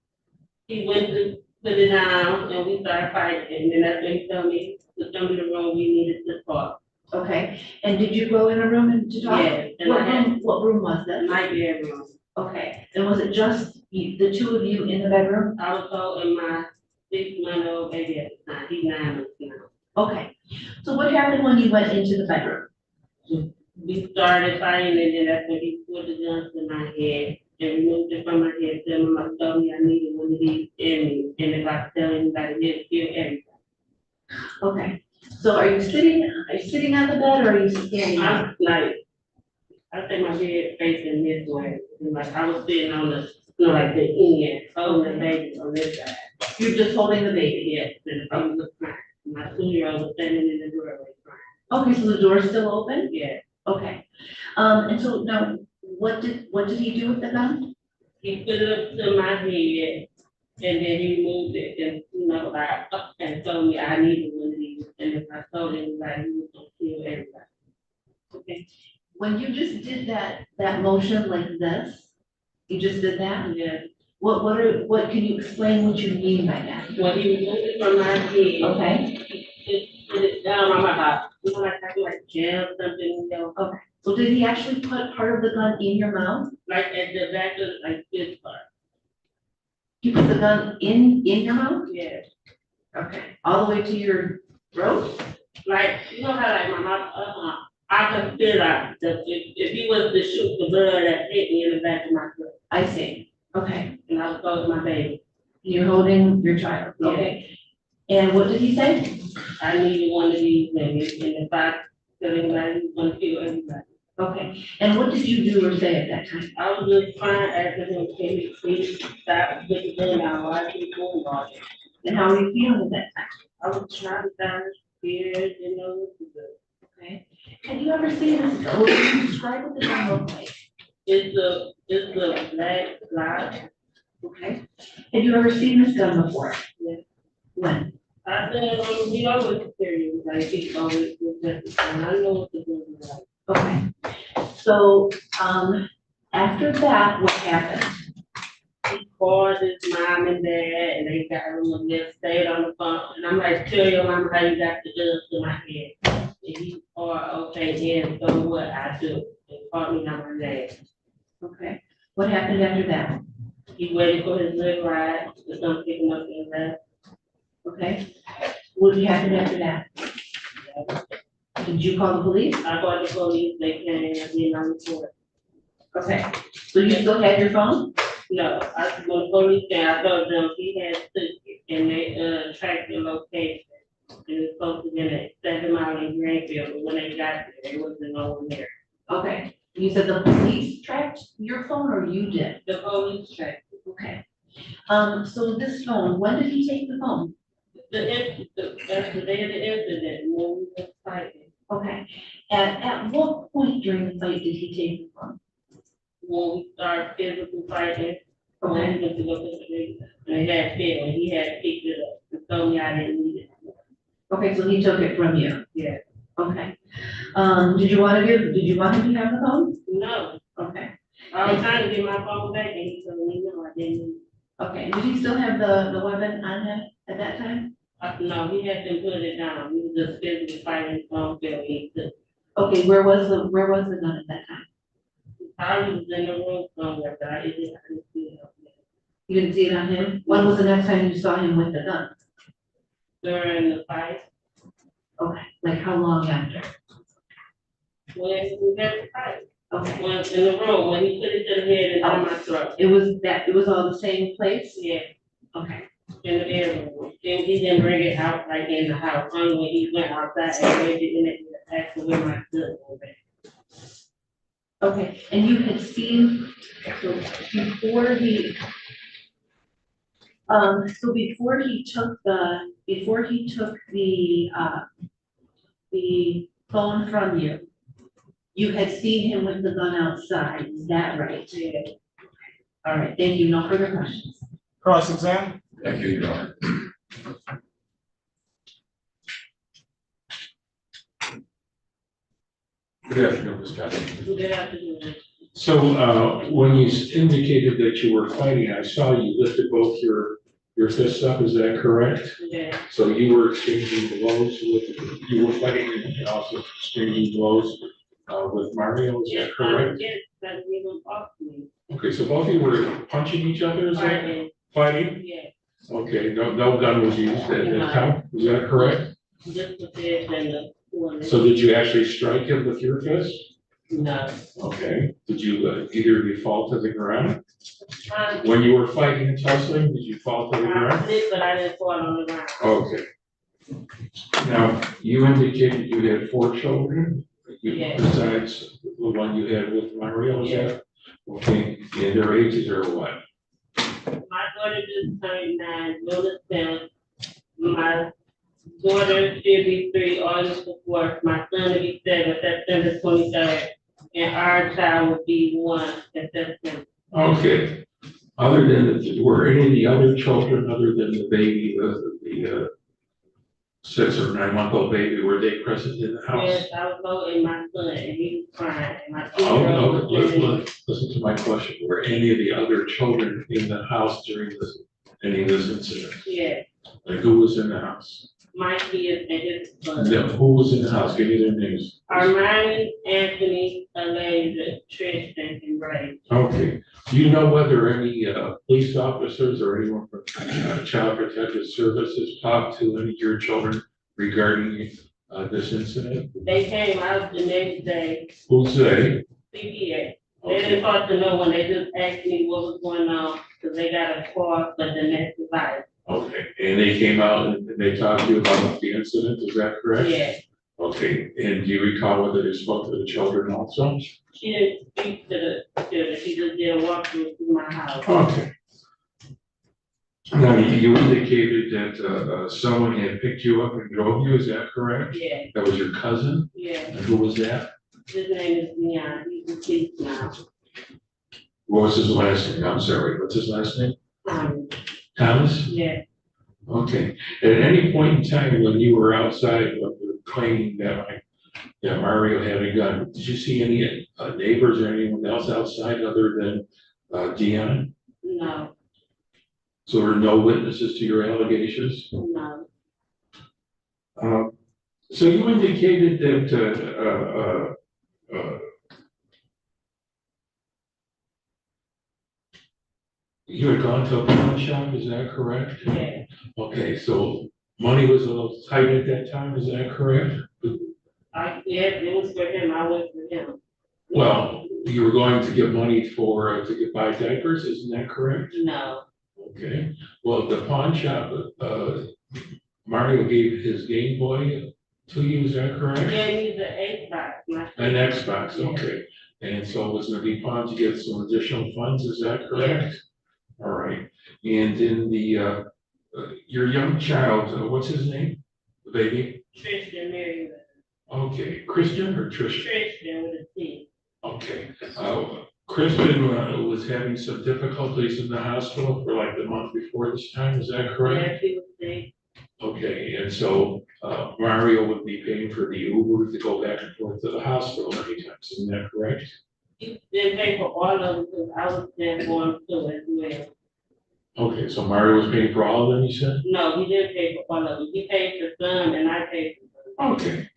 He went to put it down and we started fighting, and then that's when he told me to come to the room, we needed to talk. Okay, and did you go in a room and to talk? Yeah. And what room was that? my bedroom. Okay, and was it just the two of you in the bedroom? I was holding my 6-month-old baby at the time, he's 9 months now. Okay, so what happened when you went into the bedroom? We started fighting, and then that's when he put the guns to my head and removed it from my head, told me I needed one of these in me, and if I tell anybody, he'll kill everybody. Okay, so are you sitting on the bed or are you standing? I'm like, I think my bed facing this way, and like I was sitting on the, like the end, holding the baby on this side. You're just holding the baby? Yes, and the baby was crying. My 2-year-old was standing in the doorway crying. Okay, so the door's still open? Yeah. Okay, and so now, what did he do with the gun? He put it up to my head, and then he moved it, and, and told me I needed one of these, and if I told anybody, he was gonna kill everybody. Okay, when you just did that motion like this, you just did that? Yeah. What can you explain what you mean by that? When he removed it from my head. Okay. He put it down on my back, like I feel like jam something, Okay, so did he actually put part of the gun in your mouth? like at the back of, like this part. You put the gun in your mouth? Yeah. Okay, all the way to your throat? Like, you know how like my mouth, I could feel like if he was to shoot the blood that hit me in the back of my throat. I see, okay. And I was holding my baby. You're holding your child, Yeah. okay. And what did he say? I needed one of these things, and if I tell anybody, he's gonna kill everybody. Okay, and what did you do or say at that time? I was just trying to ask him, can he please stop, put the gun down, why is he doing all this? And how were you feeling at that time? I was trying to sound scared, what to do. Okay, have you ever seen this, what do you describe what the gun looks like? It's a black slide. Okay, have you ever seen this gun before? Yeah. When? I said, he always carry it, like he always was just, and I know what to do with that. Okay, so, after that, what happened? He called his mom and dad, and they got him and just stayed on the phone, and I'm like, tell your mom how you got the guns to my head. And he, okay, then, so what I do, and called me on my dad. Okay, what happened after that? He waited for his little ride, to come pick him up and left. Okay, what happened after that? Did you call the police? I called the police, they came and did not report. Okay, so you still had your phone? No, when the police came, I told them he had took it and they, tracked the location. It was supposed to be in 7 Mile in Greenfield, but when they got there, there wasn't no one there. Okay, you said the police tracked your phone or you did? The police tracked it. Okay. So this phone, when did he take the phone? That's the day of the incident, when we were fighting. Okay, at what point during the fight did he take the phone? When we started physically fighting, when we went to go to the big, and he had failed, and he had picked it up, and told me I didn't need it. Okay, so he took it from you? Yeah. Okay. Did you want him to have the phone? No. Okay. I was trying to get my phone back, and he told me, no, I didn't need it. Okay, did he still have the weapon on him at that time? No, he had to put it down, we was just physically fighting, phone failed, he took. Okay, where was the gun at that time? I was in the room somewhere, but I didn't see it. You didn't see it on him? When was the next time you saw him with the gun? During the fight. Okay, like how long after? When we had the fight. Okay. When in the room, when he put it to the head and down my throat. It was all the same place? Yeah. Okay. In the bedroom, and he didn't bring it out like in the house, only when he went outside and waited in it, asked for where my good was at. Okay, and you had seen, so before he, the phone from you, you had seen him with the gun outside, is that right? Yeah. All right, thank you, no further questions. Cross-examine? Thank you, Your Honor. Good afternoon, Ms. Johnson. Good afternoon. So, when you indicated that you were fighting, I saw you lifted both your fists up, is that correct? Yeah. So you were exchanging blows you were fighting and also exchanging blows, with Mario, is that correct? Yes, that he was off me. Okay, so both of you were punching each other, is that? Fighting. Fighting? Yeah. Okay, no gun was used at that time, is that correct? Just the fist and the one. So did you actually strike him with your fist? No. Okay, did you either of you fall to the ground? When you were fighting and tussling, did you fall to the I ground? did, but I didn't fall on the ground. Okay. Now, you indicated you had 4 children, Yes. besides the one you had with Mario, is that? Okay, and their ages are what? My daughter just turned 9, Luna 10. My daughter should be 3, August the 4th. My son will be 7, September 23rd. And our child will be 1 in September. Okay, other than, were any of the other children, other than the baby, the 6 or 9-month-old baby, were they present in the house? Yes, I was holding my son and he was crying. And my Oh, no, two-year-old listen to my question. Were any of the other children in the house during any of this incident? Yeah, Like, who was in the house? my kids and his son. No, who was in the house? Give me their names. Armani, Anthony, Elijah, Tristan, and Bray. Okay. Do you know whether any police officers or anyone from Child Protective Services talked to any of your children regarding this incident? They came out the next day, Who's they? CPA. They didn't talk to no one, they just asked me what was going on, because they got a call for domestic violence. Okay, and they came out and they talked to you about the incident, is that correct? Yeah. Okay, and do you recall whether they spoke to the children also? She didn't speak to the children, she just did a walkthrough through my house. Okay. Now, you indicated that someone had picked you up and drove you, is that correct? Yeah. That was your cousin? Yeah. And who was that? His name is Leon, he's deceased now. What was his last name? I'm sorry, what's his last name? Thomas? Yeah. Okay. At any point in time when you were outside claiming that Mario had a gun, did you see any neighbors or anyone else outside other than Dion? No. So there were no witnesses to your allegations? No. So you indicated that you had gone to a pawn shop, is that correct? Yeah. Okay, so money was a little tight at that time, is that correct? Yeah, it was for him, I went for him. Well, you were going to get money for, to get buy diapers, isn't that correct? No, Okay, well, the pawn shop, Mario gave his Game Boy to you, is that correct? yeah, he's an Xbox. An Xbox, okay. And so it was gonna be pawned to get some additional funds, is that correct? All right, and in the, your young child, what's his name? The baby? Tristan Merriweather. Okay, Christian or Tristan? Tristan with a T. Okay, Christian was having some difficulties in the hospital for like the month before this time, is that correct? Yeah, he was sick. Okay, and so Mario would be paying for the Uber to go back and forth to the hospital many times, isn't that correct? He didn't pay for all of them because I was there going through as well. Okay, so Mario was paying for all of them, you said? No, he didn't pay for all of them. He paid for some and I paid for some. Okay.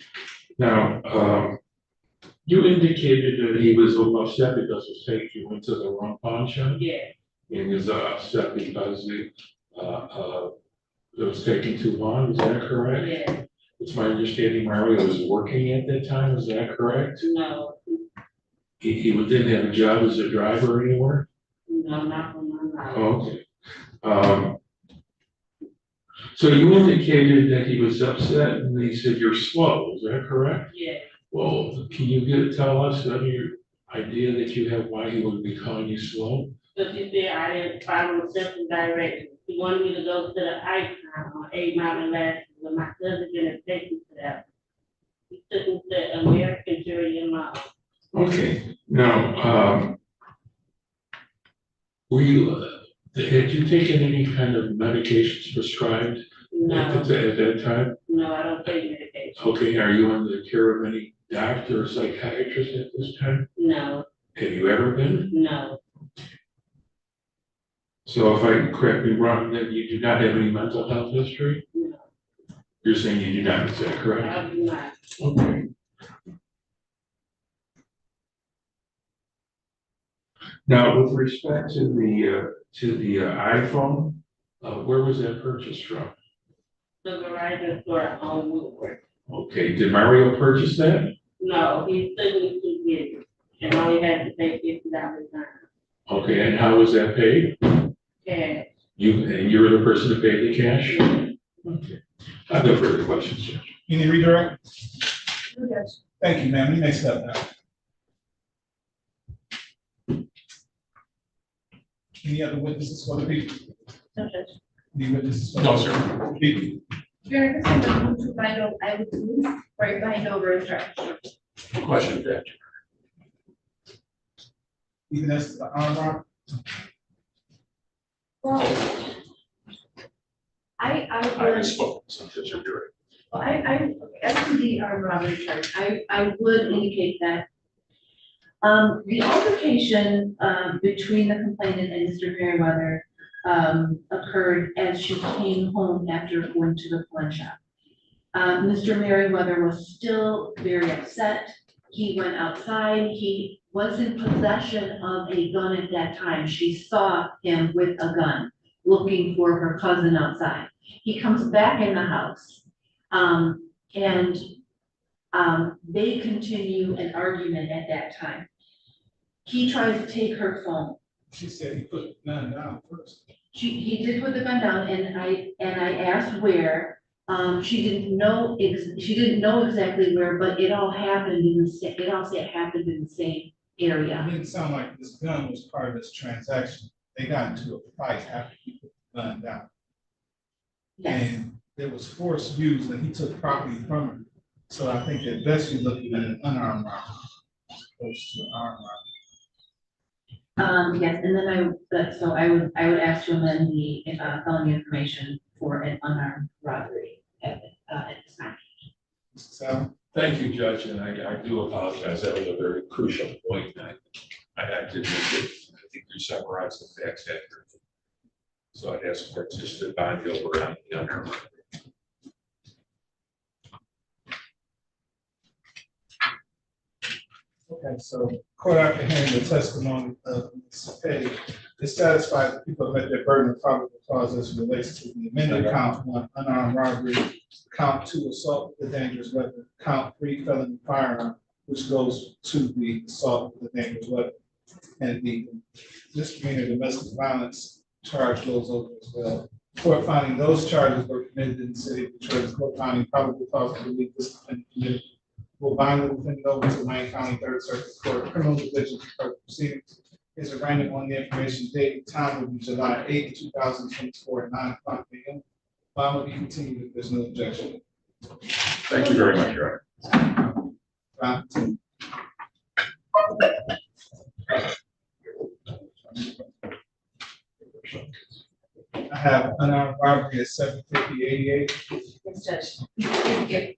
Now, you indicated that he was upset because you went to the wrong pawn shop? Yeah, And he was upset because it was taking too long, is that correct? yeah, It's my understanding Mario was working at that time, is that correct? no, He didn't have a job as a driver anywhere? no, not for my life. Okay. So you indicated that he was upset and he said you're slow, is that correct? Yeah, Well, can you tell us any idea that you have why he would be calling you slow? because he said I didn't follow simple directions. He wanted me to go to the icon on 8 Mile and Last, but my cousin didn't take me to that. He took me to American Jury and Law. Okay, now, had you taken any kind of medications prescribed No, at that time? no, I don't take medication. Okay, are you under the care of any doctor or psychiatrist at this time? No, Have you ever been? no, So if I correct me wrong, then you do not have any mental health history? no, You're saying you do not, is that correct? I do not. Okay. Now, with respect to the iPhone, where was that purchased from? The Verizon store on Woodward. Okay, did Mario purchase that? No, he took me to get it, and I only had to pay $50 down. Okay, and how was that paid? Cash. You were the person that paid the cash? Okay. I have no further questions, Judge. You need redirect? Yes. Thank you, ma'am. You may step down. Any other witnesses for the people? No, Judge. Any witnesses? for No, the sir. people? Your Honor, this is a move to bind over, I would move right bind over instructions. Question, Judge. Even as the armor? Well, I would, spoken, so Judge, you're right. well, as to the armed robbery charge, I would indicate that the altercation between the complainant and Mr. Merriweather occurred as she came home after going to the pawn shop. Mr. Merriweather was still very upset. He went outside. He was in possession of a gun at that time. She saw him with a gun, looking for her cousin outside. He comes back in the house, and they continue an argument at that time. He tries to take her phone. She said he put the gun down first. He did put the gun down, and I asked where. She didn't know exactly where, but it all happened in the same area. It didn't sound like this gun was part of this transaction. They got into a fight after he put the gun down. Yes. And there was force used and he took property from her. So I think at best you're looking at an unarmed robbery as opposed to an armed robbery. Yes, and then I would ask to amend the felony information for an unarmed robbery at this time. So Thank you, Judge, and I do apologize. That was a very crucial point. I did miss it. I think you summarized the facts accurately. So I'd ask for just to bind you over on the unarmed robbery. Okay, so court after hearing the testimony of Ms. Petty is satisfied that people have met their burden of probable cause as it relates to the amended count one unarmed robbery, count two assault with a dangerous weapon, count three felony firearm, which goes to the assault with a dangerous weapon. And the misdemeanor domestic violence charge goes over as well. Court finding those charges were committed in the city of Detroit, the court finding probable cause to believe this defendant committed will bind the defendant over to Wayne County Third Circuit Court Criminal Division for further proceedings. Is arraignment on the information date and time will be July 8, 2024 at 9:00 p.m. Bond will be continued if there's no objection. Thank you very much, Your Honor. I have unarmed robbery at 750-88. Yes, Judge. Thank you.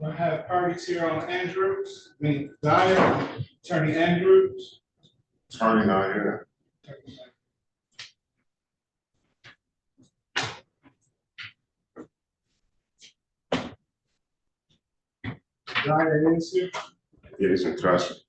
I have parties here on Andrews, Dyer, Attorney Andrews. Attorney not here. Dyer is here. Yeah, he's in custody.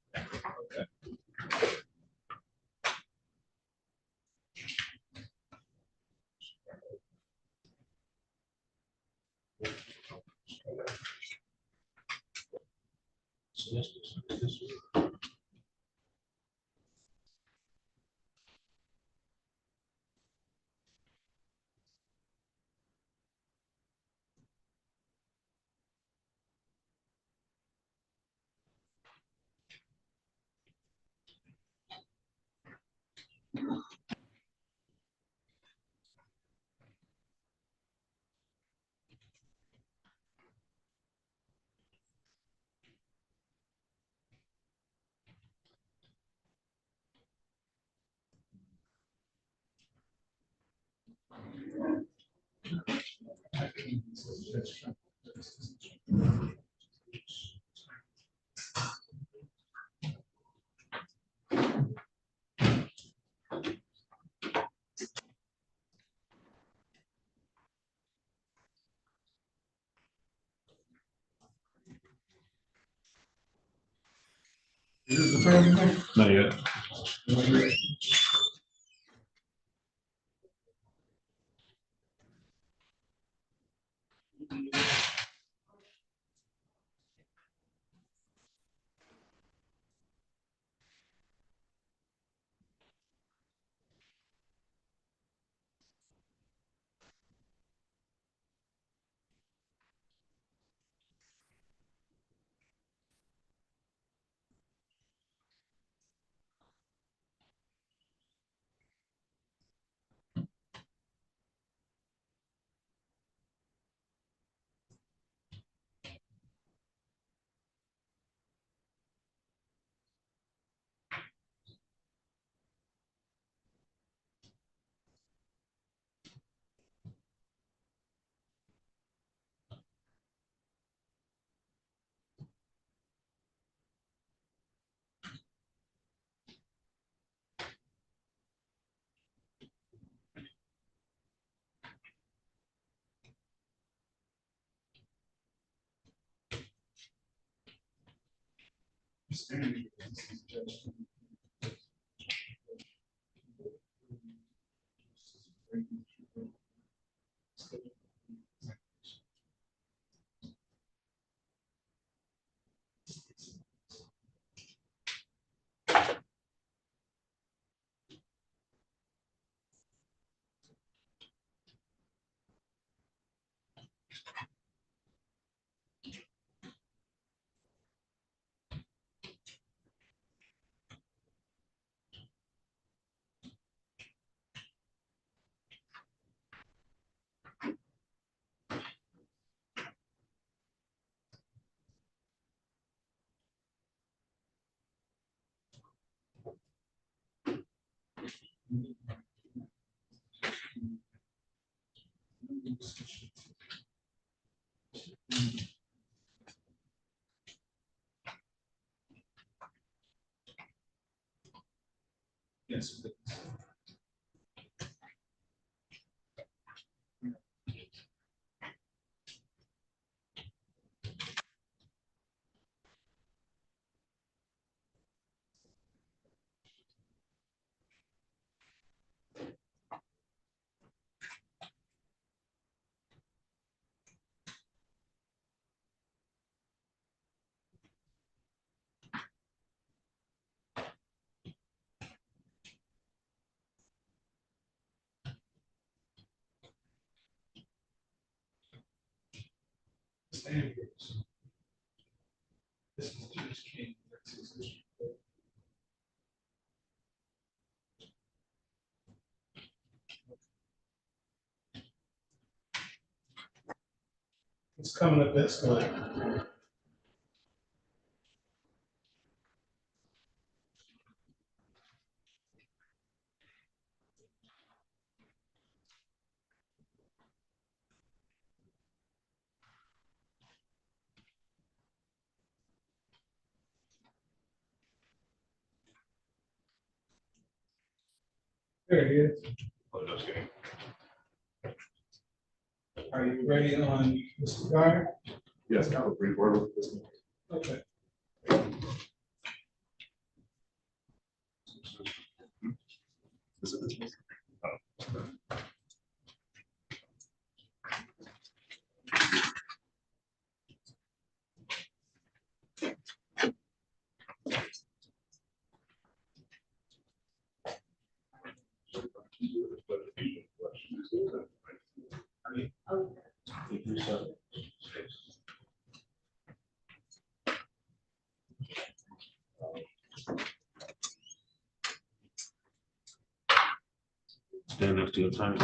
Okay. Is this the attorney? Not yet. Yes. Standards. This is Judge King. It's coming up this way. There it is. Are you ready on Mr. Guard? Yes, I have a brief word with this. Okay. Stand next to your time.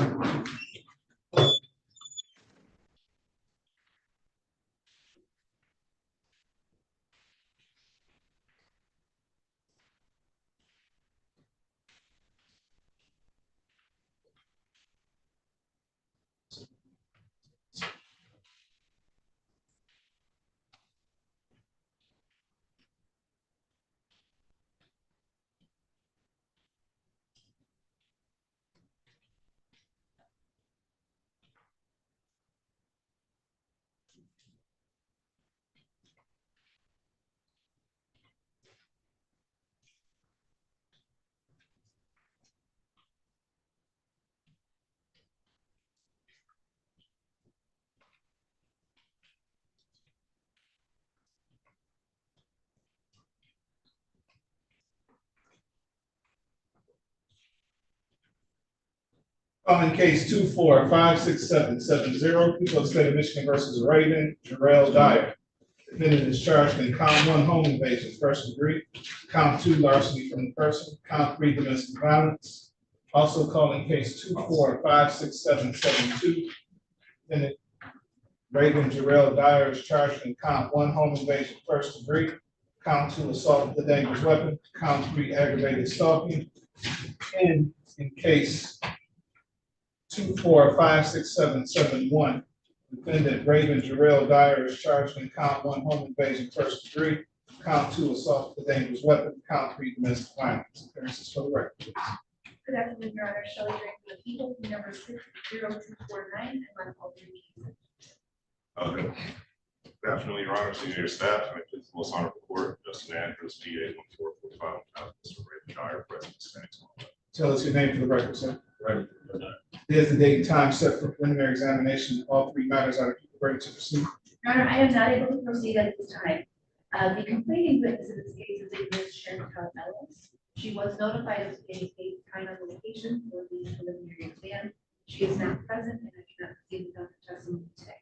Calling case 24-56770, people of the state of Michigan versus Raven Jarrell Dyer. Defendant is charged in count 1 home invasion, first degree, count 2 larceny from the person, count 3 domestic violence. Also calling case 24-56772. Defendant Raven Jarrell Dyer is charged in count 1 home invasion, first degree, count 2 assault with a dangerous weapon, count 3 aggravated stalking. And in case 24-56771, defendant Raven Jarrell Dyer is charged in count 1 home invasion, first degree, count 2 assault with a dangerous weapon, count 3 domestic violence. Appearances for the record, please. Good afternoon, Your Honor. Shelley Drake, the people, number 60249, and my call to you. Okay. Good afternoon, Your Honor, senior staff, and the most honorable court, Justin Andrews, DA 1445, Mr. Ray Dyer, President, standing small. Tell us your name for the record, sir. Right. There's the date and time set for preliminary examination. All three matters are ready to proceed. Your Honor, I am not able to proceed at this time. The complaining witness in this case is a Ms. Sharon Ellis. She was notified of today's date, time, and location for the preliminary exam. She is not present, and I cannot proceed without her testimony today.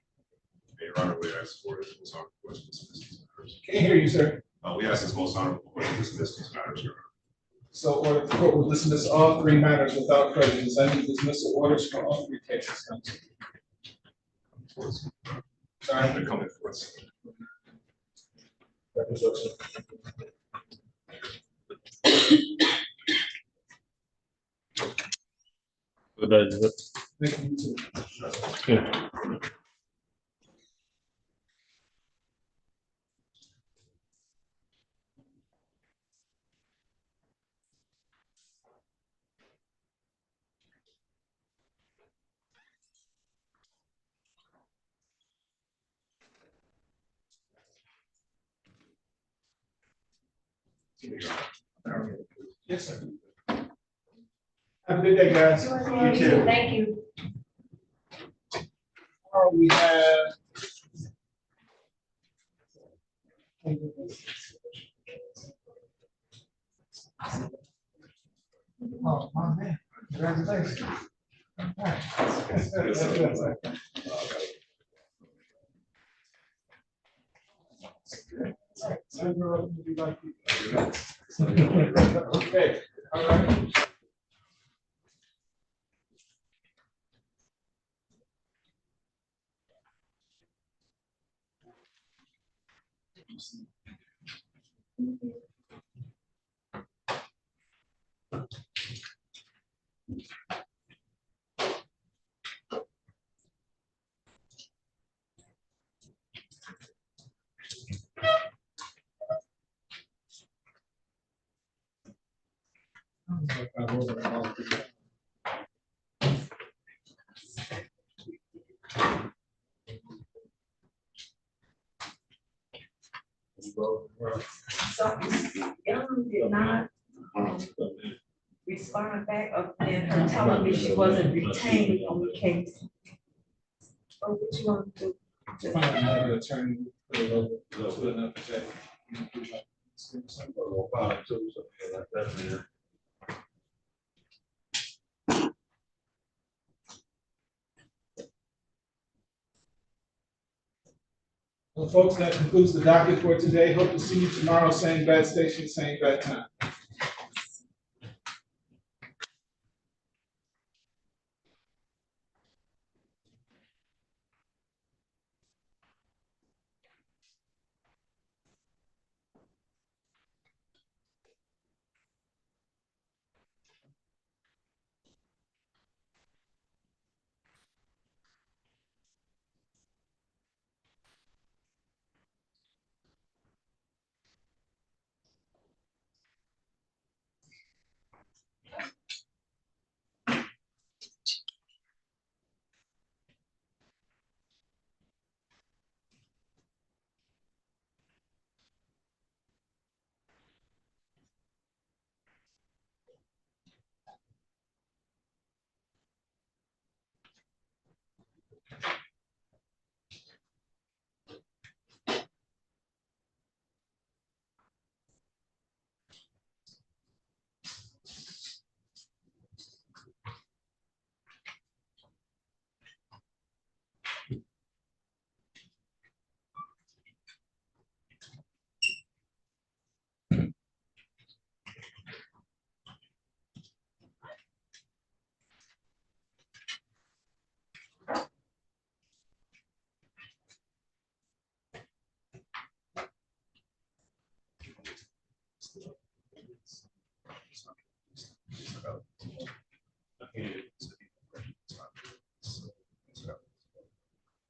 Your Honor, we ask for this most honorable court to dismiss these matters. Can't hear you, sir. We ask this most honorable court to dismiss these matters, Your Honor. So order, the court will dismiss all three matters without prejudice. I need dismissal orders for all three cases. Sorry, they're coming for us. Thank you. Yeah. Yes, sir. Have a good day, guys. You too. Thank you. We have. Oh, my man, congratulations. All right. Okay, all right. So, did not, respond back of then her telling me she wasn't retained on the case. Or what you want to do? Find another attorney. Put it over, put another check. Well, folks, that concludes the docket for today. Hope to see you tomorrow, same bad station, same bad time.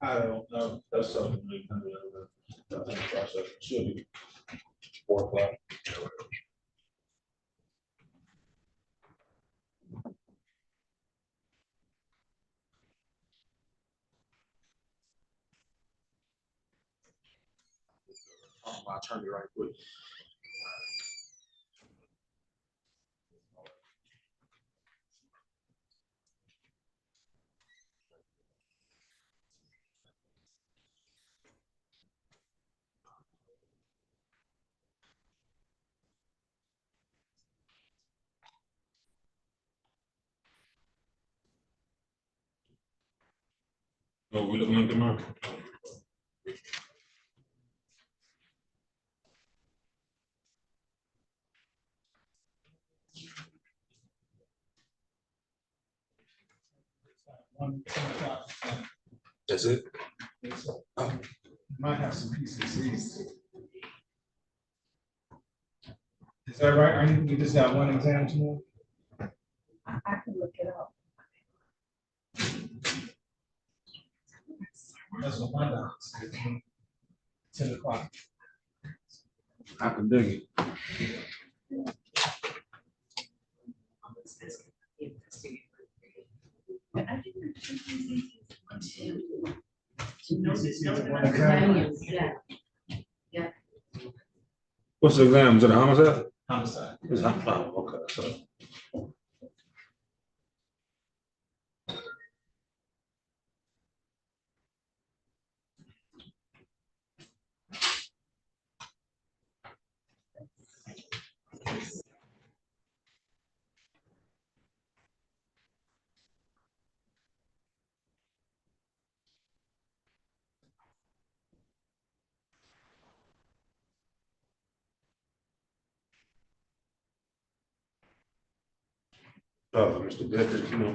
I don't know. That's something we can do. I think process should be 4 o'clock. my attorney right quick. Oh, we looking at tomorrow? That's it? Might have some PCCs. Is that right? We just got one exam tomorrow? I can look it up. That's what my doctor said. 10 o'clock. I can dig it. What's the exam? Is it a homicide? Homicide. It's homicide, okay, so. Mr. Decker, you know.